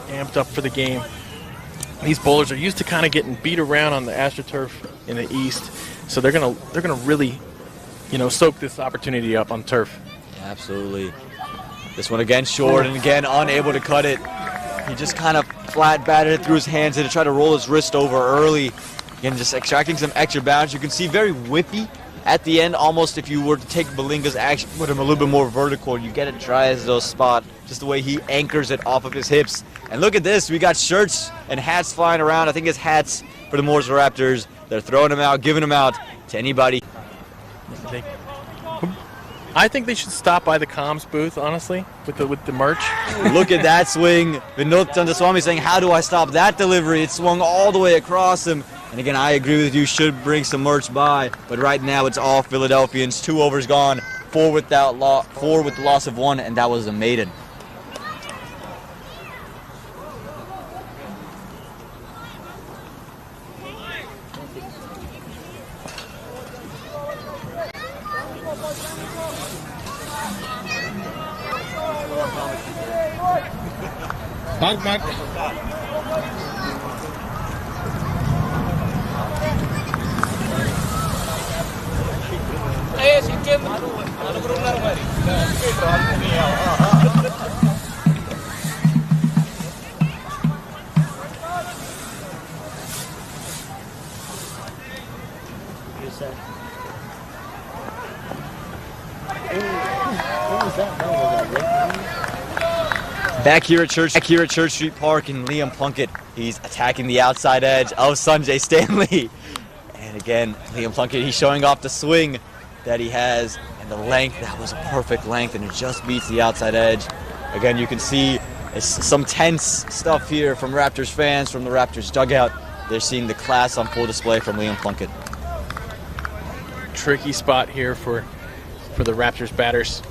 B: amped up for the game. These bowlers are used to kind of getting beat around on the AstroTurf in the East, so they're gonna really, you know, soak this opportunity up on turf.
C: Yeah, absolutely. This one again short and again unable to cut it. He just kind of flat batted it through his hands and to try to roll his wrist over early. Again, just extracting some extra bounce. You can see very whippy at the end, almost if you were to take Belinga's action, put him a little bit more vertical, you get it Drysdale's spot, just the way he anchors it off of his hips. And look at this, we got shirts and hats flying around. I think it's hats for the Morrisville Raptors. They're throwing them out, giving them out to anybody.
B: I think they should stop by the comms booth, honestly, with the merch.
C: Look at that swing. Vinod Chandaswamy saying, how do I stop that delivery? It swung all the way across him. And again, I agree with you, should bring some merch by. But right now, it's all Philadelphians. 2 overs gone, 4 with the loss of 1, and that was a maiden.
M: Mark.
F: You said. What was that?
C: Back here at Church Street Park, and Liam Plunkett, he's attacking the outside edge of Sanjay Stanley. And again, Liam Plunkett, he's showing off the swing that he has and the length. That was a perfect length, and it just beats the outside edge. Again, you can see some tense stuff here from Raptors fans, from the Raptors dugout. They're seeing the class on full display from Liam Plunkett.
B: Tricky spot here for the Raptors batters.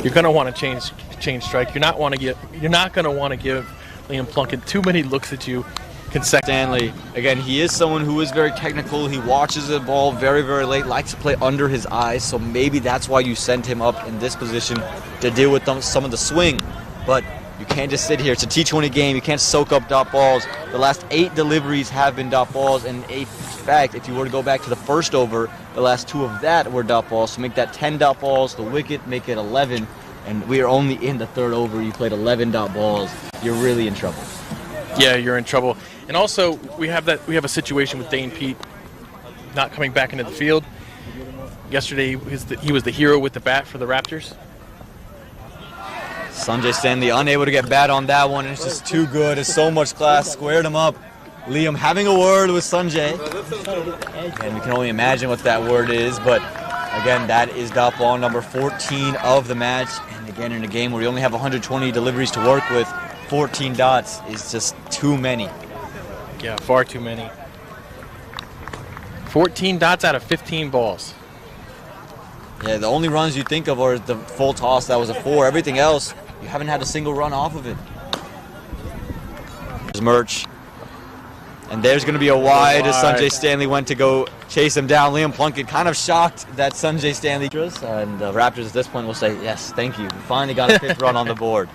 B: You're gonna want to change strike. You're not gonna want to give Liam Plunkett too many looks at you consecutively.
C: Stanley, again, he is someone who is very technical. He watches the ball very, very late, likes to play under his eyes, so maybe that's why you sent him up in this position to deal with some of the swing. But you can't just sit here. It's a T20 game. You can't soak up dot balls. The last 8 deliveries have been dot balls, and in fact, if you were to go back to the first over, the last 2 of that were dot balls. So make that 10 dot balls. The wicket, make it 11. And we are only in the 3rd over. You played 11 dot balls. You're really in trouble.
B: Yeah, you're in trouble. And also, we have a situation with Dane Pete not coming back into the field. Yesterday, he was the hero with the bat for the Raptors.
C: Sanjay Stanley unable to get bat on that one. It's just too good. It's so much class. Squared him up. Liam having a word with Sanjay. And we can only imagine what that word is. But again, that is dot ball number 14 of the match. And again, in a game where we only have 120 deliveries to work with, 14 dots is just too many.
B: Yeah, far too many. 14 dots out of 15 balls.
C: Yeah, the only runs you think of are the full toss. That was a 4. Everything else, you haven't had a single run off of it. There's Murch. And there's going to be a wide as Sanjay Stanley went to go chase him down. Liam Plunkett kind of shocked that Sanjay Stanley. And the Raptors at this point will say, yes, thank you. We finally got a 5th run on the board.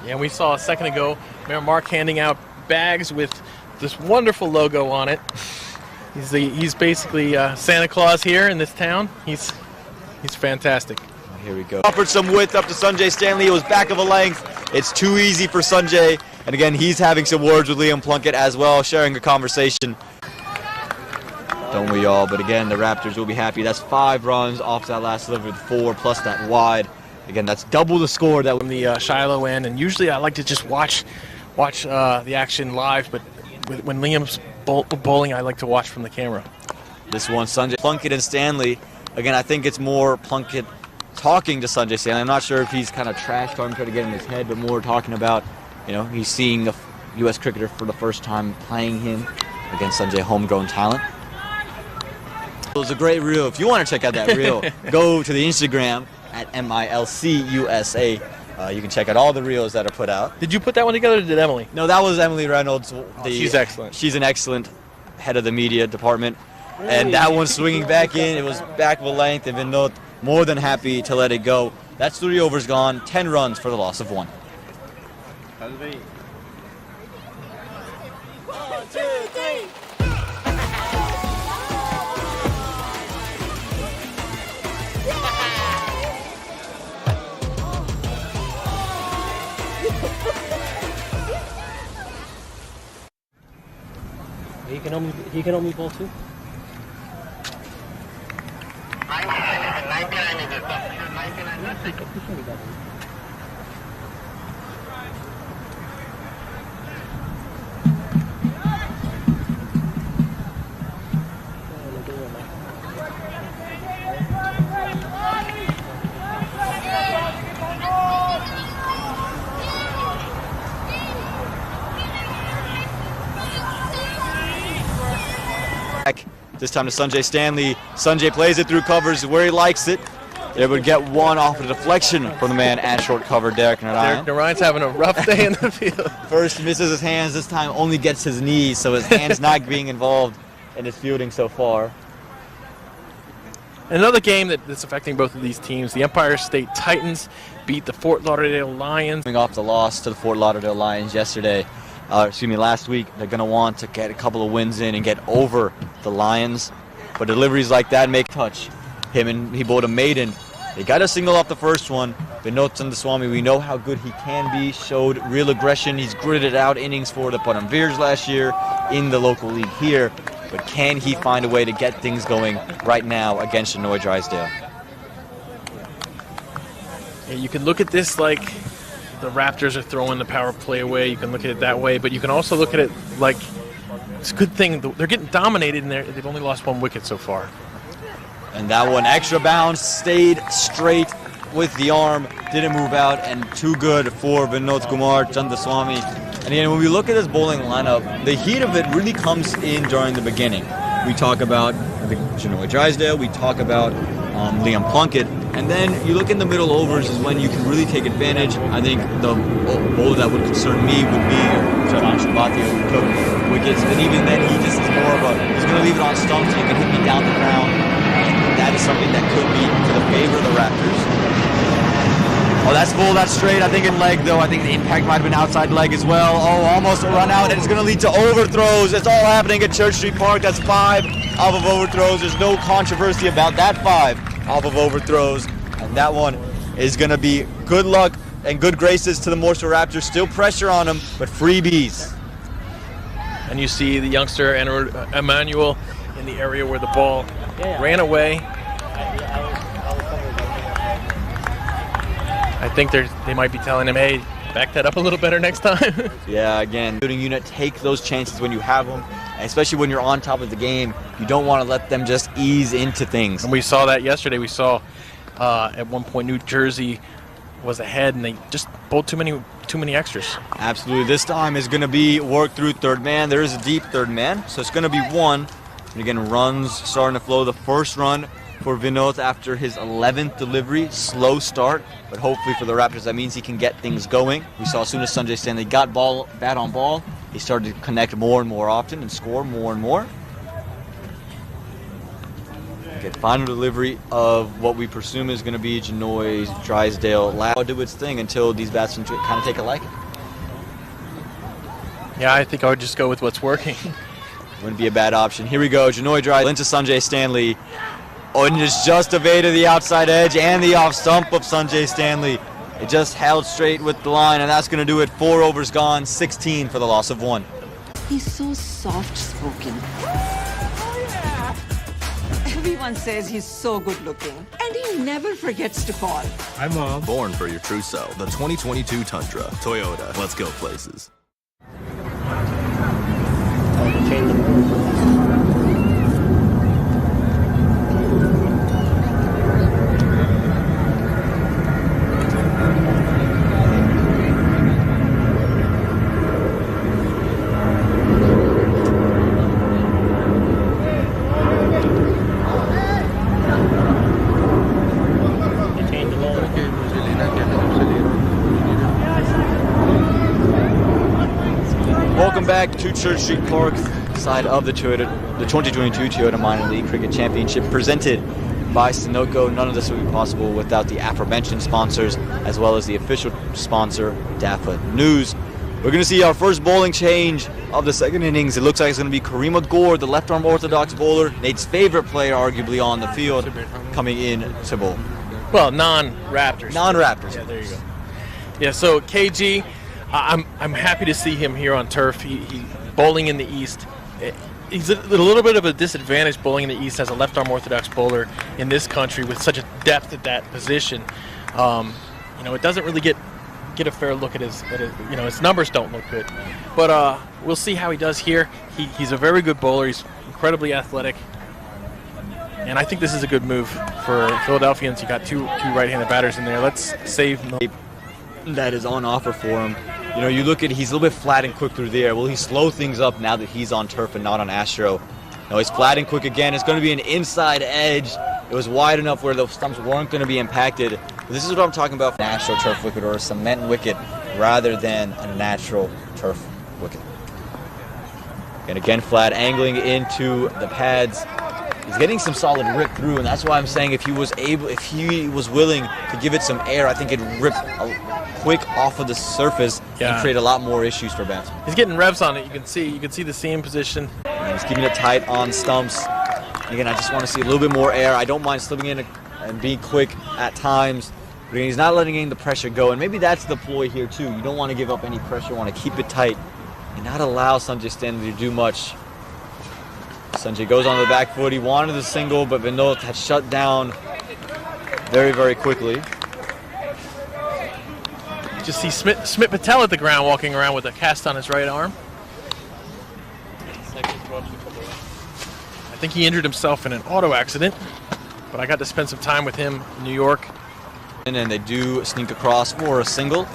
B: Yeah, and we saw a second ago, Mark handing out bags with this wonderful logo on it. He's basically Santa Claus here in this town. He's fantastic.
C: Here we go. Offered some width up to Sanjay Stanley. It was back of a length. It's too easy for Sanjay. And again, he's having some words with Liam Plunkett as well, sharing a conversation. Don't we all? But again, the Raptors will be happy. That's 5 runs off that last delivery, 4 plus that wide. Again, that's double the score that
B: from the Shiloh end. And usually I like to just watch the action live, but when Liam's bowling, I like to watch from the camera.
C: This one, Sanjay Plunkett and Stanley. Again, I think it's more Plunkett talking to Sanjay Stanley. I'm not sure if he's kind of trash talking, trying to get in his head, but more talking about, he's seeing a U.S. cricketer for the first time playing him against Sanjay, homegrown talent. It was a great reel. If you want to check out that reel, go to the Instagram at MiLC USA. You can check out all the reels that are put out.
B: Did you put that one together, or did Emily?
C: No, that was Emily Reynolds.
B: She's excellent.
C: She's an excellent head of the media department. And that one swinging back in, it was back of a length. They've been more than happy to let it go. That's 3 overs gone, 10 runs for the loss of 1.
L: 1, 2, 3.
F: He can only bowl too. 99
C: This time to Sanjay Stanley. Sanjay plays it through covers where he likes it. They would get one off a deflection from the man at short cover, Derek Narayan.
B: Narayan's having a rough day in the field.
C: First misses his hands, this time only gets his knees, so his hands not being involved in his fielding so far.
B: Another game that's affecting both of these teams, the Empire State Titans beat the Fort Lauderdale Lions.
C: Coming off the loss to the Fort Lauderdale Lions last week, they're going to want to get a couple of wins in and get over the Lions. But deliveries like that make touch. He bowled a maiden. They got a single off the first one. Vinod Sandaswamy, we know how good he can be, showed real aggression. He's gritted out innings for the Padamvirs last year in the local league here. But can he find a way to get things going right now against Chinoy Drysdale?
B: Yeah, you can look at this like the Raptors are throwing the power play away. You can look at it that way, but you can also look at it like it's a good thing. They're getting dominated, and they've only lost 1 wicket so far.
C: And that one, extra bounce, stayed straight with the arm, didn't move out, and too good for Vinod Kumar Chandaswamy. And again, when we look at this bowling lineup, the heat of it really comes in during the beginning. We talk about Chinoy Drysdale, we talk about Liam Plunkett, and then you look in the middle overs is when you can really take advantage. I think the bowler that would concern me would be Charan Shabbatio, who took wickets, and even then he just is more of he's going to leave it on stumps and he can hit me down the ground. And that is something that could be to the favor of the Raptors. Oh, that's full, that's straight. I think in leg, though. I think the impact might have been outside leg as well. Oh, almost a run out, and it's going to lead to overthrows. It's all happening at Church Street Park. That's 5 off of overthrows. There's no controversy about that 5 off of overthrows. And that one is going to be good luck and good graces to the Morrisville Raptors. Still pressure on them, but freebies.
B: And you see the youngster, Emmanuel, in the area where the ball ran away. I think they might be telling him, hey, back that up a little better next time.
C: Yeah, again, shooting unit, take those chances when you have them, and especially when you're on top of the game. You don't want to let them just ease into things.
B: And we saw that yesterday. We saw at one point New Jersey was ahead, and they just bowled too many extras.
C: Absolutely. This time is going to be worked through third man. There is a deep third man, so it's going to be 1. And again, runs starting to flow. The first run for Vinod after his 11th delivery. Slow start, but hopefully for the Raptors that means he can get things going. We saw as soon as Sanjay Stanley got bat on ball, he started to connect more and more often and score more and more. Okay, final delivery of what we presume is going to be Chinoy Drysdale. I'll do its thing until these batsmen kind of take a liking.
B: Yeah, I think I would just go with what's working.
C: Wouldn't be a bad option. Here we go, Chinoy Drysdale into Sanjay Stanley. Oh, and just evaded the outside edge and the off stump of Sanjay Stanley. It just held straight with the line, and that's going to do it. 4 overs gone, 16 for the loss of 1.
H: He's so soft-spoken. Everyone says he's so good-looking, and he never forgets to call.
J: Hi, Mom. Born for your true self. The 2022 Tundra. Toyota. Let's go places.
C: Welcome back to Church Street Park, side of the 2022 Toyota Minor League Cricket Championship, presented by Sunoco. None of this would be possible without the aforementioned sponsors, as well as the official sponsor, DAFA News. We're going to see our first bowling change of the second innings. It looks like it's going to be Karima Gore, the left-arm orthodox bowler, Nate's favorite player, arguably, on the field, coming in to bowl.
B: Well, non-Raptors.
C: Non-Raptors.
B: Yeah, there you go. Yeah, so KG, I'm happy to see him here on turf. He bowling in the East. He's a little bit of a disadvantage bowling in the East as a left-arm orthodox bowler in this country with such a depth at that position. It doesn't really get a fair look at his numbers don't look good. But we'll see how he does here. He's a very good bowler. He's incredibly athletic. And I think this is a good move for Philadelphians. You got two right-handed batters in there. Let's save him.
C: That is on offer for him. You look at he's a little bit flat and quick through the air. Will he slow things up now that he's on turf and not on Astro? No, he's flat and quick again. It's going to be an inside edge. It was wide enough where the stumps weren't going to be impacted. But this is what I'm talking about: natural turf wicket or a cement wicket rather than a natural turf wicket. And again, flat, angling into the pads. He's getting some solid rip through, and that's why I'm saying if he was willing to give it some air, I think it'd rip quick off of the surface and create a lot more issues for batsmen.
B: He's getting revs on it. You can see the seam position.
C: And he's keeping it tight on stumps. Again, I just want to see a little bit more air. I don't mind slipping in and being quick at times, but he's not letting in the pressure go, and maybe that's the ploy here too. You don't want to give up any pressure. You want to keep it tight and not allow Sanjay Stanley to do much. Sanjay goes on the back foot. He wanted the single, but Vinod had shut down very, very quickly.
B: Just see Smit Patel at the ground walking around with a cast on his right arm. I think he injured himself in an auto accident, but I got to spend some time with him in New York.
C: And then they do sneak across for a single.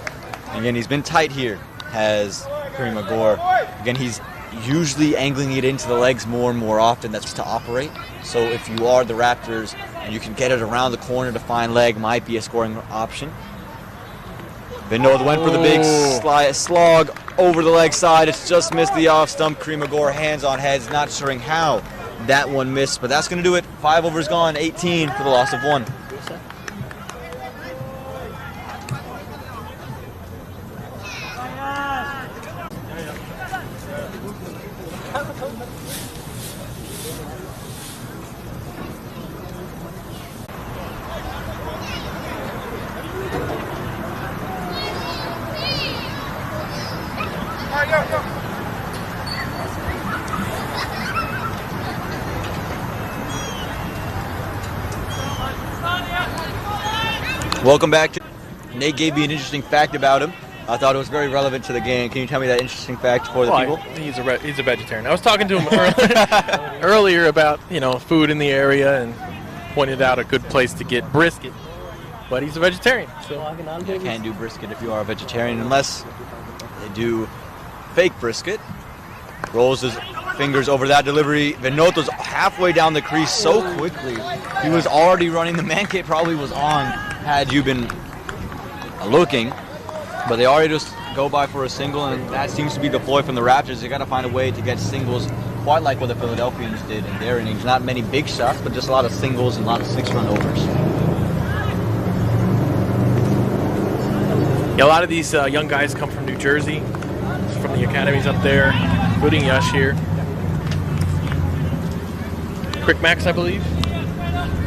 C: Again, he's been tight here, has Kareem Agor. Again, he's usually angling it into the legs more and more often. That's to operate. So if you are the Raptors and you can get it around the corner to find leg, might be a scoring option. Vinod went for the big slog over the leg side. It's just missed the off stump. Kareem Agor hands on heads, not sure how that one missed, but that's going to do it. 5 overs gone, 18 for the loss of 1. Welcome back. Nate gave me an interesting fact about him. I thought it was very relevant to the game. Can you tell me that interesting fact for the people?
B: He's a vegetarian. I was talking to him earlier about food in the area and pointed out a good place to get brisket. But he's a vegetarian. So
C: you can't do brisket if you are a vegetarian unless they do fake brisket. Rolls his fingers over that delivery. Vinod was halfway down the crease so quickly. He was already running. The man cave probably was on had you been looking. But they already just go by for a single, and that seems to be the ploy from the Raptors. They got to find a way to get singles, quite like what the Philadelphians did in their innings. Not many big shots, but just a lot of singles and a lot of 6-run overs.
B: Yeah, a lot of these young guys come from New Jersey, from the academies up there, including Yash here. Crick Max, I believe.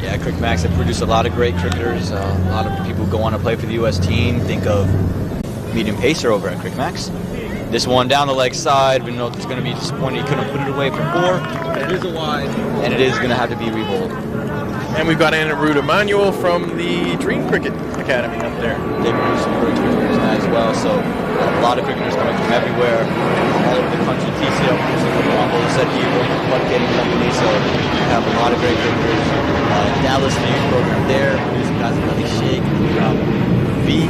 C: Yeah, Crick Max have produced a lot of great cricketers. A lot of people go on to play for the U.S. team. Think of medium pacer over at Crick Max. This one down the leg side, but it's going to be disappointing. He couldn't put it away for 4. It is a wide, and it is going to have to be rebowled.
B: And we've got Anirudh Emanuel from the Dream Cricket Academy up there.
C: They produce some great cricketers as well, so a lot of cricketers coming from everywhere, all over the country. TCL producing from Rumble, said he will getting company, so we have a lot of great cricketers. Dallas, the youth program there, producing guys like Ali Sheikh, V,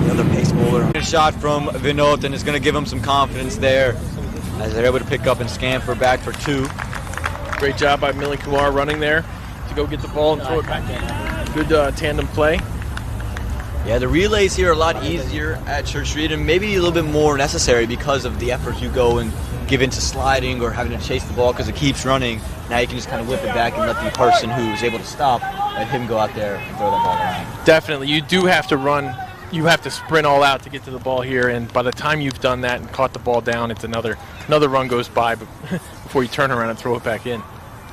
C: another pace bowler. A shot from Vinod, and it's going to give him some confidence there as they're able to pick up and scamper back for 2.
B: Great job by Millie Kumar running there to go get the ball and throw it back. Good tandem play.
C: Yeah, the relays here are a lot easier at Church Street and maybe a little bit more necessary because of the effort you go and give into sliding or having to chase the ball because it keeps running. Now you can just kind of whip it back and let the person who is able to stop, let him go out there and throw that ball around.
B: Definitely. You do have to run. You have to sprint all out to get to the ball here, and by the time you've done that and caught the ball down, it's another run goes by before you turn around and throw it back in.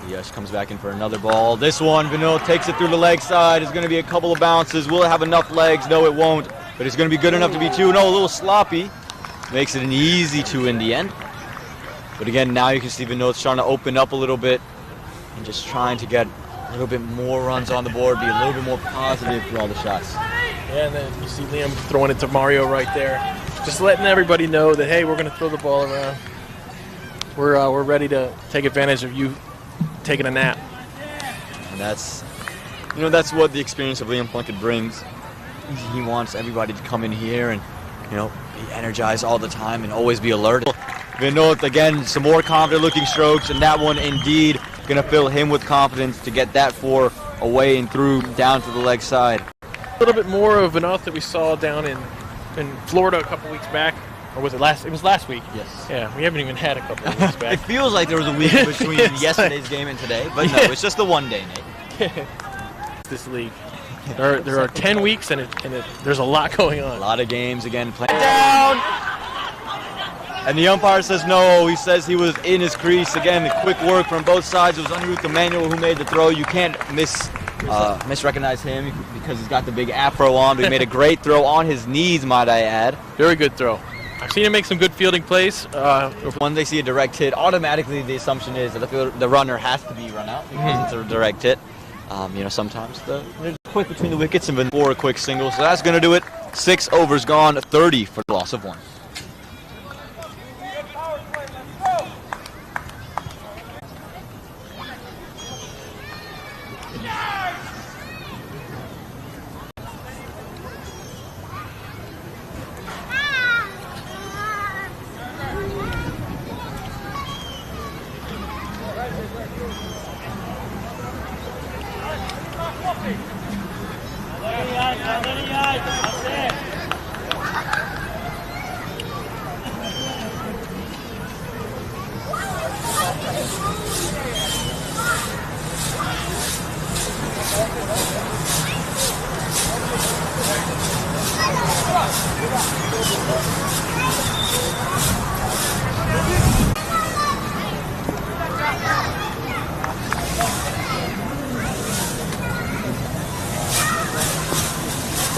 C: Yash comes back in for another ball. This one, Vinod takes it through the leg side. It's going to be a couple of bounces. Will it have enough legs? No, it won't. But it's going to be good enough to be 2. No, a little sloppy. Makes it an easy 2 in the end. But again, now you can see Vinod's trying to open up a little bit and just trying to get a little bit more runs on the board, be a little bit more positive through all the shots.
B: Yeah, and then you see Liam throwing it to Mario right there. Just letting everybody know that, hey, we're going to throw the ball around. We're ready to take advantage of you taking a nap.
C: And that's what the experience of Liam Plunkett brings. He wants everybody to come in here and, be energized all the time and always be alert. Vinod, again, some more confident looking strokes, and that one indeed going to fill him with confidence to get that 4 away and through down to the leg side.
B: A little bit more of Vinod that we saw down in Florida a couple weeks back. Or was it last? It was last week.
C: Yes.
B: Yeah, we haven't even had a couple of weeks back.
C: It feels like there was a week between yesterday's game and today, but no, it's just the one day, Nate.
B: This league. There are 10 weeks, and there's a lot going on.
C: A lot of games again. Playing down! And the umpire says no. He says he was in his crease. Again, quick work from both sides. It was Anirudh Emmanuel who made the throw. You can't misrecognize him because he's got the big afro on, but he made a great throw on his knees, might I add.
B: Very good throw. I've seen him make some good fielding plays.
C: When they see a direct hit, automatically the assumption is that the runner has to be run out because it's a direct hit. Sometimes they're quick between the wickets and before a quick single. So that's going to do it. 6 overs gone, 30 for the loss of 1.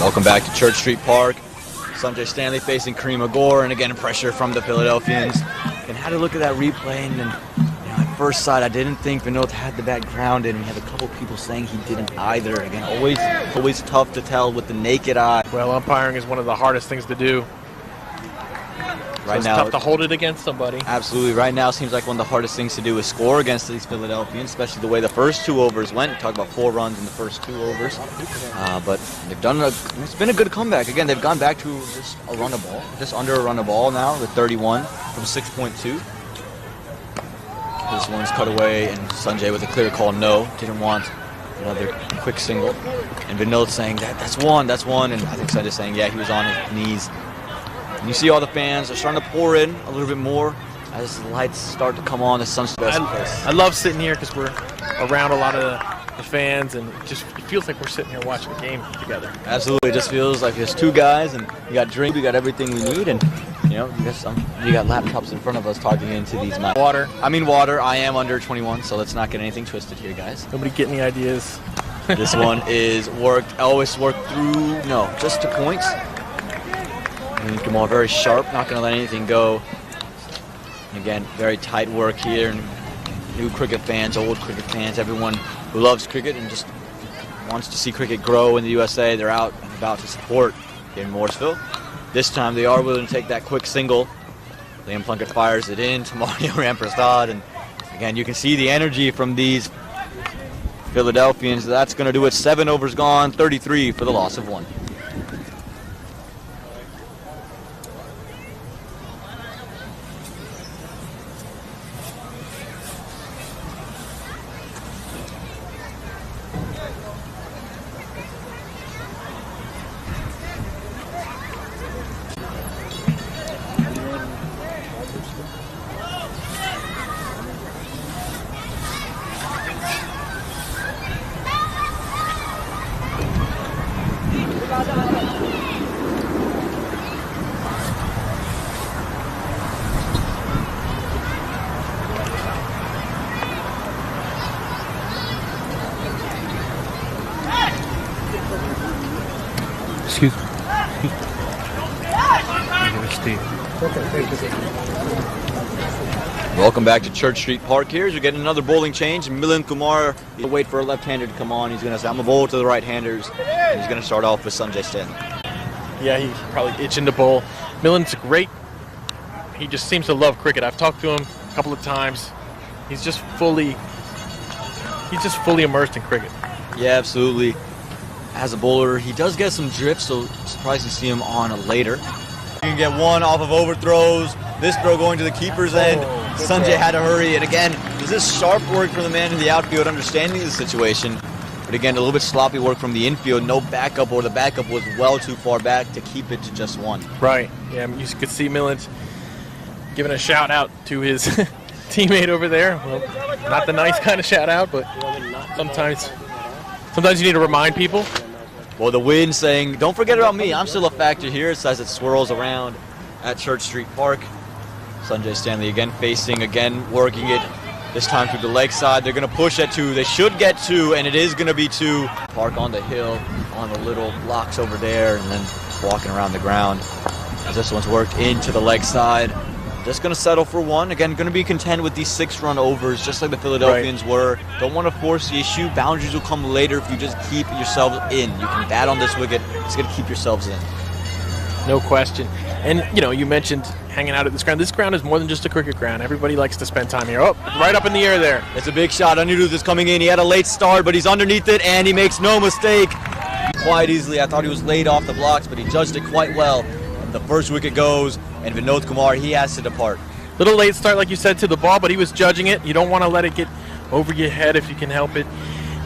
C: Welcome back to Church Street Park. Sanjay Stanley facing Kareem Agor, and again pressure from the Philadelphians. And had to look at that replay, and then at first sight I didn't think Vinod had the bat grounded, and we had a couple people saying he didn't either. Again, always tough to tell with the naked eye.
B: Well, umpiring is one of the hardest things to do.
C: Right
B: it's
C: now,
B: tough to hold it against somebody.
C: Absolutely. Right now seems like one of the hardest things to do is score against these Philadelphians, especially the way the first 2 overs went. Talk about 4 runs in the first 2 overs. But they've done it's been a good comeback. Again, they've gone back to just a run of ball, just under a run of ball now with 31 from 6.2. This one's cut away, and Sanjay with a clear call, no. Didn't want another quick single. And Vinod saying that's one. And I think Sanjay saying, yeah, he was on his knees. And you see all the fans are starting to pour in a little bit more as the lights start to come on. The sun's the best place.
B: I love sitting here because we're around a lot of the fans, and it feels like we're sitting here watching the game together.
C: Absolutely, it just feels like there's 2 guys, and you got drink, we got everything we need, and you got laptops in front of us talking into these mics. Water. I am under 21, so let's not get anything twisted here, guys.
B: Nobody get any ideas.
C: This one is always worked through. No, just to points. And Kamal very sharp, not going to let anything go. And again, very tight work here. And new cricket fans, old cricket fans, everyone who loves cricket and just wants to see cricket grow in the USA, they're out and about to support here in Morrisville. This time they are willing to take that quick single. Liam Plunkett fires it in to Mario Ramprasad. And again, you can see the energy from these Philadelphians. That's going to do it. 7 overs gone, 33 for the loss of 1.
M: Excuse me.
C: Welcome back to Church Street Park here. You're getting another bowling change. Milind Kumar will wait for a left-hander to come on. He's going to say, I'm going to bowl to the right-handers. He's going to start off with Sanjay Stanley.
B: Yeah, he's probably itching to bowl. Millen's great. He just seems to love cricket. I've talked to him a couple of times. He's just fully immersed in cricket.
C: Yeah, absolutely. As a bowler, he does get some drift, so surprised to see him on later. You can get one off of overthrows. This throw going to the keeper's end. Sanjay had to hurry, and again, this is sharp work from the man in the outfield, understanding the situation. But again, a little bit sloppy work from the infield. No backup, or the backup was well too far back to keep it to just one.
B: Right. Yeah, you could see Millen giving a shout out to his teammate over there. Well, not the nice kind of shout out, but sometimes you need to remind people.
C: Well, the wind saying, don't forget about me. I'm still a factor here. It says it swirls around at Church Street Park. Sanjay Stanley again facing, again working it. This time through the leg side. They're going to push at 2. They should get 2, and it is going to be 2. Park on the hill, on the little blocks over there, and then walking around the ground. As this one's worked into the leg side. Just going to settle for 1. Again, going to be content with these 6-run overs, just like the Philadelphians were. Don't want to force the issue. Boundaries will come later if you just keep yourselves in. You can bat on this wicket. Just got to keep yourselves in.
B: No question. And, you know, you mentioned hanging out at this ground. This ground is more than just a cricket ground. Everybody likes to spend time here. Oh, right up in the air there.
C: It's a big shot. Anirudh is coming in. He had a late start, but he's underneath it, and he makes no mistake. Quite easily. I thought he was laid off the blocks, but he judged it quite well. And the first wicket goes, and Vinod Kumar, he has to depart.
B: Little late start, like you said, to the ball, but he was judging it. You don't want to let it get over your head if you can help it.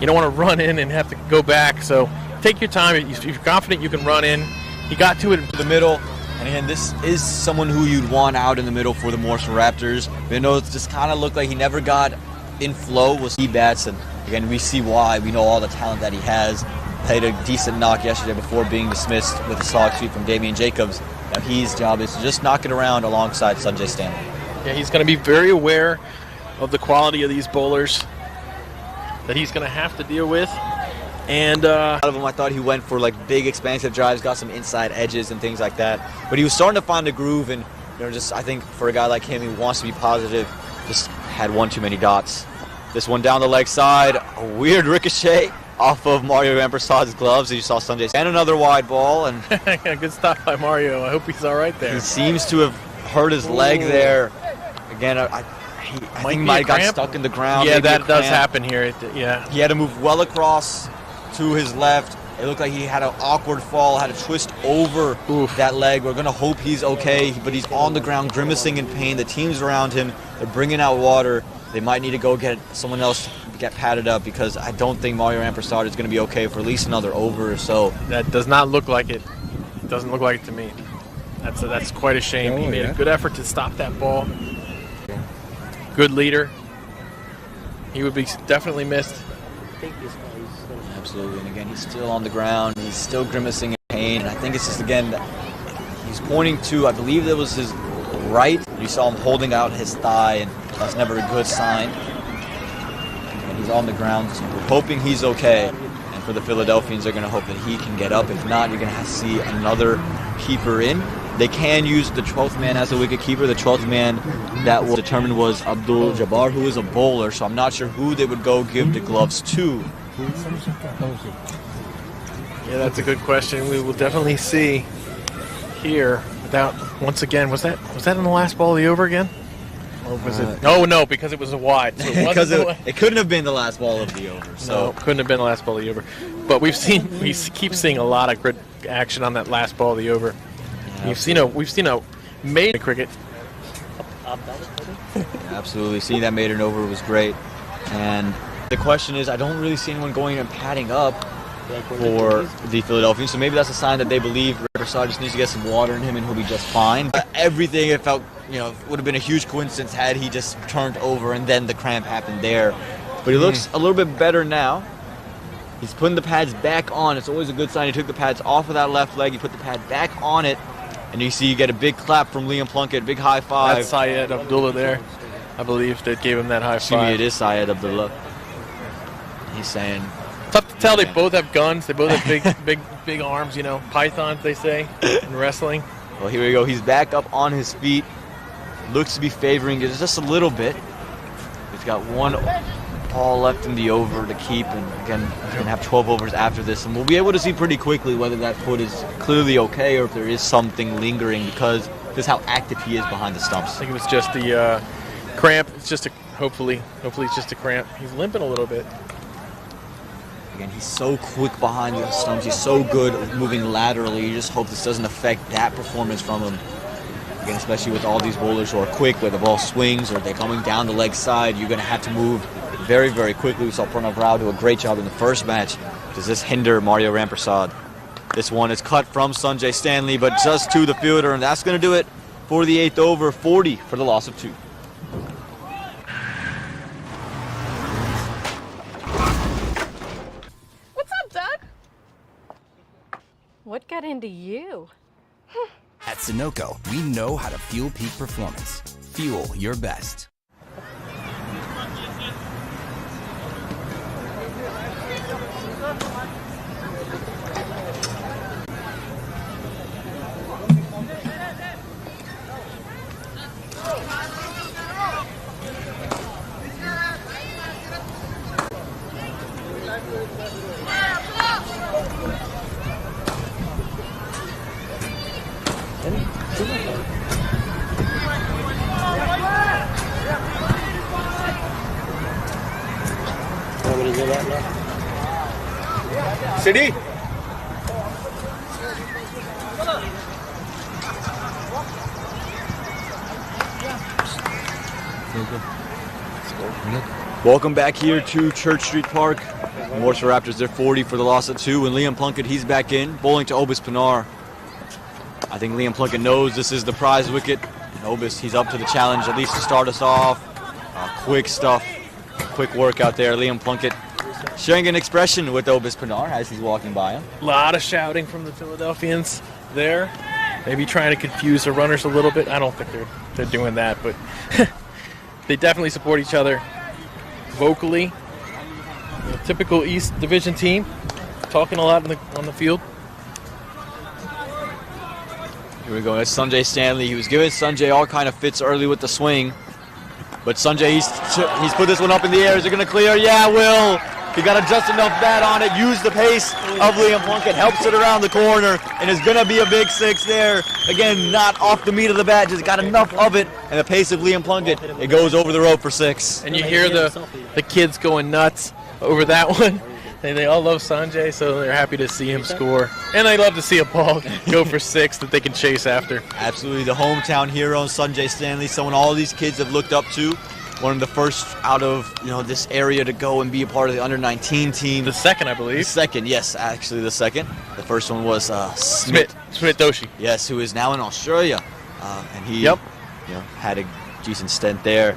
B: You don't want to run in and have to go back. So take your time. If you're confident you can run in. He got to it in
C: the middle. And again, this is someone who you'd want out in the middle for the Morrisville Raptors. Vinod just kind of looked like he never got in flow with he bats. And again, we see why. We know all the talent that he has. Played a decent knock yesterday before being dismissed with a solid sweep from Damian Jacobs. Now his job is to just knock it around alongside Sanjay Stanley.
B: Yeah, he's going to be very aware of the quality of these bowlers that he's going to have to deal with. And
C: a lot of them, I thought he went for like big expansive drives, got some inside edges and things like that. But he was starting to find a groove, and you know, just I think for a guy like him, he wants to be positive. Just had one too many dots. This one down the leg side, a weird ricochet off of Mario Rampersad's gloves. You saw Sanjay, and another wide ball, and
B: good stop by Mario. I hope he's all right there.
C: He seems to have hurt his leg there. Again, I think he might have got stuck in the ground.
B: Yeah, that does happen here. Yeah,
C: he had to move well across to his left. It looked like he had an awkward fall, had to twist over that leg. We're going to hope he's okay, but he's on the ground grimacing in pain. The team's around him. They're bringing out water. They might need to go get someone else to get padded up, because I don't think Mario Rampersad is going to be okay for at least another over or so.
B: That does not look like it. It doesn't look like it to me. That's quite a shame. He made a good effort to stop that ball. Good leader. He would be definitely missed.
C: Absolutely, and again, he's still on the ground. He's still grimacing in pain, and I think it's just, again, he's pointing to, I believe it was his right. You saw him holding out his thigh, and that's never a good sign. And he's on the ground, so we're hoping he's okay. And for the Philadelphians, they're going to hope that he can get up. If not, you're going to have to see another keeper in. They can use the 12th man as a wicket keeper. The 12th man that was determined was Abdul Jabbar, who is a bowler, so I'm not sure who they would go give the gloves to.
B: Yeah, that's a good question. We will definitely see here. Without, once again, was that in the last ball of the over again? Or was it? No, because it was a wide. So
C: it couldn't have been the last ball of the over. So
B: no, couldn't have been the last ball of the over. But we keep seeing a lot of good action on that last ball of the over. Yeah, we've seen a maiden cricket.
C: Absolutely, seeing that maiden over was great. And the question is, I don't really see anyone going and padding up for the Philadelphians, so maybe that's a sign that they believe Rampersad just needs to get some water in him and he'll be just fine. But everything, it felt, would have been a huge coincidence had he just turned over and then the cramp happened there. But he looks a little bit better now. He's putting the pads back on. It's always a good sign. He took the pads off of that left leg. He put the pad back on it. And you see you get a big clap from Liam Plunkett, big high five.
B: That's Syed Abdullah there, I believe, that gave him that high five.
C: It is Syed Abdullah. He's saying...
B: Tough to tell. They both have guns. They both have big arms, pythons, they say, in wrestling.
C: Well, here we go. He's back up on his feet. Looks to be favoring it just a little bit. He's got one ball left in the over to keep, and again, he's going to have 12 overs after this, and we'll be able to see pretty quickly whether that foot is clearly okay or if there is something lingering, because this is how active he is behind the stumps.
B: I think it was just the cramp. It's just hopefully it's just a cramp. He's limping a little bit.
C: Again, he's so quick behind the stumps. He's so good at moving laterally. You just hope this doesn't affect that performance from him. Again, especially with all these bowlers who are quick, where the ball swings or they're coming down the leg side, you're going to have to move very, very quickly. We saw Pranav Rao do a great job in the first match. Does this hinder Mario Ramprasad? This one is cut from Sanjay Stanley, but just to the fielder, and that's going to do it for the 8th over, 40 for the loss of 2.
I: What's up, Doug? What got into you?
K: At Sunoco, we know how to fuel peak performance. Fuel your best.
F: Want me to do that now?
B: City.
C: Welcome back here to Church Street Park. Morrisville Raptors, they're 40 for the loss of 2. And Liam Plunkett, he's back in, bowling to Obis Pinar. I think Liam Plunkett knows this is the prize wicket. And Obis, he's up to the challenge, at least to start us off. Quick stuff, quick work out there. Liam Plunkett sharing an expression with Obis Pinar as he's walking by him.
B: A lot of shouting from the Philadelphians there. Maybe trying to confuse the runners a little bit. I don't think they're doing that, but they definitely support each other vocally. A typical East Division team, talking a lot on the field.
C: Here we go. That's Sanjay Stanley. He was giving Sanjay all kind of fits early with the swing, but Sanjay he's put this one up in the air. Is it going to clear? Yeah, Will. He got just enough bat on it. Used the pace of Liam Plunkett. Helps it around the corner, and it's going to be a big 6 there. Again, not off the meat of the bat. Just got enough of it, and the pace of Liam Plunkett. It goes over the rope for 6.
B: And you hear the kids going nuts over that one. They all love Sanjay, so they're happy to see him score. And they love to see a ball go for 6 that they can chase after.
C: Absolutely, the hometown hero, Sanjay Stanley, someone all these kids have looked up to. One of the first out of this area to go and be a part of the under-19 team.
B: The second, I believe.
C: The second, yes, actually the second. The first one was
B: Smith Doshi.
C: Yes, who is now in Australia, and he had a decent stint there.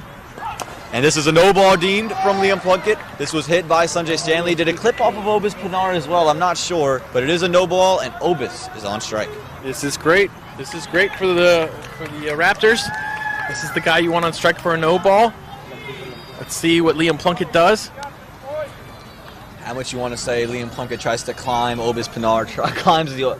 C: And this is a no ball deemed from Liam Plunkett. This was hit by Sanjay Stanley. Did it clip off of Obis Pinar as well? I'm not sure, but it is a no ball, and Obis is on strike.
B: This is great. This is great for the Raptors. This is the guy you want on strike for a no ball. Let's see what Liam Plunkett does.
C: How much you want to say Liam Plunkett tries to climb Obis Pinar, climbs the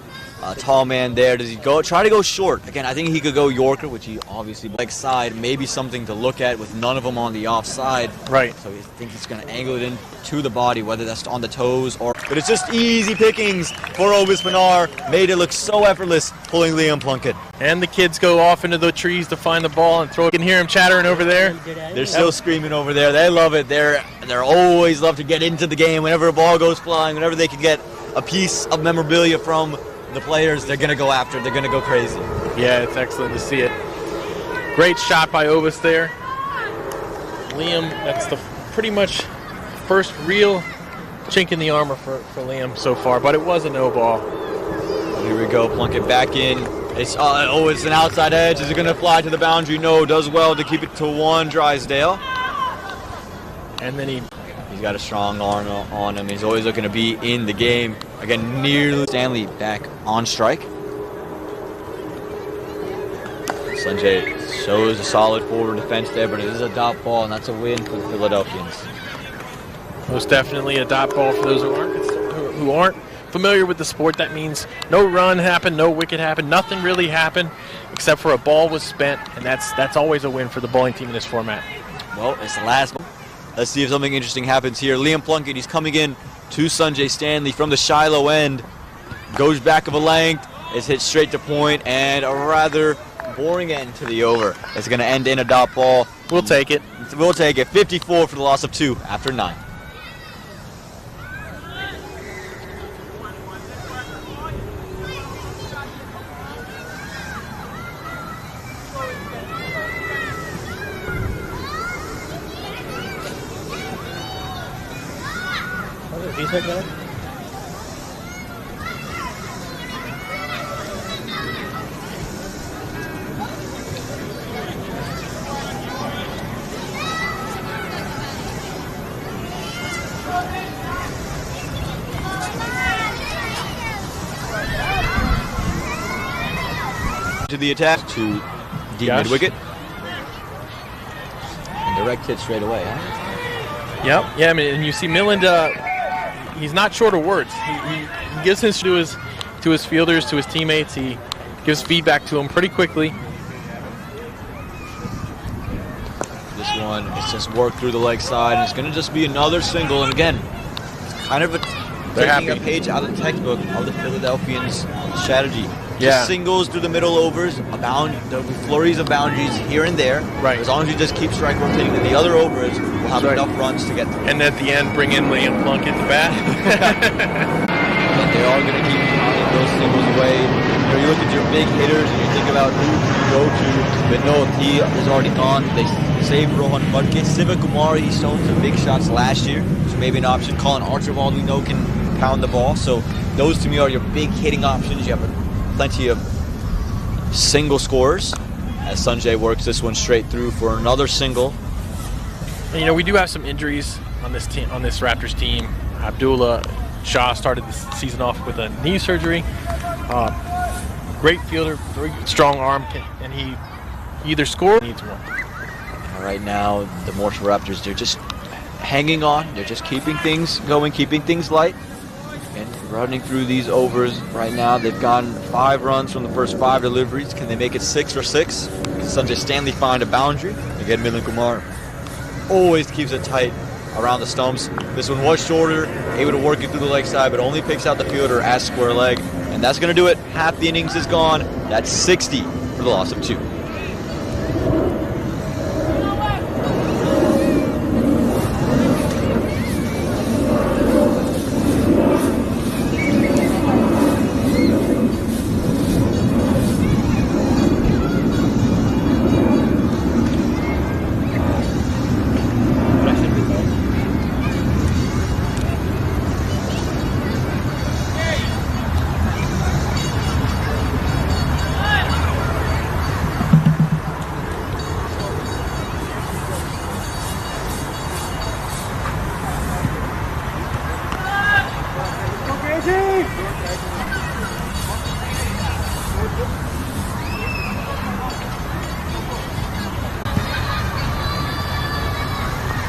C: tall man there. Does he try to go short? Again, I think he could go Yorker, which he obviously leg side, maybe something to look at with none of them on the offside.
B: Right.
C: So I think he's going to angle it in to the body, whether that's on the toes or... But it's just easy pickings for Obis Pinar. Made it look so effortless pulling Liam Plunkett.
B: And the kids go off into the trees to find the ball and throw it. You can hear them chattering over there.
C: They're still screaming over there. They love it. They're always love to get into the game. Whenever a ball goes flying, whenever they can get a piece of memorabilia from the players, they're going to go after it. They're going to go crazy.
B: Yeah, it's excellent to see it. Great shot by Obis there. Liam, that's the pretty much first real chink in the armor for Liam so far, but it was a no ball.
C: Here we go, Plunkett back in. It's an outside edge. Is it going to fly to the boundary? No, does well to keep it to 1, Drysdale.
B: And then he's
C: got a strong arm on him. He's always looking to be in the game. Again, nearly Stanley back on strike. Sanjay shows a solid forward defense there, but it is a dot ball, and that's a win for the Philadelphians.
B: Most definitely a dot ball for those who aren't familiar with the sport. That means no run happened, no wicket happened, nothing really happened except for a ball was spent, and that's always a win for the bowling team in this format.
C: Well, it's the last one. Let's see if something interesting happens here. Liam Plunkett, he's coming in to Sanjay Stanley from the Shiloh end. Goes back of a length, is hit straight to point, and a rather boring end to the over. It's going to end in a dot ball.
B: We'll take it.
C: We'll take it. 54 for the loss of 2 after 9.
F: He's hit that.
C: To the attack to deep mid wicket. And direct hit straight away, huh?
B: Yep. Yeah, I mean, and you see Milland, he's not short of words. He gives his to his fielders, to his teammates. He gives feedback to them pretty quickly.
C: This one is just worked through the leg side, and it's going to just be another single. And again, it's kind of taking a page out of the textbook of the Philadelphians strategy.
B: Yeah.
C: Just singles through the middle overs, there'll be flurries of boundaries here and there.
B: Right.
C: As long as you just keep strike rotating to the other overs, we'll have enough runs to get through.
B: And at the end, bring in Liam Plunkett the bat.
C: But they are going to keep pounding those singles away. You look at your big hitters and you think about who to go to. But no, he is already gone. They saved Rohan Phadke. Sivakumar, he's shown some big shots last year, so maybe an option. Colin Archibald, we know, can pound the ball. So those to me are your big hitting options. You have plenty of single scorers as Sanjay works this one straight through for another single.
B: And, you know, we do have some injuries on this team, on this Raptors team. Abdullah Shah started the season off with a knee surgery. Great fielder, very strong arm, and he either scores or needs one.
C: Right now, the Morrisville Raptors, they're just hanging on. They're just keeping things going, keeping things light, and running through these overs. Right now, they've gotten 5 runs from the first 5 deliveries. Can they make it 6 for 6? Can Sanjay Stanley find a boundary? Again, Milind Kumar always keeps it tight around the stumps. This one was shorter, able to work it through the leg side, but only picks out the fielder as square leg. And that's going to do it. Half the innings is gone. That's 60 for the loss of 2.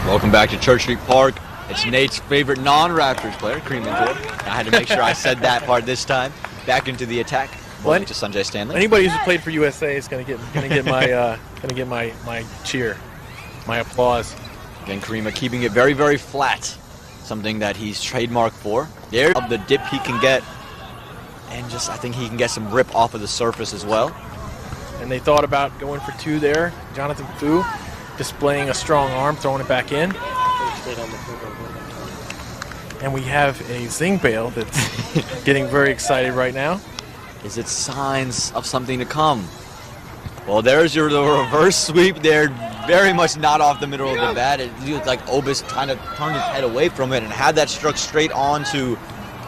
C: Welcome back to Church Street Park. It's Nate's favorite non-Raptors player, Kareem Mansour. I had to make sure I said that part this time. Back into the attack. Well, to Sanjay Stanley.
B: Anybody who's played for USA is going to get my cheer, my applause.
C: Again, Kareem keeping it very, very flat. Something that he's trademarked for. There, of the dip he can get, and just I think he can get some rip off of the surface as well.
B: And they thought about going for 2 there. Jonathan Fu displaying a strong arm, throwing it back in. And we have a Zing Bale that's getting very excited right now.
C: Is it signs of something to come? Well, there's the reverse sweep there. Very much not off the middle of the bat. It looked like Obis kind of turned his head away from it, and had that struck straight onto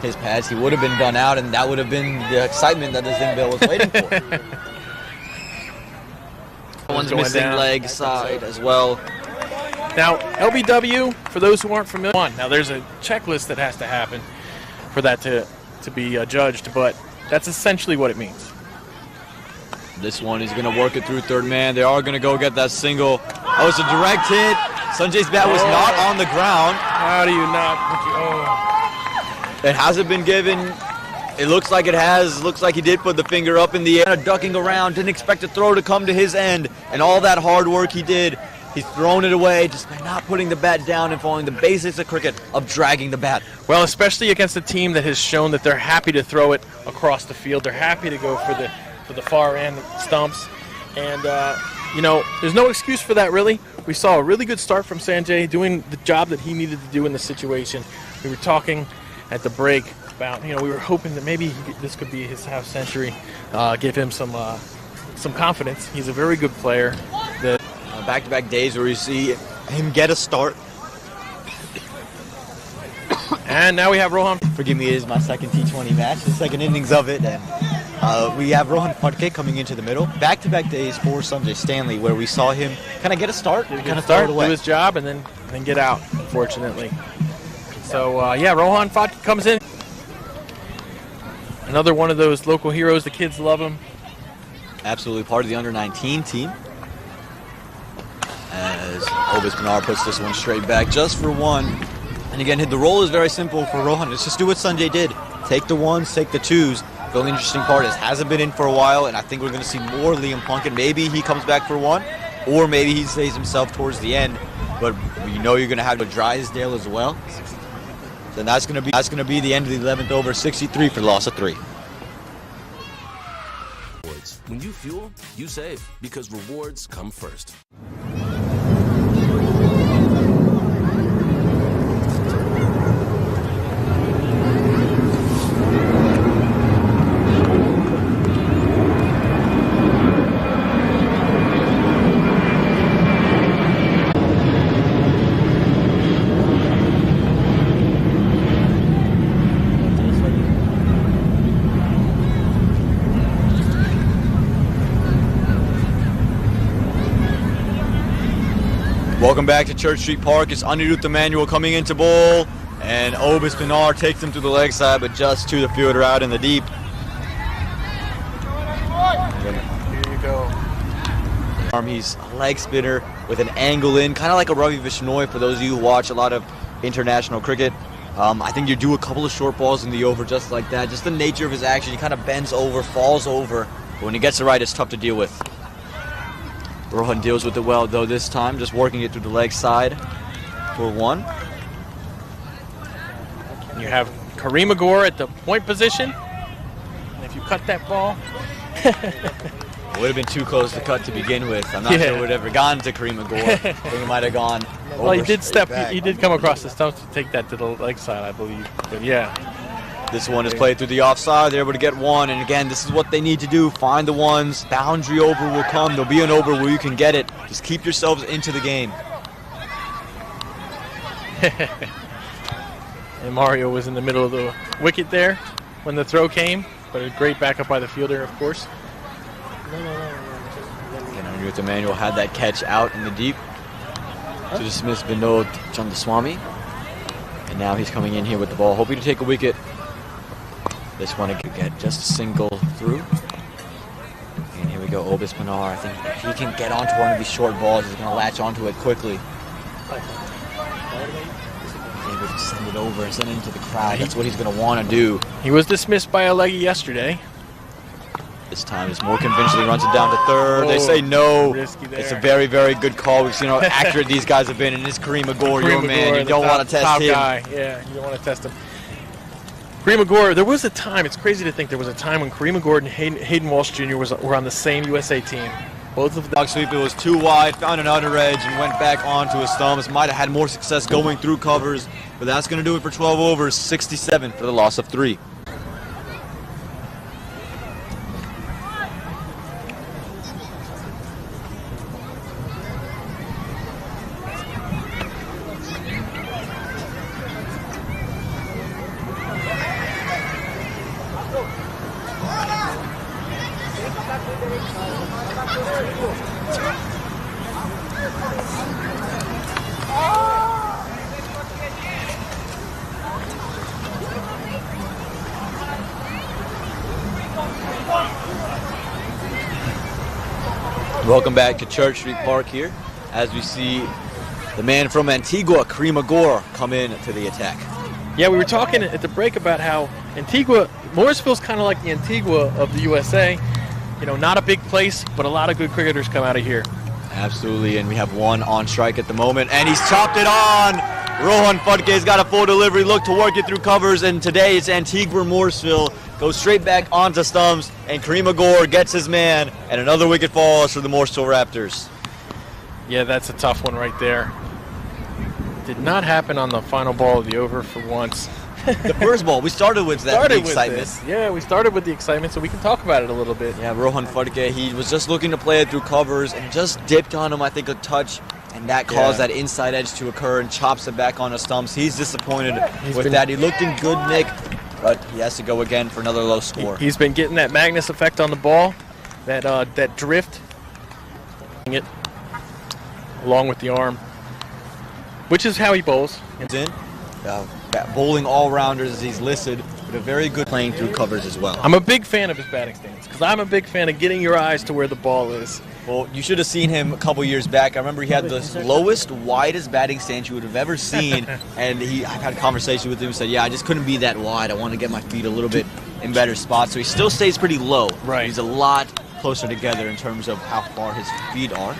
C: his pads, he would have been done out, and that would have been the excitement that the Zing Bale was waiting for. One's missing
B: down.
C: leg side as well.
B: Now, LBW, for those who aren't familiar, now there's a checklist that has to happen for that to be judged, but that's essentially what it means.
C: This one is going to work it through third man. They are going to go get that single. Oh, it's a direct hit. Sanjay's bat was not on the ground.
B: How do you not?
C: It hasn't been given. It looks like it has. Looks like he did put the finger up in the air, ducking around. Didn't expect a throw to come to his end. And all that hard work he did, he's thrown it away just by not putting the bat down and following the basics of cricket of dragging the bat.
B: Well, especially against a team that has shown that they're happy to throw it across the field. They're happy to go for the far end stumps. And, you know, there's no excuse for that, really. We saw a really good start from Sanjay, doing the job that he needed to do in the situation. We were talking at the break about, you know, we were hoping that maybe this could be his half century, give him some confidence. He's a very good player.
C: Back-to-back days where you see him get a start
B: And now we have Rohan.
C: Forgive me, it is my second T20 match, the second innings of it. And we have Rohan Phadke coming into the middle. Back-to-back days for Sanjay Stanley, where we saw him kind of get a start, kind of throw it away.
B: Do his job, and then get out, unfortunately. So, yeah, Rohan Phadke comes in. Another one of those local heroes. The kids love him.
C: Absolutely part of the under-19 team. As Obis Pinar puts this one straight back just for one. And again, the role is very simple for Rohan. It's just do what Sanjay did. Take the ones, take the twos. The only interesting part is hasn't been in for a while, and I think we're going to see more Liam Plunkett. Maybe he comes back for one, or maybe he saves himself towards the end. But you know you're going to have to Drysdale as well. Then that's going to be the end of the 11th over, 63 for the loss of 3.
J: When you fuel, you save, because rewards come first.
C: Welcome back to Church Street Park. It's Anirudh Emmanuel coming into bowl, and Obis Pinar takes him to the leg side, but just to the fielder out in the deep.
B: Here you go.
C: He's a leg spinner with an angle in, kind of like a Ravi Vishnoi for those of you who watch a lot of international cricket. I think you do a couple of short balls in the over just like that. Just the nature of his action, he kind of bends over, falls over, but when he gets it right, it's tough to deal with. Rohan deals with it well, though, this time, just working it through the leg side for one.
B: You have Kareem Agor at the point position. And if you cut that ball...
C: It would have been too close to cut to begin with. I'm not sure it would have ever gone to Kareem Agor. I think it might have gone over.
B: Well, he did he did come across the stumps to take that to the leg side, I believe. But yeah.
C: This one is played through the offside. They're able to get one, and again, this is what they need to do. Find the ones. Boundary over will come. There'll be an over where you can get it. Just keep yourselves into the game.
B: And Mario was in the middle of the wicket there when the throw came, but a great backup by the fielder, of course.
C: Again, Anirudh Emmanuel had that catch out in the deep to dismiss Vinod Chandaswamy. And now he's coming in here with the ball, hoping to take a wicket. This one could get just a single through. And here we go, Obis Pinar. I think if he can get onto one of these short balls, he's going to latch onto it quickly. Able to send it over and send it into the crowd. That's what he's going to want to do.
B: He was dismissed by a leggy yesterday.
C: This time it's more convincingly runs it down to third. They say no. It's a very, very good call. We've seen how accurate these guys have been, and it's Kareem Agor, your man. You don't want to test him.
B: Guy. Yeah, you don't want to test him. Kareem Agor, there was a time, it's crazy to think there was a time when Kareem Agor and Hayden Walsh Jr. were on the same USA team. Both of them.
C: Dog sweep, it was too wide, found an outer edge, and went back onto his thumbs. Might have had more success going through covers, but that's going to do it for 12 overs, 67 for the loss of 3. Welcome back to Church Street Park here, as we see the man from Antigua, Kareem Agor, come in to the attack.
B: Yeah, we were talking at the break about how Morrisville's kind of like the Antigua of the USA. You know, not a big place, but a lot of good cricketers come out of here.
C: Absolutely, and we have one on strike at the moment, and he's chopped it on. Rohan Phadke's got a full delivery, look to work it through covers, and today it's Antigua Morrisville. Goes straight back onto stumps, and Kareem Agor gets his man, and another wicket falls for the Morrisville Raptors.
B: Yeah, that's a tough one right there. Did not happen on the final ball of the over for once.
C: The first ball, we started with that excitement.
B: Yeah, we started with the excitement, so we can talk about it a little bit.
C: Yeah, Rohan Phadke, he was just looking to play it through covers and just dipped on him, I think, a touch and that caused that inside edge to occur and chops it back onto stumps. He's disappointed with that. He looked in good nick, but he has to go again for another low score.
B: He's been getting that Magnus effect on the ball, that drift, it along with the arm, which is how he bowls.
C: Bowling all-rounders as he's listed, but a very good playing through covers as well.
B: I'm a big fan of his batting stance because I'm a big fan of getting your eyes to where the ball is.
C: Well, you should have seen him a couple years back. I remember he had the lowest, widest batting stance you would have ever seen, and I've had a conversation with him and said, yeah, I just couldn't be that wide. I want to get my feet a little bit in better spots. So he still stays pretty low.
B: Right.
C: He's a lot closer together in terms of how far his feet are.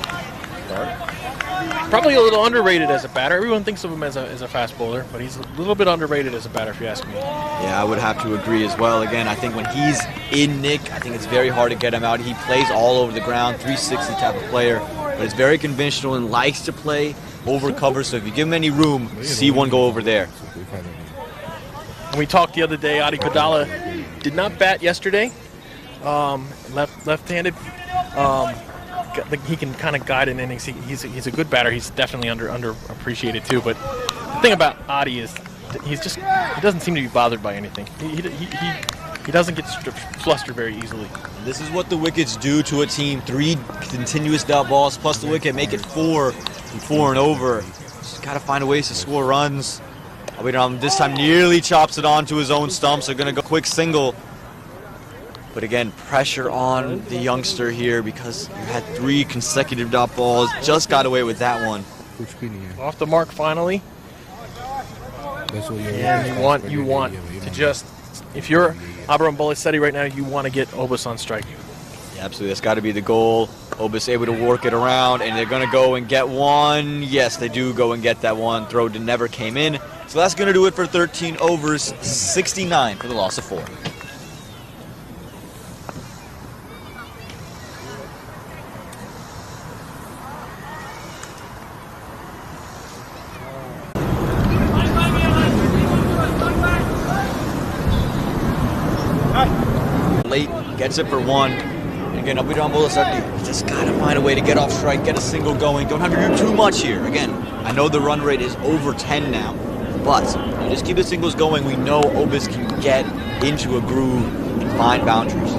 B: Probably a little underrated as a batter. Everyone thinks of him as a fast bowler, but he's a little bit underrated as a batter, if you ask me.
C: Yeah, I would have to agree as well. Again, I think when he's in nick, I think it's very hard to get him out. He plays all over the ground, 360 type of player, but it's very conventional and likes to play over cover. So if you give him any room, see one go over there.
B: When we talked the other day, Adi Kodala did not bat yesterday. Left-handed. He can kind of guide an innings. He's a good batter. He's definitely underappreciated too. But the thing about Adi is he doesn't seem to be bothered by anything. He doesn't get flustered very easily.
C: This is what the Wickets do to a team. 3 continuous dot balls plus the wicket, make it 4 and 4 and over. Just got to find a ways to score runs. This time nearly chops it onto his own stumps. They're going to go quick single. But again, pressure on the youngster here because you had 3 consecutive dot balls. Just got away with that one.
B: Off the mark finally. And you want to just, if you're Abraham Bolisetti right now, you want to get Obis on strike.
C: Yeah, absolutely. That's got to be the goal. Obis able to work it around, and they're going to go and get one. Yes, they do go and get that one. Throw never came in. So that's going to do it for 13 overs, 69 for the loss of 4. Late, gets it for 1. Again, Abraham Bolisetti just got to find a way to get off strike, get a single going. Don't have to do too much here. Again, I know the run rate is over 10 now, but you just keep the singles going. We know Obis can get into a groove and find boundaries.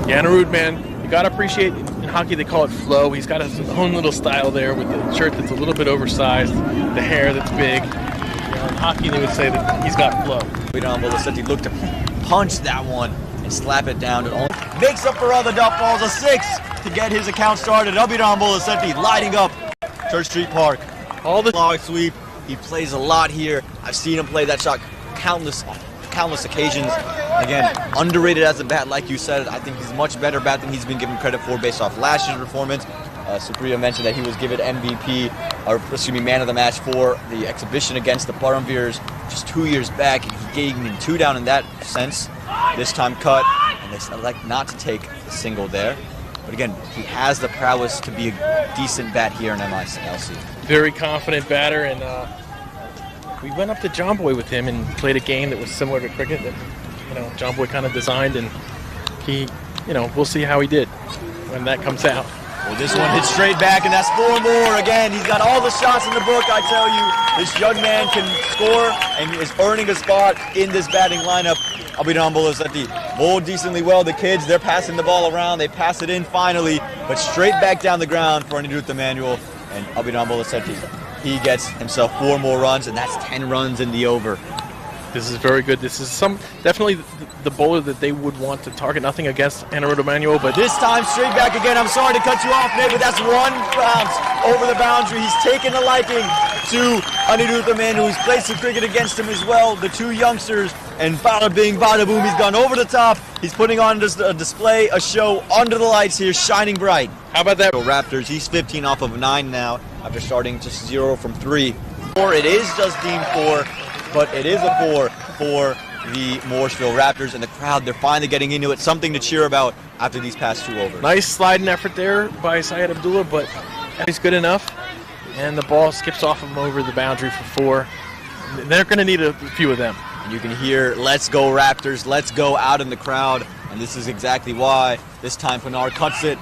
B: Yeah, Narud, man, you got to appreciate, in hockey they call it flow. He's got his own little style there with the shirt that's a little bit oversized, the hair that's big. In hockey they would say that he's got flow.
C: Abraham Bolisetti looked to punch that one and slap it down. It makes up for all the dot balls. A 6 to get his account started. Abraham Bolisetti lighting up Church Street Park. All the log sweep. He plays a lot here. I've seen him play that shot countless occasions. Again, underrated as a bat, like you said. I think he's a much better bat than he's been given credit for based off last year's performance. Supriya mentioned that he was given man of the match for the exhibition against the Paramvirs just 2 years back. He gave him 2 down in that sense. This time cut, and they elect not to take the single there. But again, he has the prowess to be a decent bat here in MiLC.
B: Very confident batter, and we went up to John Boy with him and played a game that was similar to cricket that John Boy kind of designed, and he, we'll see how he did when that comes out.
C: Well, this one hits straight back, and that's 4 more. Again, he's got all the shots in the book, I tell you. This young man can score and is earning a spot in this batting lineup. Abraham Bolisetti bowled decently well. The kids, they're passing the ball around. They pass it in finally, but straight back down the ground for Anirudh Emanuel. And Abraham Bolisetti, he gets himself 4 more runs, and that's 10 runs in the over.
B: This is very good. This is definitely the bowler that they would want to target. Nothing against Anirudh Emanuel, but
C: this time straight back again. I'm sorry to cut you off, Nate, but that's 1 bounce over the boundary. He's taken a liking to Anirudh Emanuel. He's played some cricket against him as well. The 2 youngsters, and bada bing, bada boom. He's gone over the top. He's putting on a display, a show under the lights here, shining bright.
B: How about that?
C: Raptors, he's 15 off of 9 now after starting just 0 from 3. It is just deemed 4. But it is a 4 for the Morrisville Raptors, and the crowd, they're finally getting into it. Something to cheer about after these past 2 overs.
B: Nice sliding effort there by Syed Abdullah, but he's good enough. And the ball skips off him over the boundary for 4. They're going to need a few of them.
C: And you can hear, "Let's go Raptors, let's go" out in the crowd. And this is exactly why. This time Pinar cuts it,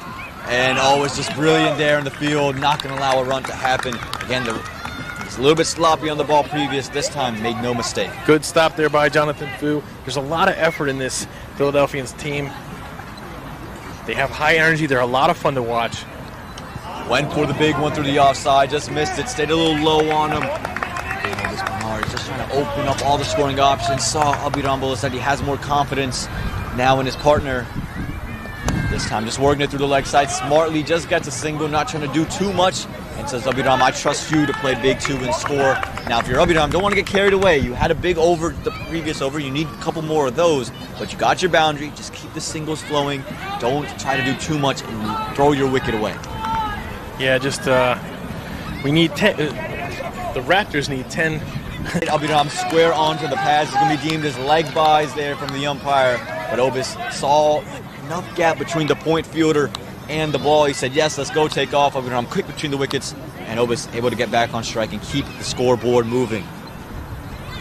C: And it's just brilliant there in the field, not going to allow a run to happen. Again, he's a little bit sloppy on the ball previous. This time, made no mistake.
B: Good stop there by Jonathan Fu. There's a lot of effort in this Philadelphians team. They have high energy. They're a lot of fun to watch.
C: Went for the big one through the offside, just missed it, stayed a little low on him. He's just trying to open up all the scoring options. Saw Abhiram Bola said he has more confidence now in his partner. This time just working it through the leg side smartly, just gets a single, not trying to do too much, and says, Abhiram, I trust you to play big too and score. Now if you're Abhiram, don't want to get carried away. You had a big over the previous over, you need a couple more of those, but you got your boundary, just keep the singles flowing. Don't try to do too much and throw your wicket away.
B: Yeah, just we need 10. The Raptors need 10.
C: Abhiram square onto the pads. It's going to be deemed as leg buys there from the umpire. But Obis saw enough gap between the point fielder and the ball. He said, yes, let's go take off. Abhiram quick between the wickets. And Obis able to get back on strike and keep the scoreboard moving.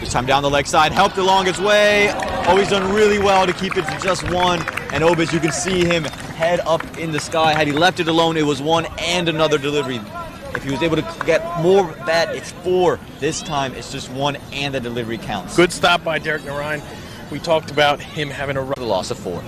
C: This time down the leg side, helped along its way. He's done really well to keep it to just one. And Obis, you can see him head up in the sky. Had he left it alone, it was one and another delivery. If he was able to get more bat, it's 4. This time, it's just 1 and the delivery counts.
B: Good stop by Derek Narayan. We talked about him having a run.
C: The loss of 4.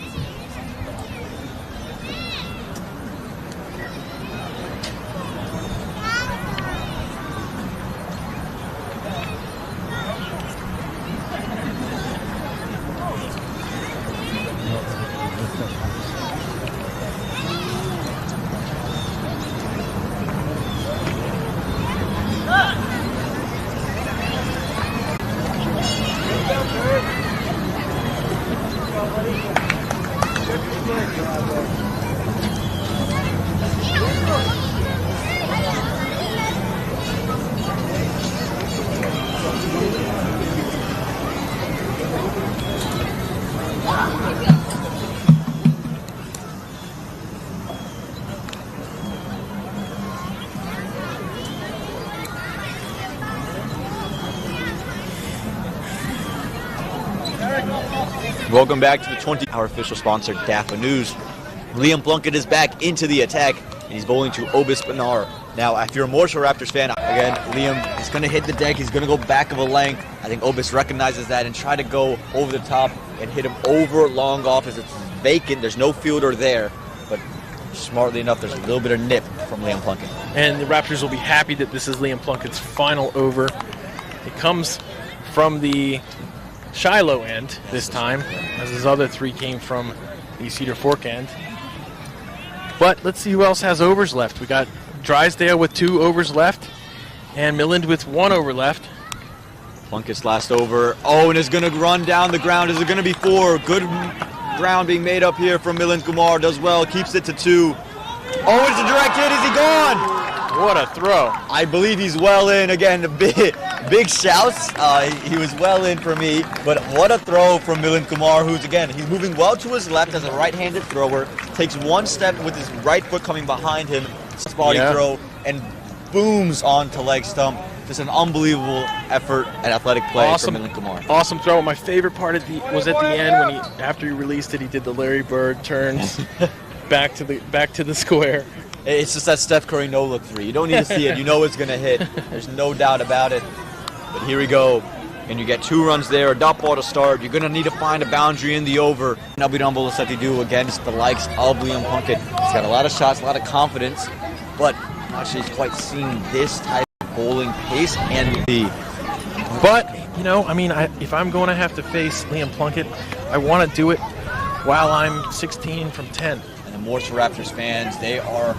C: Welcome back to the 20. Our official sponsor, DAFA News. Liam Plunkett is back into the attack, and he's bowling to Obis Benar. Now, if you're a Morrisville Raptors fan, again, Liam is going to hit the deck. He's going to go back of a length. I think Obis recognizes that and try to go over the top and hit him over long off as it's vacant. There's no fielder there, but smartly enough, there's a little bit of nip from Liam Plunkett.
B: And the Raptors will be happy that this is Liam Plunkett's final over. It comes from the Shiloh end this time, as his other 3 came from the Cedar Fork end. But let's see who else has overs left. We got Drysdale with 2 overs left, and Milland with 1 over left.
C: Plunkett's last over. And it's going to run down the ground. Is it going to be 4? Good ground being made up here from Milind Kumar. Does well, keeps it to 2. It's a direct hit. Is he gone?
B: What a throw.
C: I believe he's well in. Again, big shouts. He was well in for me. But what a throw from Milind Kumar, who's, again, he's moving well to his left as a right-handed thrower. Takes 1 step with his right foot coming behind him. Body throw and booms onto leg stump. Just an unbelievable effort and athletic play from Milind Kumar.
B: Awesome throw. My favorite part was at the end when after he released it, he did the Larry Bird turns back to the square.
C: It's just that Steph Curry no-look 3. You don't need to see it. You know it's going to hit. There's no doubt about it. But here we go. And you get 2 runs there, a dot ball to start. You're going to need to find a boundary in the over. Abhiram Bola said to do against the likes of Liam Plunkett. He's got a lot of shots, a lot of confidence, but I'm not sure he's quite seen this type of bowling pace and speed.
B: But, if I'm going to have to face Liam Plunkett, I want to do it while I'm 16 from 10.
C: And the Morrisville Raptors fans, they are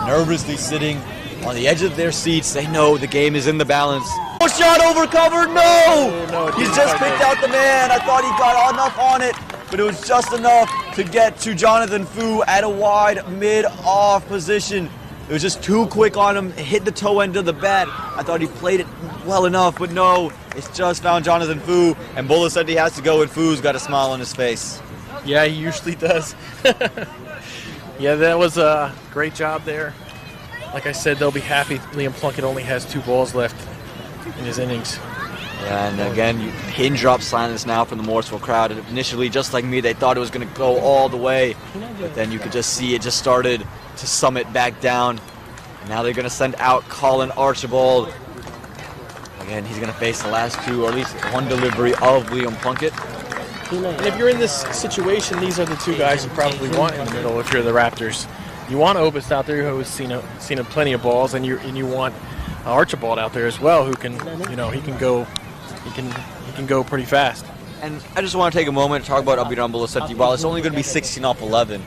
C: nervously sitting on the edge of their seats. They know the game is in the balance. Shot over cover, no! He's just picked out the man. I thought he got enough on it, but it was just enough to get to Jonathan Fu at a wide mid-off position. It was just too quick on him, hit the toe end of the bat. I thought he played it well enough, but no, it's just found Jonathan Fu, and Bola said he has to go, and Fu's got a smile on his face.
B: Yeah, he usually does. Yeah, that was a great job there. Like I said, they'll be happy Liam Plunkett only has 2 balls left in his innings.
C: And again, pin drop silence now from the Morrisville crowd. And initially, just like me, they thought it was going to go all the way. But then you could just see it just started to summit back down. And now they're going to send out Colin Archibald. Again, he's going to face the last two, or at least one delivery of Liam Plunkett.
B: And if you're in this situation, these are the two guys you probably want in the middle if you're the Raptors. You want Obis out there who has seen plenty of balls, and you want Archibald out there as well, who can, he can go pretty fast.
C: And I just want to take a moment to talk about Abiram Bolasetti. While it's only going to be 16 off of 11,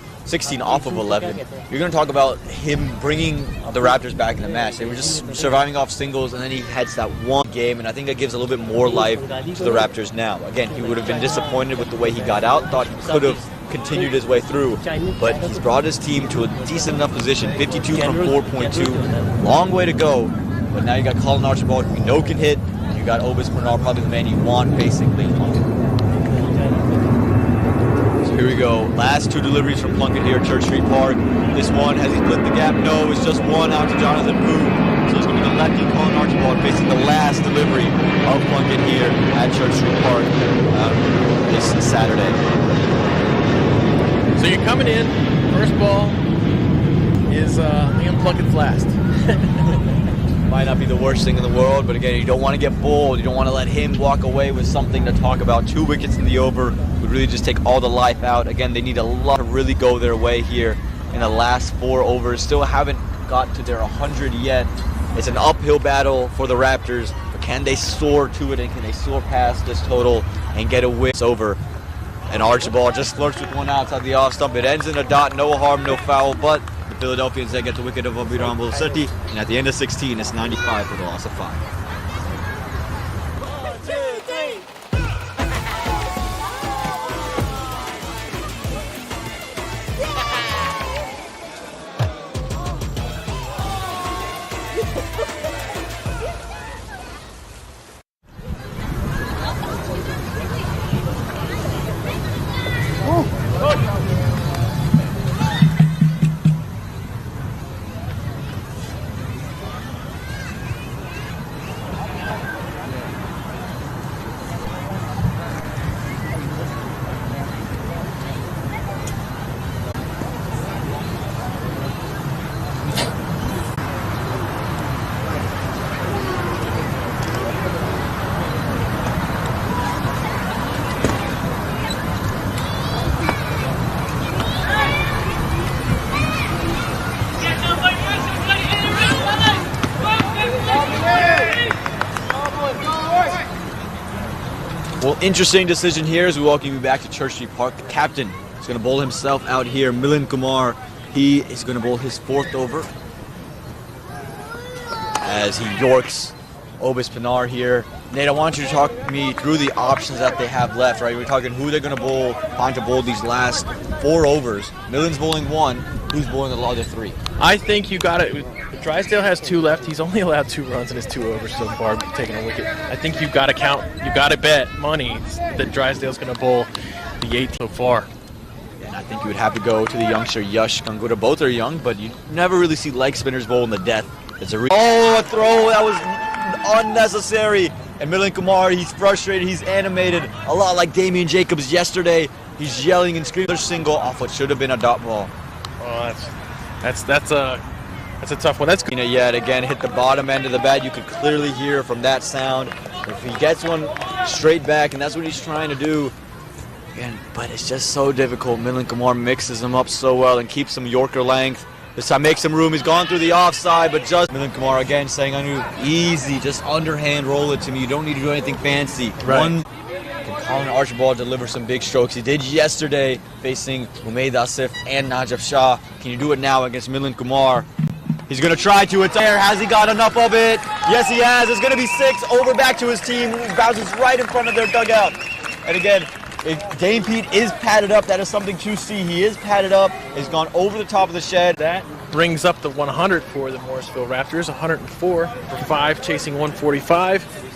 C: you're going to talk about him bringing the Raptors back in the match. They were just surviving off singles, and then he heads that one game, and I think that gives a little bit more life to the Raptors now. Again, he would have been disappointed with the way he got out, thought he could have continued his way through, but he's brought his team to a decent enough position, 52 from 4.2, long way to go, but now you got Colin Archibald, who we know can hit, and you got Obis Bernard, probably the man you want facing Liam Plunkett. So here we go, last two deliveries from Plunkett here at Church Street Park. This one, has he split the gap? No, it's just one out to Jonathan Wu. So it's going to be the lefty Colin Archibald facing the last delivery of Plunkett here at Church Street Park this Saturday.
B: So you're coming in, first ball is Liam Plunkett's last.
C: Might not be the worst thing in the world, but again, you don't want to get bold. You don't want to let him walk away with something to talk about. 2 wickets in the over would really just take all the life out. Again, they need a lot to really go their way here in the last 4 overs. Still haven't got to their 100 yet. It's an uphill battle for the Raptors, but can they soar to it, and can they soar past this total and get a win? It's over. And Archibald just flirts with one outside the off stump. It ends in a dot, no harm, no foul, but the Philadelphians, they get the wicket of Abiram Bolasetti, and at the end of 16, it's 95 for the loss of 5. Well, interesting decision here as we welcome you back to Church Street Park. The captain is going to bowl himself out here. Milind Kumar, he is going to bowl his 4th over as he yorks Obis Pinar here. Nate, I want you to talk me through the options that they have left, right? We're talking who they're going to bowl, time to bowl these last 4 overs. Milind's bowling 1. Who's bowling the other 3?
B: I think you got it. Drysdale has 2 left. He's only allowed 2 runs in his 2 overs so far, taking a wicket. I think you've got to count, you've got to bet money that Drysdale's going to bowl the 8 so far.
C: And I think you would have to go to the youngster Yash Kangura. Both are young, but you never really see leg spinners bowl in the death. It's a a throw that was unnecessary. And Milind Kumar, he's frustrated, he's animated, a lot like Damian Jacobs yesterday. He's yelling and screaming. Another single off what should have been a dot ball.
B: Oh, that's a tough one. That's good.
C: Yet again hit the bottom end of the bat. You could clearly hear from that sound. If he gets one straight back, and that's what he's trying to do. Again, but it's just so difficult. Milind Kumar mixes them up so well and keeps some Yorker length. This time makes some room. He's gone through the offside, but just Milind Kumar again saying, I knew easy, just underhand roll it to me. You don't need to do anything fancy.
B: Right.
C: Can Colin Archibald deliver some big strokes? He did yesterday facing Umaid Asif and Najaf Shah. Can you do it now against Milind Kumar? He's going to try to. It's there. Has he got enough of it? Yes, he has. It's going to be 6 over back to his team. He bounces right in front of their dugout. And again, if Dame Pete is padded up, that is something to see. He is padded up. He's gone over the top of the shed.
B: That brings up the 100 for the Morrisville Raptors. 104 for 5, chasing 145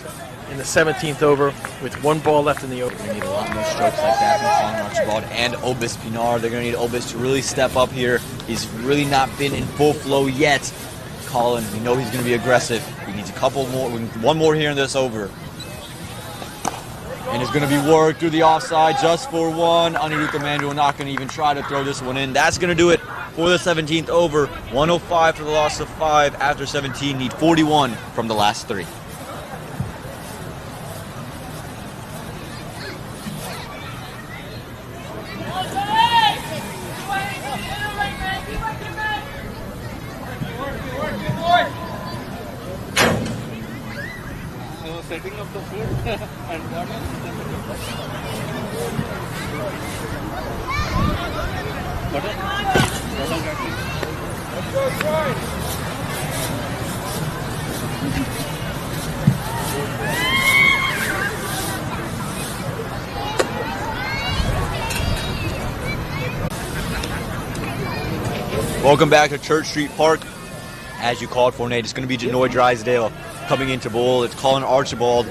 B: in the 17th over with 1 ball left in the over.
C: They need a lot more strokes like that from Colin Archibald and Obis Pinar. They're going to need Obis to really step up here. He's really not been in full flow yet. Colin, we know he's going to be aggressive. He needs a couple more, 1 more here in this over. And it's going to be worked through the offside just for one. Anirudh Emmanuel not going to even try to throw this one in. That's going to do it for the 17th over. 105 for the loss of 5 after 17. Need 41 from the last 3.
M: Setting up the food and
C: Welcome back to Church Street Park. As you called for, Nate, it's going to be Janoy Drysdale coming into bowl. It's Colin Archibald,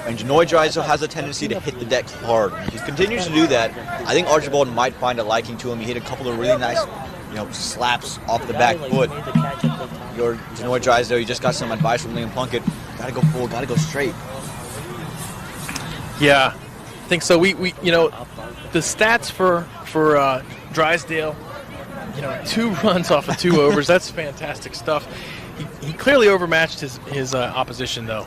C: and Janoy Drysdale has a tendency to hit the deck hard. He continues to do that. I think Archibald might find a liking to him. He hit a couple of really nice, slaps off the back foot. Your Janoy Drysdale, you just got some advice from Liam Plunkett. Got to go full, got to go straight.
B: Yeah, I think so. We the stats for Drysdale, 2 runs off of 2 overs. That's fantastic stuff. He clearly overmatched his opposition, though.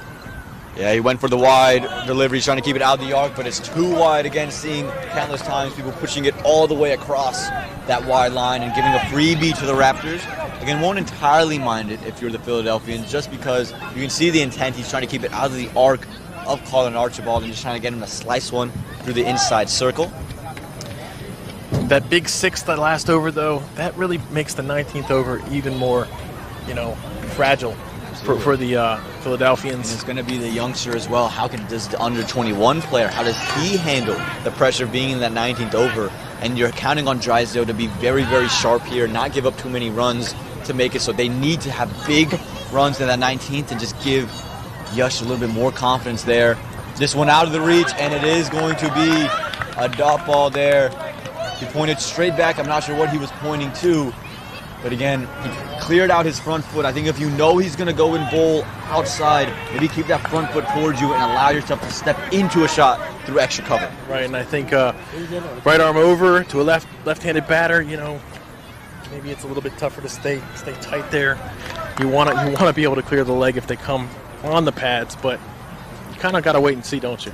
C: Yeah, he went for the wide delivery, trying to keep it out of the arc, but it's too wide. Again, seeing countless times people pushing it all the way across that wide line and giving a freebie to the Raptors. Again, won't entirely mind it if you're the Philadelphians, just because you can see the intent. He's trying to keep it out of the arc of Colin Archibald and just trying to get him to slice one through the inside circle.
B: That big 6th, that last over, though, that really makes the 19th over even more, fragile for the Philadelphians.
C: And it's going to be the youngster as well. Does the under 21 player, how does he handle the pressure of being in that 19th over? And you're counting on Drysdale to be very, very sharp here, not give up too many runs to make it. So they need to have big runs in that 19th and just give Yash a little bit more confidence there. This one out of the reach, and it is going to be a dot ball there. He pointed straight back. I'm not sure what he was pointing to. But again, he cleared out his front foot. I think if you know he's going to go in bowl outside, maybe keep that front foot towards you and allow yourself to step into a shot through extra cover.
B: Right, and I think right arm over to a left-handed batter, maybe it's a little bit tougher to stay tight there. You want to be able to clear the leg if they come on the pads, but you kind of got to wait and see, don't you?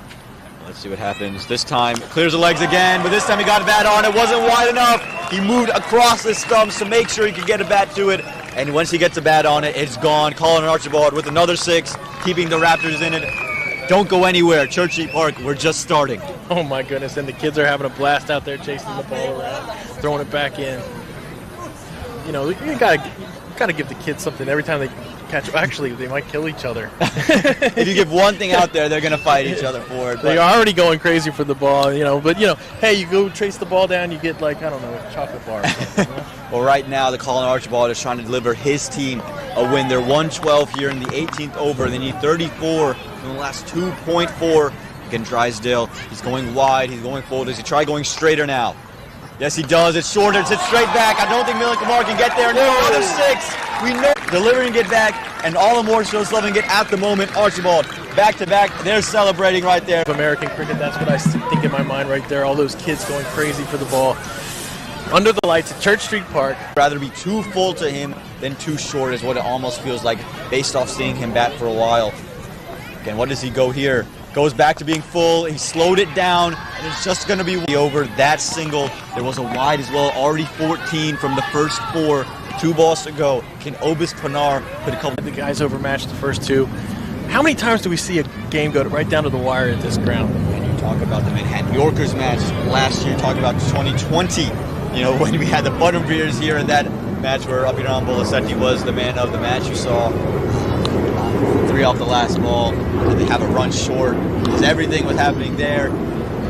C: Let's see what happens. This time, clears the legs again, but this time he got a bat on. It wasn't wide enough. He moved across the stumps to make sure he could get a bat to it. And once he gets a bat on it, it's gone. Colin Archibald with another 6, keeping the Raptors in it. Don't go anywhere. Church Street Park, we're just starting.
B: Oh, my goodness. And the kids are having a blast out there chasing the ball around, throwing it back in. You got to give the kids something every time they catch. Actually, they might kill each other.
C: If you give one thing out there, they're going to fight each other for it.
B: They are already going crazy for the ball, But, hey, you go trace the ball down, you get, a chocolate bar or something.
C: Well, right now, the Colin Archibald is trying to deliver his team a win. They're 112 here in the 18th over. They need 34 in the last 2.4. Again, Drysdale, he's going wide, he's going full. Does he try going straighter now? Yes, he does. It's shorter. It's straight back. I don't think Milan Kumar can get there. No, another 6. We know delivering it back, and all the more shows loving it at the moment. Archibald, back-to-back. They're celebrating right there.
B: American cricket, that's what I think in my mind right there. All those kids going crazy for the ball. Under the lights at Church Street Park.
C: Rather be too full to him than too short is what it almost feels like based off seeing him bat for a while. Again, what does he go here? Goes back to being full. He slowed it down, and it's just going to be over. That single. There was a wide as well. Already 14 from the first 4. 2 balls to go. Can Obis Pinar put a couple?
B: The guys overmatched the first 2. How many times do we see a game go right down to the wire at this ground?
C: When you talk about the Manhattan Yorkers match last year, talk about 2020. When we had the Butterbeers here in that match where Abhiram Bolasetti was the man of the match. You saw 3 off the last ball. They have a run short because everything was happening there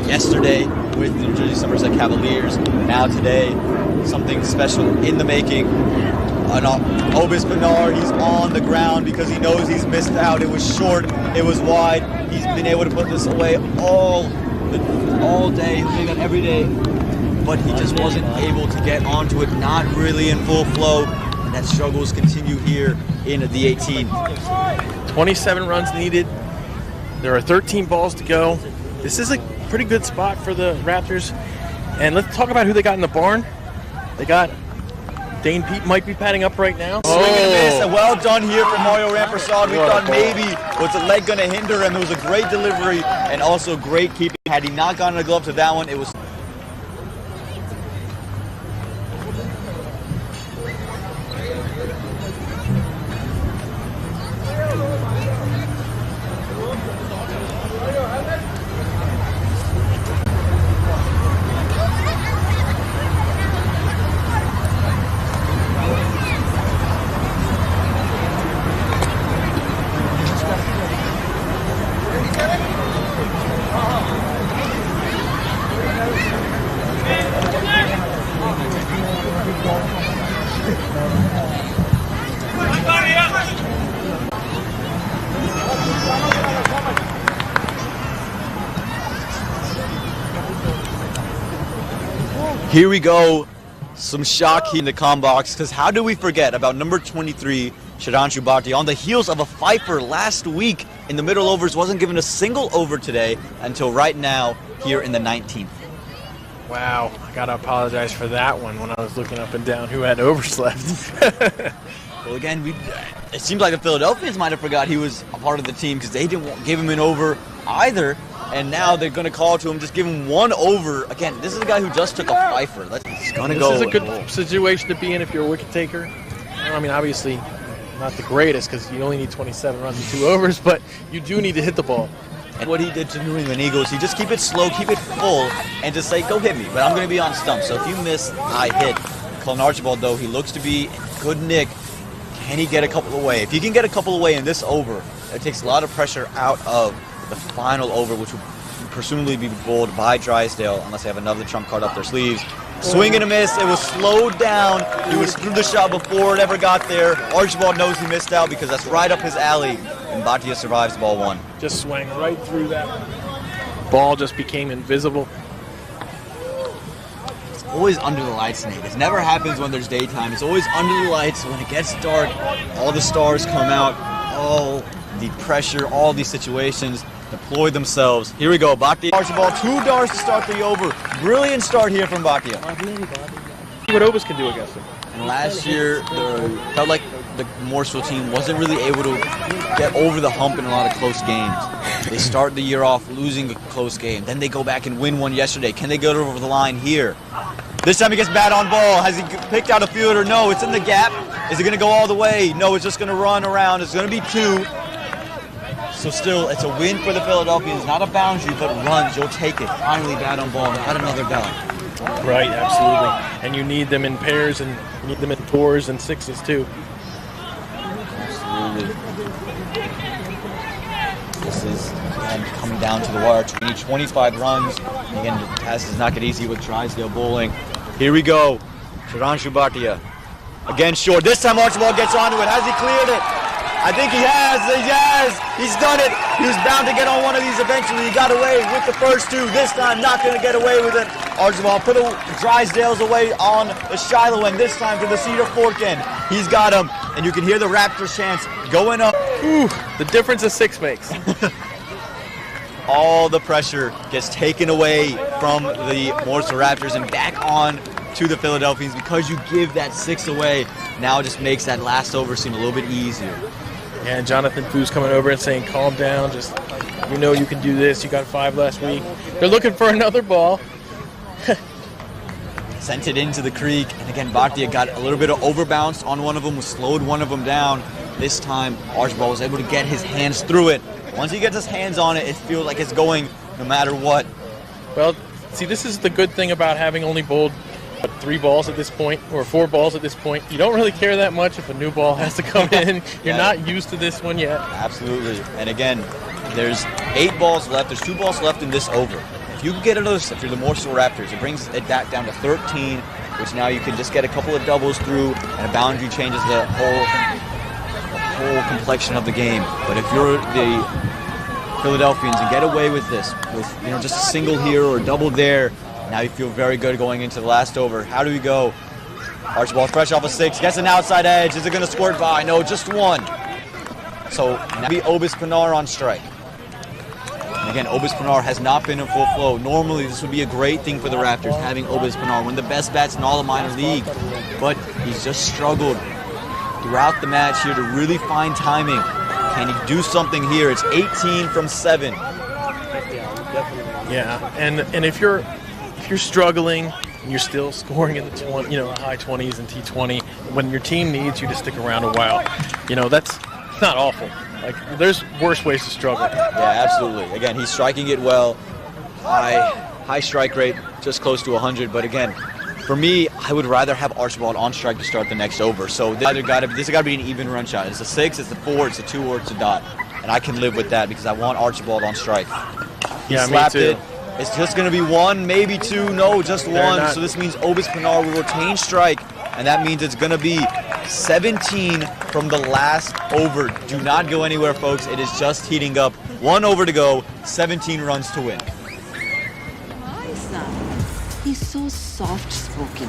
C: yesterday with the New Jersey Somerset Cavaliers. Now today, something special in the making. Obis Pinar, he's on the ground because he knows he's missed out. It was short, it was wide. He's been able to put this away all day, doing that every day. But he just wasn't able to get onto it, not really in full flow. And that struggles continue here in the 18th.
B: 27 runs needed. There are 13 balls to go. This is a pretty good spot for the Raptors. And let's talk about who they got in the barn. They got Dane Pete might be padding up right now.
C: Swing and a miss, and well done here from Mario Rampersad. We thought maybe was the leg going to hinder him. It was a great delivery and also great keeping. Had he not gotten a glove to that one, it was... Here we go, some shock here in the comm box, because how do we forget about number 23, Shiranshu Bharti, on the heels of a fifer last week in the middle overs, wasn't given a single over today until right now here in the 19th.
B: Wow, I gotta apologize for that one when I was looking up and down who had overs left.
C: Well, again, it seems like the Philadelphians might have forgot he was a part of the team because they didn't give him an over either. And now they're going to call to him, just give him one over. Again, this is a guy who just took a fifer. It's going to go.
B: This is a good situation to be in if you're a wicket taker. I mean, obviously, not the greatest because you only need 27 runs and 2 overs, but you do need to hit the ball.
C: And what he did to New England Eagles, he just keep it slow, keep it full, and just say, go hit me. But I'm going to be on stump. So if you miss, I hit. Colin Archibald, though, he looks to be good nick. Can he get a couple away? If he can get a couple away in this over, it takes a lot of pressure out of the final over, which will presumably be bowled by Drysdale unless they have another trump card up their sleeves. Swing and a miss. It was slowed down. He was through the shot before it ever got there. Archibald knows he missed out because that's right up his alley. And Bhatia survives ball 1.
B: Just swang right through that. Ball just became invisible.
C: It's always under the lights, Nate. It never happens when there's daytime. It's always under the lights. When it gets dark, all the stars come out. All the pressure, all these situations deploy themselves. Here we go. Bhatia Archibald, 2 dars to start the over. Brilliant start here from Bhatia.
B: See what Obis can do against him.
C: And last year, felt like the Morrisville team wasn't really able to get over the hump in a lot of close games. They start the year off losing a close game. Then they go back and win one yesterday. Can they get over the line here? This time he gets bat on ball. Has he picked out a fielder? No, it's in the gap. Is it going to go all the way? No, it's just going to run around. It's going to be 2. So still, it's a win for the Philadelphians. Not a boundary, but runs. You'll take it. Finally bat on ball. Not another bat.
B: Right, absolutely. And you need them in pairs, and you need them in 4s and 6s too.
C: Absolutely. This is, again, coming down to the wire. We need 25 runs. Again, the task does not get easy with Drysdale bowling. Here we go. Shiranshu Bhatia. Again short. This time Archibald gets onto it. Has he cleared it? I think he has. He has. He's done it. He was bound to get on one of these eventually. He got away with the first 2. This time not going to get away with it. Archibald put Drysdale's away on the Shiloh end. This time to the Cedar Fork end. He's got him. And you can hear the Raptors chants going up.
B: Ooh, the difference a 6 makes.
C: All the pressure gets taken away from the Morrisville Raptors and back on to the Philadelphians because you give that 6 away. Now it just makes that last over seem a little bit easier.
B: Yeah, and Jonathan Foo's coming over and saying, calm down, just, you know you can do this, you got 5 last week. They're looking for another ball.
C: Sent it into the creek, and again, Bhatia got a little bit of overbounce on one of them, slowed one of them down. This time, Archibald was able to get his hands through it. Once he gets his hands on it, it feels like it's going no matter what.
B: Well, see, this is the good thing about having only bowled 3 balls at this point, or 4 balls at this point. You don't really care that much if a new ball has to come in. You're not used to this one yet.
C: Absolutely. And again, there's 8 balls left. There's 2 balls left in this over. If you can get another, if you're the Morrisville Raptors, it brings it back down to 13, which now you can just get a couple of doubles through, and a boundary changes the whole complexion of the game. But if you're the Philadelphians and get away with this, with just a single here or a double there, now you feel very good going into the last over. How do we go? Archibald fresh off a 6, gets an outside edge. Is it going to squirt by? No, just 1. So now be Obis Pinar on strike. And Again, Obis Pinar has not been in full flow. Normally, this would be a great thing for the Raptors, having Obis Pinar, one of the best bats in all of minor league. But he's just struggled throughout the match here to really find timing. Can he do something here? It's 18 from 7.
B: Yeah, and if you're struggling and you're still scoring in the high 20s and T20, when your team needs you to stick around a while, that's not awful. Like, there's worse ways to struggle.
C: Yeah, absolutely. Again, he's striking it well. High strike rate, just close to 100. But again, for me, I would rather have Archibald on strike to start the next over. So this has got to be an even run shot. It's a 6, it's a 4, it's a 2, or it's a dot. And I can live with that because I want Archibald on strike. He slapped it. It's just going to be 1, maybe 2. No, just 1. So this means Obis Pinar will retain strike. And that means it's going to be 17 from the last over. Do not go anywhere, folks. It is just heating up. 1 over to go, 17 runs to win.
H: My son, he's so soft-spoken.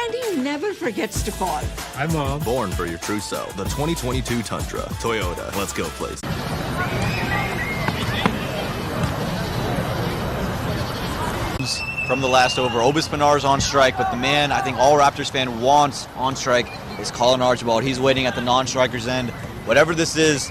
H: And he never forgets to call.
J: Hi, Mom. Born for your true self. The 2022 Tundra. Toyota. Let's go places.
C: From the last over, Obis Pinar's on strike, but the man I think all Raptors fan wants on strike is Colin Archibald. He's waiting at the non-striker's end. Whatever this is,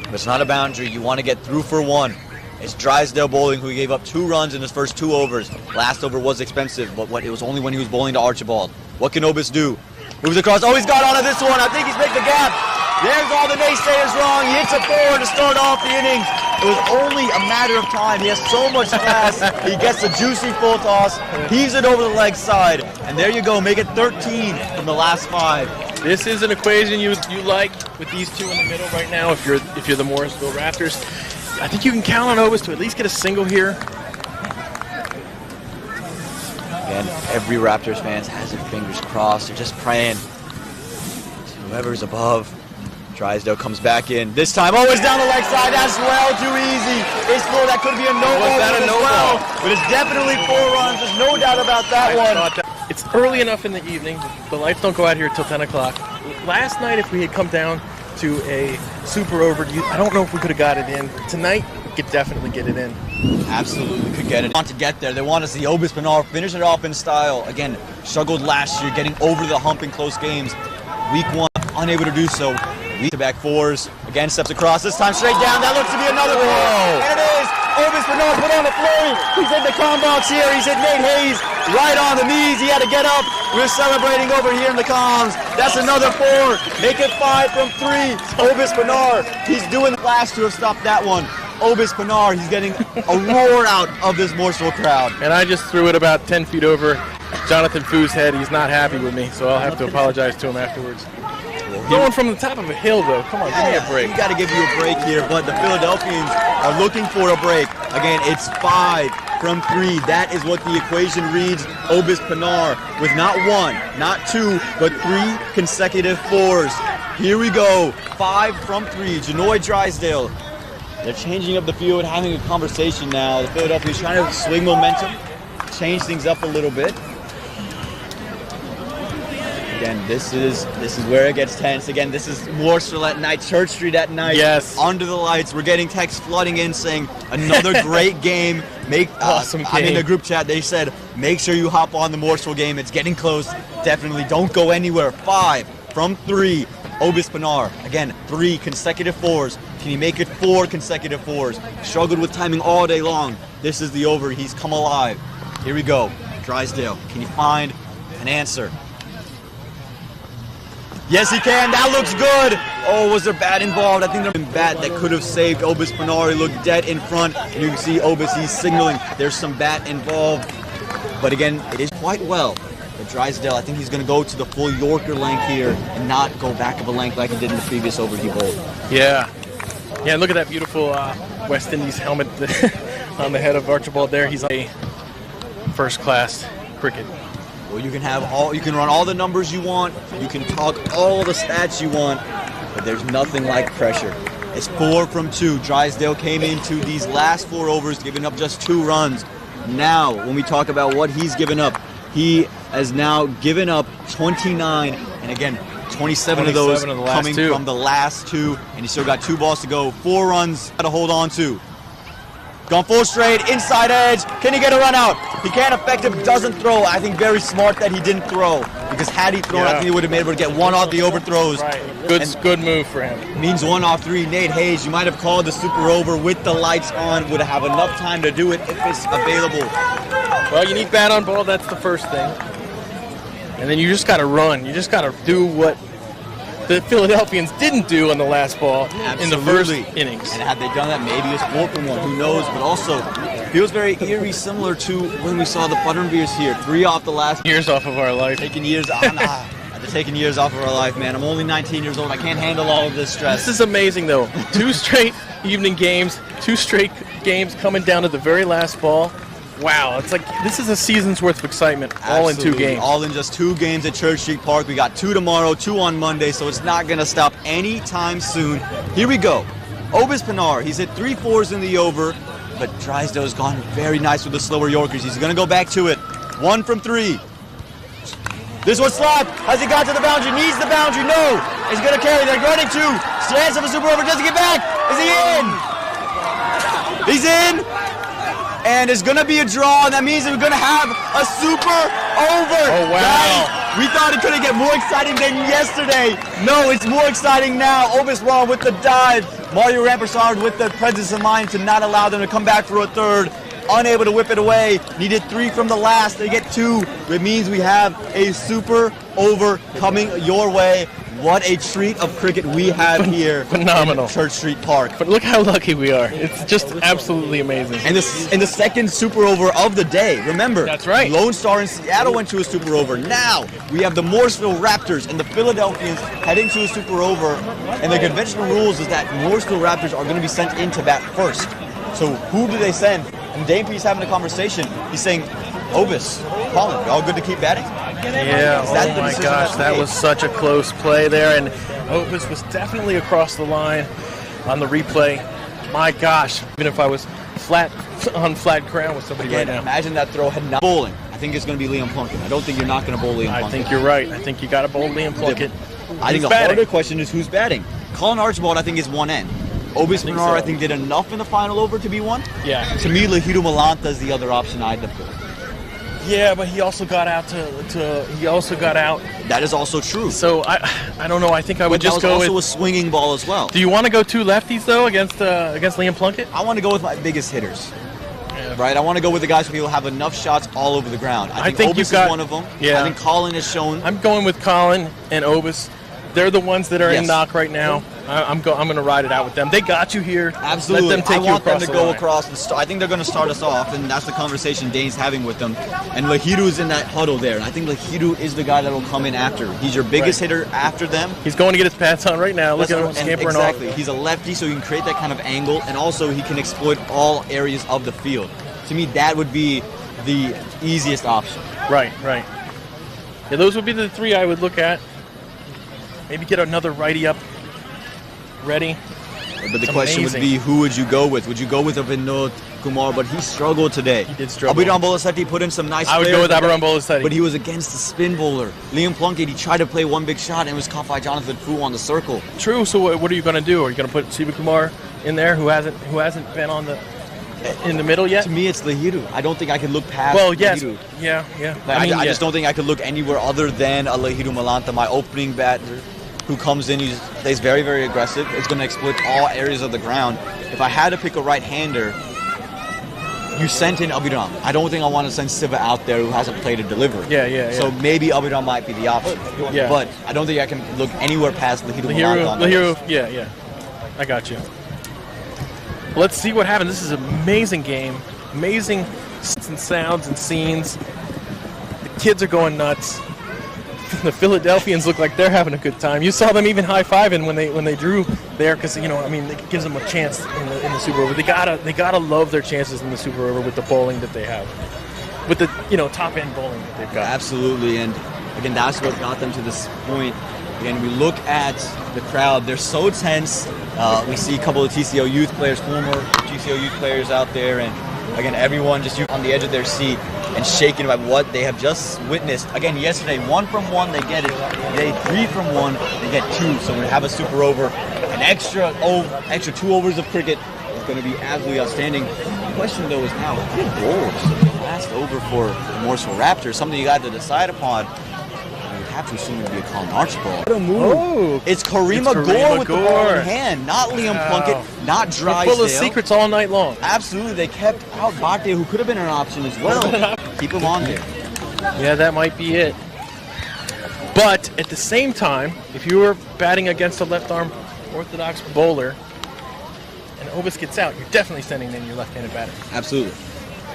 C: if it's not a boundary, you want to get through for 1. It's Drysdale bowling, who gave up 2 runs in his first 2 overs. Last over was expensive, but it was only when he was bowling to Archibald. What can Obis do? Moves across. Oh, he's got onto this one. I think he's making the gap. There's all the naysayers wrong. He hits a 4 to start off the innings. It was only a matter of time. He has so much class. He gets a juicy full toss, heaves it over the leg side, and there you go. Make it 13 from the last 5.
B: This is an equation you like with these two in the middle right now. If you're the Morrisville Raptors, I think you can count on Obis to at least get a single here.
C: Again, every Raptors fan has their fingers crossed. They're just praying. Whoever's above. Drysdale comes back in. This time, it's down the leg side. That's well too easy. It's 4. That could be a no-ball as well. But it's definitely 4 runs. There's no doubt about that one.
B: It's early enough in the evening. The lights don't go out here till 10 o'clock. Last night, if we had come down to a super over, I don't know if we could have got it in. Tonight, we could definitely get it in.
C: Absolutely could get it. Want to get there. They want to see Obis Pinar finish it off in style. Again, struggled last year, getting over the hump in close games. Week 1, unable to do so. Back 4s. Again, steps across. This time straight down. That looks to be another 4. And it is. Obis Pinar put on the flurry. He's in the com box here. He's hit Nate Hayes right on the knees. He had to get up. We're celebrating over here in the comms. That's another 4. Make it 5 from 3. Obis Pinar. He's doing the last to have stopped that one. Obis Pinar. He's getting a roar out of this Morrisville crowd.
B: And I just threw it about 10 feet over Jonathan Foo's head. He's not happy with me, so I'll have to apologize to him afterwards. Going from the top of a hill, though. Come on, give me a break.
C: We got to give you a break here, but the Philadelphians are looking for a break. Again, it's 5 from 3. That is what the equation reads. Obis Pinar with not 1, not 2, but 3 consecutive 4s. Here we go. 5 from 3. Janoy Drysdale. They're changing up the field, having a conversation now. The Philadelphians trying to swing momentum, change things up a little bit. Again, this is where it gets tense. Again, this is Morrisville at night, Church Street at night.
B: Yes.
C: Under the lights. We're getting texts flooding in saying another great game.
B: Awesome game.
C: I'm in the group chat. They said, make sure you hop on the Morrisville game. It's getting close. Definitely don't go anywhere. 5 from 3. Obis Pinar. Again, 3 consecutive 4s. Can he make it 4 consecutive 4s? Struggled with timing all day long. This is the over. He's come alive. Here we go. Drysdale. Can you find an answer? Yes, he can. That looks good. Oh, was there bat involved? I think there was a bat that could have saved Obis Pinar. He looked dead in front. And you can see Obis, he's signaling there's some bat involved. But again, it is quite well. But Drysdale, I think he's going to go to the full Yorker length here and not go back of a length like he did in the previous over he bowled.
B: Yeah. Yeah, look at that beautiful West Indies helmet on the head of Archibald there. He's a first-class cricket.
C: Well, you can run all the numbers you want, you can talk all the stats you want, but there's nothing like pressure. It's 4 from 2. Drysdale came into these last 4 overs, giving up just 2 runs. Now, when we talk about what he's given up, he has now given up 29, and again, 27 of those coming from the last 2, and he's still got 2 balls to go. 4 runs to hold on to. Gone full straight, inside edge. Can he get a run out? He can't effective, doesn't throw. I think very smart that he didn't throw. Because had he thrown, I think he would have been able to get one off the overthrows.
B: Right. Good move for him.
C: Means 1 off 3. Nate Hayes, you might have called the super over with the lights on. Would have enough time to do it if it's available.
B: Well, you need bat on ball. That's the first thing. And then you just got to run. You just got to do what the Philadelphians didn't do on the last ball in the first innings.
C: And had they done that, maybe it's 4-1. Who knows? But also, feels very eerie, similar to when we saw the Butterbeers here. 3 off the last.
B: Years off of our life.
C: Taking years off. They're taking years off of our life, man. I'm only 19 years old. I can't handle all of this stress.
B: This is amazing, though. 2 straight evening games, 2 straight games coming down to the very last ball. Wow, it's like this is a season's worth of excitement, all
C: Absolutely.
B: in 2 games.
C: All in just 2 games at Church Street Park. We got 2 tomorrow, 2 on Monday, so it's not going to stop anytime soon. Here we go. Obis Pinar, he's hit 3 4s in the over, but Drysdale's gone very nice with the slower Yorkers. He's going to go back to it. 1 from 3. This one slapped. Has he got to the boundary? Needs the boundary. No. He's going to carry. They're running 2. Chance of a super over. Does he get back? Is he in? He's in. And it's going to be a draw, and that means that we're going to have a super over.
B: Oh, wow.
C: Guys, we thought it couldn't get more exciting than yesterday. No, it's more exciting now. Obis Raw with the dive. Mario Rampersard with the presence of mind to not allow them to come back for a 3rd. Unable to whip it away. Needed 3 from the last. They get 2. It means we have a super over coming your way. What a treat of cricket we have here.
B: Phenomenal.
C: In Church Street Park.
B: But look how lucky we are. It's just absolutely amazing.
C: And the second super over of the day. Remember,
B: that's right.
C: Lone Star in Seattle went to a super over. Now we have the Morrisville Raptors and the Philadelphians heading to a super over. And the conventional rules is that Morrisville Raptors are going to be sent in to bat first. So who do they send? And Dame P's having a conversation. He's saying, Obis, Colin, y'all good to keep batting?
B: Yeah, oh my gosh, that was such a close play there, and Obis was definitely across the line on the replay. My gosh, even if I was on flat ground with somebody right now.
C: Imagine that throw had not bowling. I think it's going to be Liam Plunkett. I don't think you're not going to bowl Liam Plunkett.
B: I think you're right. I think you got to bowl Liam Plunkett.
C: I think the harder question is who's batting. Colin Archibald, I think, is 1 end. Obis Pinar, I think, did enough in the final over to be 1.
B: Yeah.
C: To me, Lahiru Malanta is the other option I'd have put.
B: Yeah, but he also got out he also got out.
C: That is also true.
B: So I don't know. I think I would just go with.
C: That was also a swinging ball as well.
B: Do you want to go 2 lefties though against Liam Plunkett?
C: I want to go with my biggest hitters. Right, I want to go with the guys who will have enough shots all over the ground. I think Obis is one of them.
B: Yeah.
C: I think Colin has shown.
B: I'm going with Colin and Obis. They're the ones that are in knock right now. I'm going to ride it out with them. They got you here.
C: Absolutely.
B: Let them take
C: I want them to go
B: line.
C: across. I think they're going to start us off, and that's the conversation Dane's having with them. And Lahiru's in that huddle there. And I think Lahiru is the guy that will come in after. He's your biggest hitter after them.
B: He's going to get his pats on right now. Look at him scampering off.
C: Exactly. He's a lefty, so he can create that kind of angle, and also he can exploit all areas of the field. To me, that would be the easiest option.
B: Right. Yeah, those would be the 3 I would look at. Maybe get another righty up ready.
C: But the question would be, who would you go with? Would you go with Vinod Kumar? But he struggled today.
B: He did struggle.
C: Abiram Bolasetti put in some nice
B: I would go with Abiram Bolasetti.
C: But he was against the spin bowler. Liam Plunkett, he tried to play one big shot and was caught by Jonathan Fu on the circle.
B: True, so what are you going to do? Are you going to put Siva Kumar in there who hasn't been in the middle yet?
C: To me, it's Lahiru. I don't think I can look past
B: Lahiru. Yeah.
C: I just don't think I could look anywhere other than a Lahiru Malanta, my opening batter, who comes in, he stays very, very aggressive. It's going to exploit all areas of the ground. If I had to pick a right-hander, you sent in Abiram. I don't think I want to send Siva out there who hasn't played a delivery.
B: Yeah.
C: So maybe Abiram might be the option.
B: Yeah.
C: But I don't think I can look anywhere past Lahiru Malanta.
B: Lahiru, yeah. I got you. Let's see what happens. This is an amazing game. Amazing sights and sounds and scenes. The kids are going nuts. The Philadelphians look like they're having a good time. You saw them even high-fiving when they drew there because it gives them a chance in the Super Over. They gotta love their chances in the Super Over with the bowling that they have, with the top end bowling that they've got.
C: Absolutely, and again, that's what got them to this point. Again, we look at the crowd; they're so tense. We see a couple of TCO youth players, former TCO youth players out there, and again, everyone just on the edge of their seat and shaken by what they have just witnessed. Again, yesterday, 1 from 1, they get it. Today, 3 from 1, they get 2. So we have a super over, an extra 2 overs of cricket, going to be absolutely outstanding. The question, though, is now, who bowls last over for the Morrisville Raptors? Something you got to decide upon. You would have to assume it would be a Colin Archibald. What a move. Oh, it's Karima Gore with the ball in hand, not Liam Plunkett, not Drysdale.
B: Full of secrets all night long.
C: Absolutely. They kept out Bhakti, who could have been an option as well. Keep him on there.
B: Yeah, that might be it. But at the same time, if you were batting against a left-arm orthodox bowler and Obis gets out, you're definitely sending in your left-handed batter.
C: Absolutely.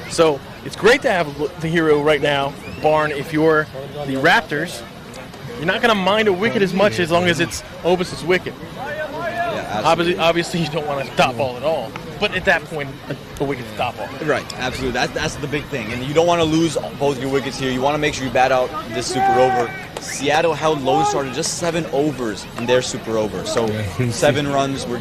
B: So it's great to have the hero right now, Barn. If you're the Raptors, you're not going to mind a wicket as much as long as it's Obis' wicket.
C: Yeah,
B: obviously, you don't want to stop ball at all. But at that point, a wicket's stop ball.
C: Right, absolutely. That's the big thing. And you don't want to lose both your wickets here. You want to make sure you bat out this super over. Seattle held Lone Star to just 7 overs in their super over. So 7 runs were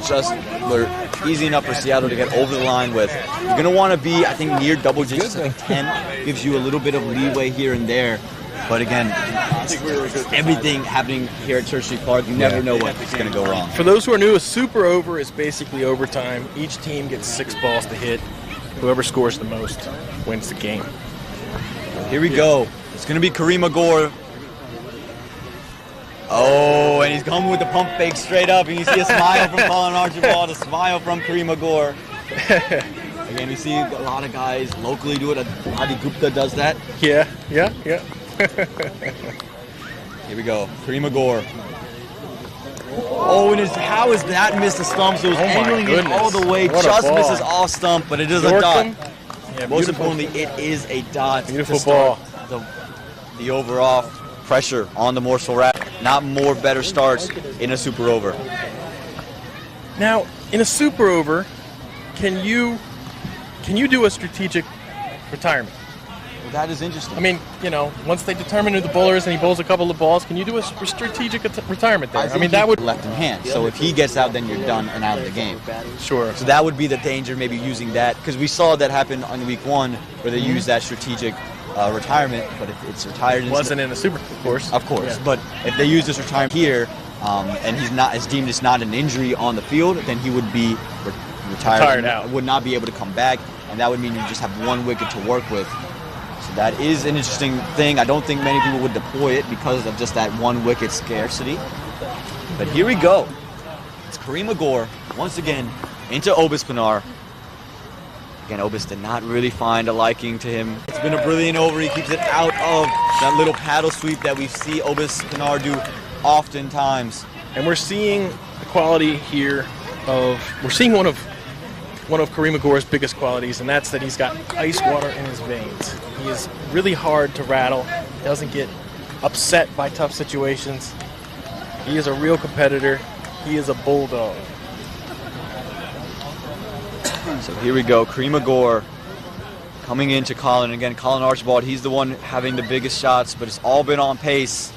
C: easy enough for Seattle to get over the line with. You're going to want to be, I think, near double digits. 10 gives you a little bit of leeway here and there. But again, everything happening here at Church Street Park, you never know what's going to go wrong.
B: For those who are new, a super over is basically overtime. Each team gets 6 balls to hit. Whoever scores the most wins the game.
C: Here we go. It's going to be Karima Gore. Oh, and he's coming with the pump fake straight up, and you see a smile from Colin Archibald, a smile from Karima Gore. Again, we see a lot of guys locally do it. Adi Gupta does that.
B: Yeah.
C: Here we go. Karima Gore. Oh, and how is that missed the stump? So it was angling it all the way.
B: What
C: just misses off stump, but it is a dot.
B: Yeah,
C: most importantly, it is a dot.
B: Beautiful ball.
C: The overall pressure on the Morrisville Raptors. Not more better starts in a super over.
B: Now, in a super over, can you do a strategic retirement?
C: Well, that is interesting.
B: I mean, once they determine who the bowler is and he bowls a couple of balls, can you do a strategic retirement there? I mean, that would
C: left in hand. So if he gets out, then you're done and out of the game.
B: Sure.
C: So that would be the danger, maybe using that, because we saw that happen on week 1 where they used that strategic retirement, but if it's retired,
B: wasn't in the super, of course.
C: Yeah. But if they use this retirement here, and he's deemed it's not an injury on the field, then he would be retired
B: out.
C: Would not be able to come back, and that would mean you just have 1 wicket to work with. So that is an interesting thing. I don't think many people would deploy it because of just that 1 wicket scarcity. But here we go. It's Karima Gore once again into Obis Pinar. Again, Obis did not really find a liking to him. It's been a brilliant over. He keeps it out of that little paddle sweep that we see Obis Pinar do oftentimes.
B: And we're seeing the quality here we're seeing one of Karima Gore's biggest qualities, and that's that he's got ice water in his veins. He is really hard to rattle. He doesn't get upset by tough situations. He is a real competitor. He is a bulldog.
C: So here we go, Karima Gore coming into Colin. Again, Colin Archibald, he's the one having the biggest shots, but it's all been on pace.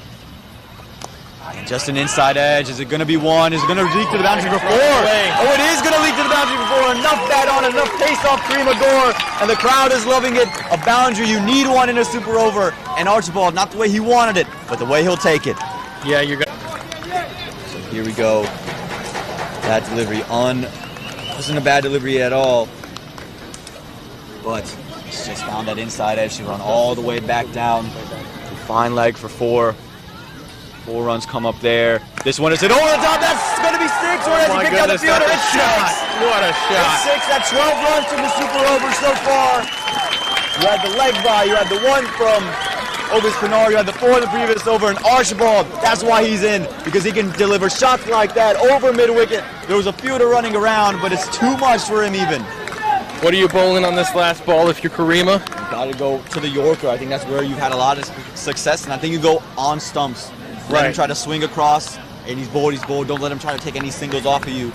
C: And just an inside edge. Is it going to be 1? Is it going to leak to the boundary for 4? Oh, it is going to leak to the boundary for 4. Enough bat on it, enough pace off Karima Gore, and the crowd is loving it. A boundary, you need 1 in a super over. And Archibald, not the way he wanted it, but the way he'll take it.
B: Yeah, you're going
C: So here we go. That delivery wasn't a bad delivery at all, but he's just found that inside edge to run all the way back down. Fine leg for 4. 4 runs come up there. This one is it over the top. That's going to be 6. Or has he picked out the fielder? It's 6.
B: What a shot.
C: It's 6. That's 12 runs from the super over so far. You had the leg by. You had the 1 from Obis Pinar. You had the 4 in the previous over. And Archibald, that's why he's in, because he can deliver shots like that over mid-wicket. There was a fielder running around, but it's too much for him even.
B: What are you bowling on this last ball if you're Karima?
C: You got to go to the Yorker. I think that's where you've had a lot of success, and I think you go on stumps. Let him try to swing across, and he's bowled. Don't let him try to take any singles off of you.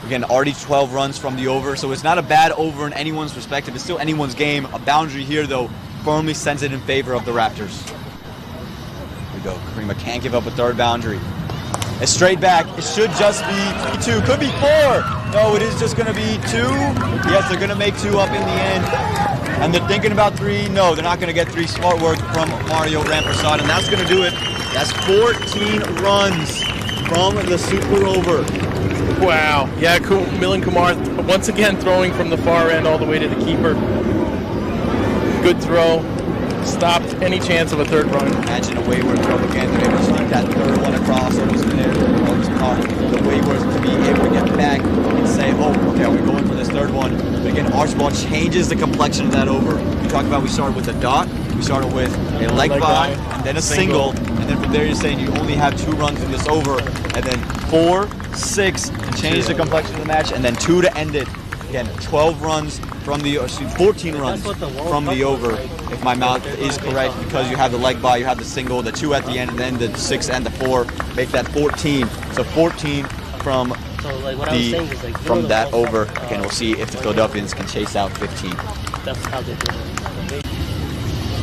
C: Again, already 12 runs from the over, so it's not a bad over in anyone's perspective. It's still anyone's game. A boundary here, though, firmly sends it in favor of the Raptors. Here we go. Karima can't give up a 3rd boundary. It's straight back. It should just be 2. Could be 4. No, it is just going to be 2. Yes, they're going to make 2 up in the end. And they're thinking about 3. No, they're not going to get 3. Smart work from Mario Rampersad, and that's going to do it. That's 14 runs from the super over.
B: Wow. Yeah, Milind Kumar once again throwing from the far end all the way to the keeper. Good throw. Stopped any chance of a third run.
C: Imagine a wayward throw again. They're able to sneak that third one across. The wayward to be able to get back and say, oh, okay, are we going for this third one? But again, Archibald changes the complexion of that over. We talked about we started with a dot, we started with a leg by, and then a single. And then from there you're saying you only have 2 runs in this over, and then 4, 6 to change the complexion of the match, and then 2 to end it. Again, 12 runs from the, 14 runs from the over, if my math is correct, because you have the leg by, you have the single, the 2 at the end, and then the 6 and the 4 make that 14. So 14 from that over. Again, we'll see if the Philadelphians can chase out 15.
F: That's how they do it.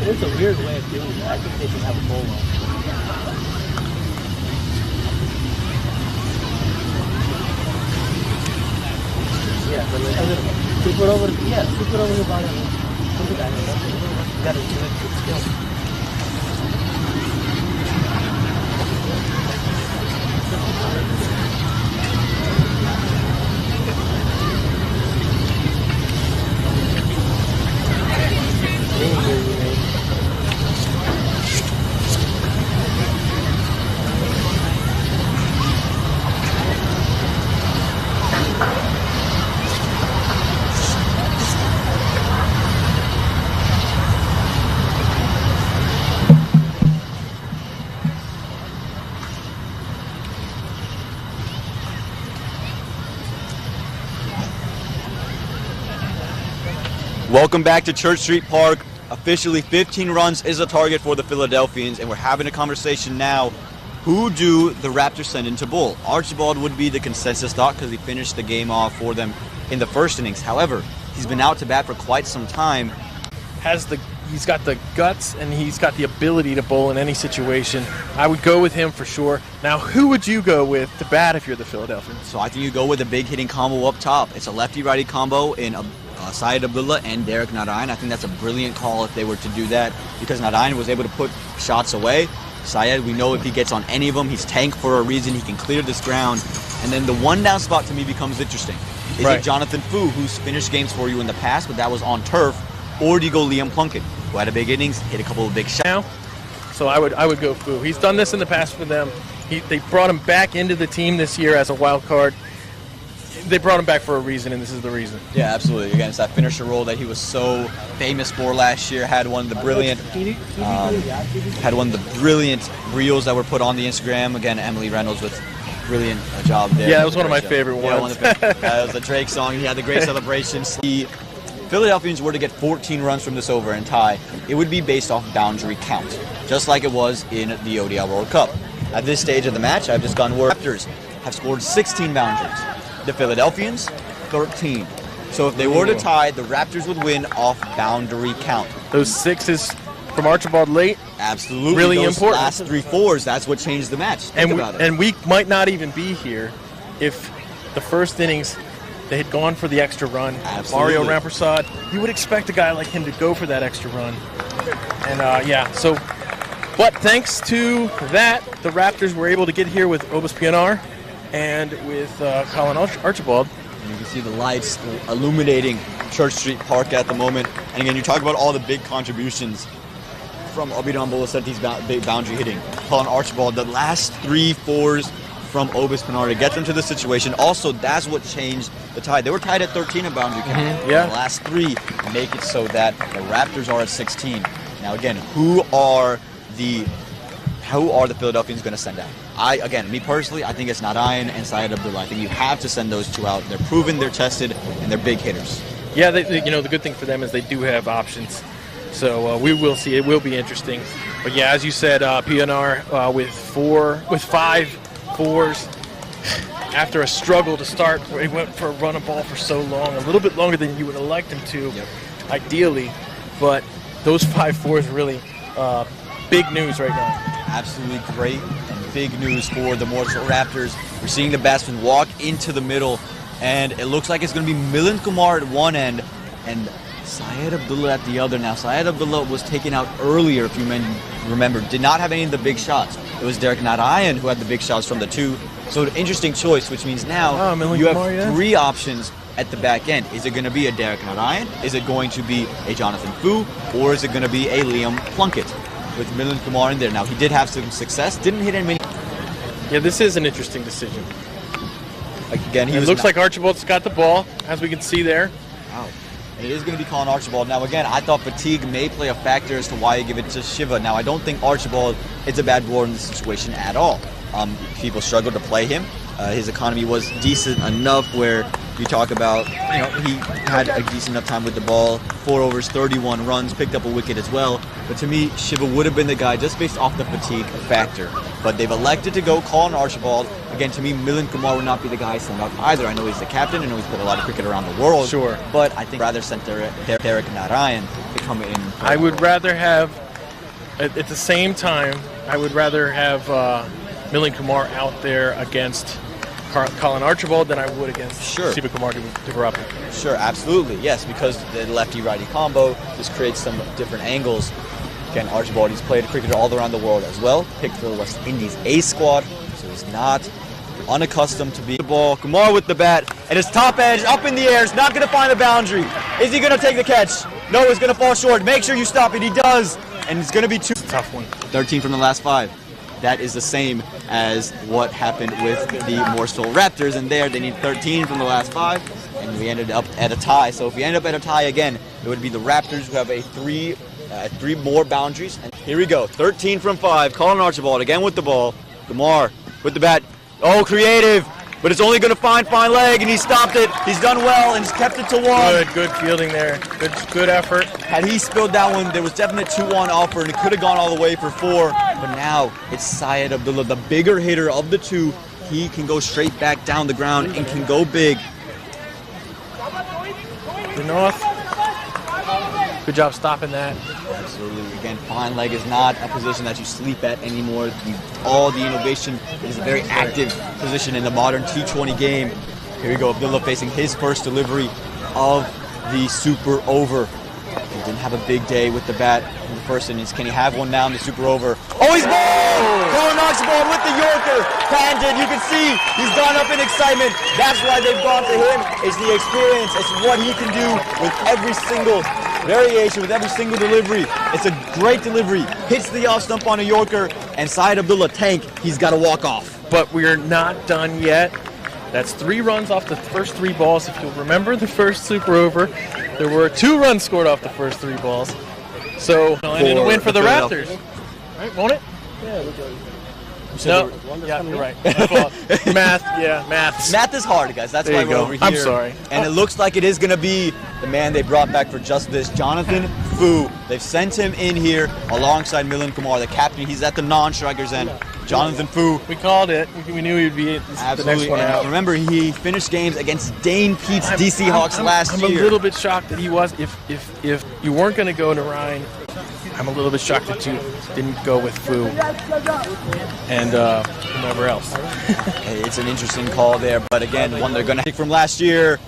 F: It's a weird way of doing it. I think they should have a bowl off. Yeah, but super over the bottom. Look at that. You gotta do it with skill.
C: Welcome back to Church Street Park. Officially 15 runs is a target for the Philadelphians, and we're having a conversation now. Who do the Raptors send into bull? Archibald would be the consensus thought because he finished the game off for them in the first innings. However, he's been out to bat for quite some time.
B: He's got the guts and he's got the ability to bowl in any situation. I would go with him for sure. Now, who would you go with to bat if you're the Philadelphians?
C: So I think you go with a big hitting combo up top. It's a lefty-righty combo in Syed Abdullah and Derek Narayan. I think that's a brilliant call if they were to do that because Narayan was able to put shots away. Syed, we know if he gets on any of them, he's tanked for a reason. He can clear this ground. And then the one down spot to me becomes interesting. Is it Jonathan Fu, who's finished games for you in the past, but that was on turf, or do you go Liam Plunkett, who had a big innings, hit a couple of big shots?
B: Now, so I would go Fu. He's done this in the past for them. They brought him back into the team this year as a wild card. They brought him back for a reason, and this is the reason.
C: Yeah, absolutely. Again, it's that finisher role that he was so famous for last year. Had one of the brilliant reels that were put on the Instagram. Again, Emily Reynolds with brilliant job there.
B: Yeah, that was one of my favorite ones.
C: That was the Drake song. He had the great celebrations. The Philadelphians were to get 14 runs from this over and tie, it would be based off boundary count, just like it was in the ODI World Cup. At this stage of the match, I've just gone where Raptors have scored 16 boundaries. The Philadelphians, 13. So if they were to tie, the Raptors would win off boundary count.
B: Those 6s from Archibald late,
C: absolutely,
B: really
C: those
B: important.
C: Last 3 4s, that's what changed the match.
B: And we might not even be here if the first innings they had gone for the extra run.
C: Absolutely.
B: Mario Rampersad, you would expect a guy like him to go for that extra run. And but thanks to that, the Raptors were able to get here with Obus Pienaar and with Colin Archibald.
C: And you can see the lights illuminating Church Street Park at the moment. And again, you talk about all the big contributions from Abiram Bolasetti's big boundary hitting. Colin Archibald, the last 3 4s from Obus Pienaar to get them to the situation. Also, that's what changed the tie. They were tied at 13 in boundary count.
B: Yeah.
C: The last 3 make it so that the Raptors are at 16. Now, again, who are the Philadelphians going to send out? Me personally, I think it's Narayan and Syed Abdullah. I think you have to send those 2 out. They're proven, they're tested, and they're big hitters.
B: Yeah, the good thing for them is they do have options. So we will see. It will be interesting. But yeah, as you said, Pienaar with 5 4s after a struggle to start, where he went for a run of ball for so long, a little bit longer than you would have liked him to, ideally. But those 5 4s really big news right now.
C: Absolutely great and big news for the Morrisville Raptors. We're seeing the batsman walk into the middle, and it looks like it's going to be Milind Kumar at one end and Syed Abdullah at the other. Now, Syed Abdullah was taken out earlier, if you remember, did not have any of the big shots. It was Derek Narayan who had the big shots from the 2 So an interesting choice, which means now you have 3 options at the back end. Is it going to be a Derek Narayan? Is it going to be a Jonathan Fu? Or is it going to be a Liam Plunkett with Milind Kumar in there? Now, he did have some success. Didn't hit any.
B: Yeah, this is an interesting decision.
C: Again,
B: it looks like Archibald's got the ball, as we can see there.
C: Wow. And it is going to be calling Archibald. Now, again, I thought fatigue may play a factor as to why you give it to Shiva. Now, I don't think Archibald is a bad bowler in this situation at all. People struggled to play him. His economy was decent enough where you talk about, he had a decent enough time with the ball. 4 overs, 31 runs, picked up a wicket as well. But to me, Shiva would have been the guy just based off the fatigue factor. But they've elected to go call on Archibald. Again, to me, Milind Kumar would not be the guy sent out either. I know he's the captain. I know he's played a lot of cricket around the world.
B: Sure.
C: But I think rather sent Derek Narayan to come in.
B: I would rather have, at the same time, I would rather have Milind Kumar out there against Colin Archibald than I would against Shiva Kumar Devarapu.
C: Sure, absolutely, yes, because the lefty-righty combo just creates some different angles. Again, Archibald, he's played cricket all around the world as well. Picked for the West Indies A squad, so he's not unaccustomed to be the ball. Kumar with the bat, and his top edge up in the air. It's not going to find the boundary. Is he going to take the catch? No, it's going to fall short. Make sure you stop it. He does, and it's going to be two.
B: Tough one.
C: 13 from the last 5. That is the same as what happened with the Morrisville Raptors, and there they need 13 from the last 5, and we ended up at a tie. So if we end up at a tie again, it would be the Raptors who have a 3 more boundaries. And here we go, 13 from 5. Colin Archibald again with the ball. Kumar with the bat. Oh, creative, but it's only going to find fine leg, and he stopped it. He's done well, and he's kept it to 1.
B: Good fielding there. Good effort.
C: Had he spilled that one, there was definite 2-1 offer, and it could have gone all the way for 4. But now it's Syed Abdullah, the bigger hitter of the 2. He can go straight back down the ground and can go big.
B: The North. Good job stopping that.
C: Absolutely. Again, fine leg is not a position that you sleep at anymore. All the innovation is a very active position in the modern T20 game. Here we go, Abdullah facing his first delivery of the super over. He didn't have a big day with the bat in the first innings. Can he have one now in the super over? Oh, he's bowled! Colin Archibald with the Yorker. Handed, you can see he's gone up in excitement. That's why they've gone to him. It's the experience. It's what he can do with every single variation, with every single delivery. It's a great delivery. Hits the off stump on a Yorker, and Syed Abdullah tank. He's got to walk off.
B: But we're not done yet. That's 3 runs off the first 3 balls. If you'll remember the first super over, there were 2 runs scored off the first 3 balls. So, and a win for the Raptors. Right, won't it?
F: Yeah, we're good.
B: No, yeah, you're right. Math.
C: Math is hard, guys. That's why we're over here.
B: I'm sorry.
C: And it looks like it is going to be the man they brought back for just this, Jonathan Fu. They've sent him in here alongside Milind Kumar, the captain. He's at the non-strikers end. Jonathan Fu.
B: We called it. We knew he would be the next one out.
C: Remember, he finished games against Dane Pete's DC Hawks last year.
B: I'm a little bit shocked that he was. If you weren't going to go to Ryan, I'm a little bit shocked that you didn't go with Fu and whomever else.
C: Hey, it's an interesting call there, but again, one they're going to take from last year.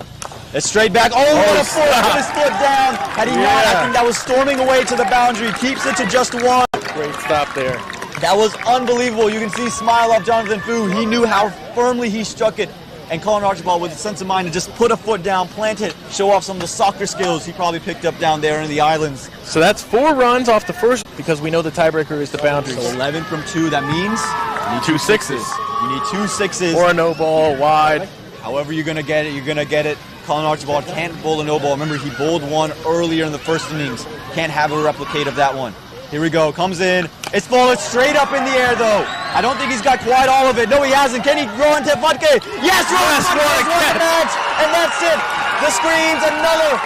C: It's straight back. Oh, what a foot! Put his foot down. Had he not, I think that was storming away to the boundary. Keeps it to just 1.
B: Great stop there.
C: That was unbelievable. You can see smile off Jonathan Fu. He knew how firmly he struck it. And Colin Archibald with a sense of mind to just put a foot down, plant it, show off some of the soccer skills he probably picked up down there in the islands.
B: So that's 4 runs off the first, because we know the tiebreaker is the boundary.
C: So 11 from 2, that means
B: you need 2 sixes.
C: You need 2 sixes.
B: Or a no ball wide.
C: However you're going to get it, you're going to get it. Colin Archibald can't bowl a no ball. Remember, he bowled one earlier in the first innings. Can't have a replicate of that one. Here we go, comes in. It's fallen straight up in the air, though. I don't think he's got quite all of it. No, he hasn't. Can he Rohan Tefutke? Yes, Rohan Tefutke has won the match, and that's it. The screens, another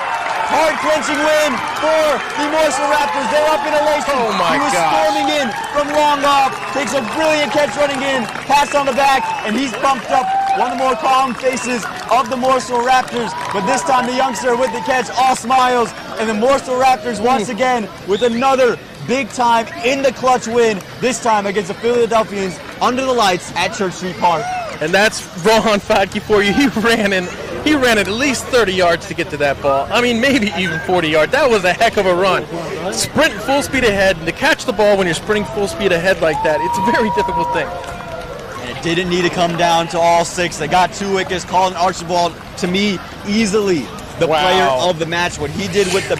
C: hard-clinching win for the Morrisville Raptors. They're up in elation.
B: Oh, my
C: He was
B: gosh.
C: storming in from long off, takes a brilliant catch running in, pass on the back, and he's bumped up one of the more calm faces of the Morrisville Raptors. But this time, the youngster with the catch, all smiles, and the Morrisville Raptors once again with another big time in the clutch win, this time against the Philadelphians under the lights at Church Street Park.
B: And that's Rohan Tefutke for you. He ran at least 30 yards to get to that ball. I mean, maybe even 40 yards. That was a heck of a run. Sprint full speed ahead, and to catch the ball when you're sprinting full speed ahead like that, it's a very difficult thing.
C: And it didn't need to come down to all 6. They got 2 wickets. Colin Archibald, to me, easily the player of the match. What he did with the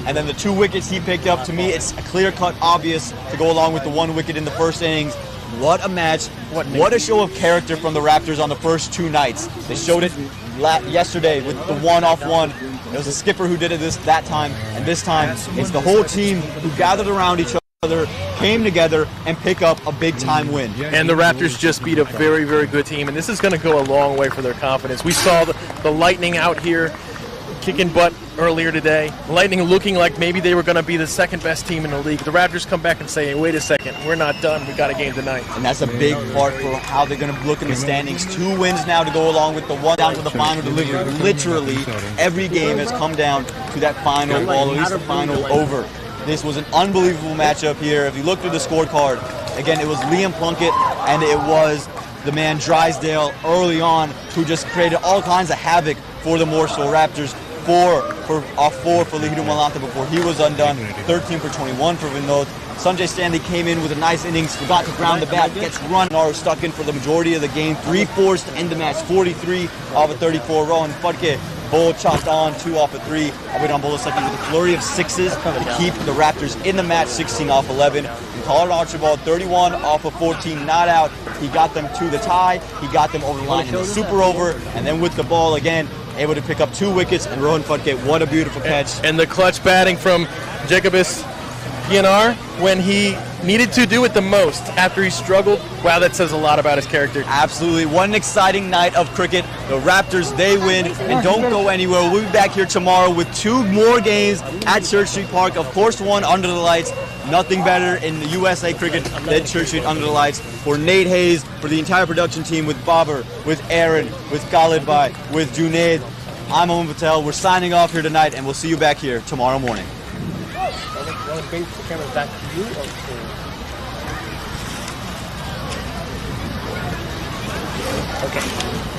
C: and then the 2 wickets he picked up, to me, it's a clear-cut obvious to go along with the 1 wicket in the first innings. What a match. What a show of character from the Raptors on the first 2 nights. They showed it yesterday with the 1-off-1. It was the skipper who did it that time, and this time it's the whole team who gathered around each other, came together, and pick up a big-time win.
B: And the Raptors just beat a very, very good team, and this is going to go a long way for their confidence. We saw the Lightning out here kicking butt earlier today. Lightning looking like maybe they were going to be the 2nd-best team in the league. The Raptors come back and say, hey, wait a second, we're not done. We got a game tonight.
C: And that's a big part for how they're going to look in the standings. 2 wins now to go along with the 1 down to the final delivery. Literally, every game has come down to that final ball, at least the final over. This was an unbelievable matchup here. If you look through the scorecard, again, it was Liam Plunkett and it was the man Drysdale early on who just created all kinds of havoc for the Morrisville Raptors. 4 for Lihiru Malanta before he was undone. 13 for 21 for Vinod. Sanjay Stanley came in with a nice innings, forgot to ground the bat, gets run, or stuck in for the majority of the game. 3 fours to end the match, 43 off of 34. Rohan Phadke bowl chopped on 2 off of 3. Abhiram Bolasaki with a flurry of 6s to keep the Raptors in the match, 16 off 11. And Colin Archibald, 31 off of 14, not out. He got them to the tie. He got them over the line in the super over, and then with the ball again, able to pick up 2 wickets, and Rohan Phadke, what a beautiful catch.
B: And the clutch batting from Jacobus PNR when he needed to do it the most after he struggled. Wow, that says a lot about his character.
C: Absolutely. What an exciting night of cricket. The Raptors, they win, and don't go anywhere. We'll be back here tomorrow with 2 more games at Church Street Park. Of course, 1 under the lights. Nothing better in the USA cricket than Church Street under the lights. For Nate Hayes, for the entire production team, with Babar, with Aaron, with Khalid Bhai, with Junaid, I'm Aman Patel. We're signing off here tonight, and we'll see you back here tomorrow morning.
F: Want to bring the camera back to you or to... Okay.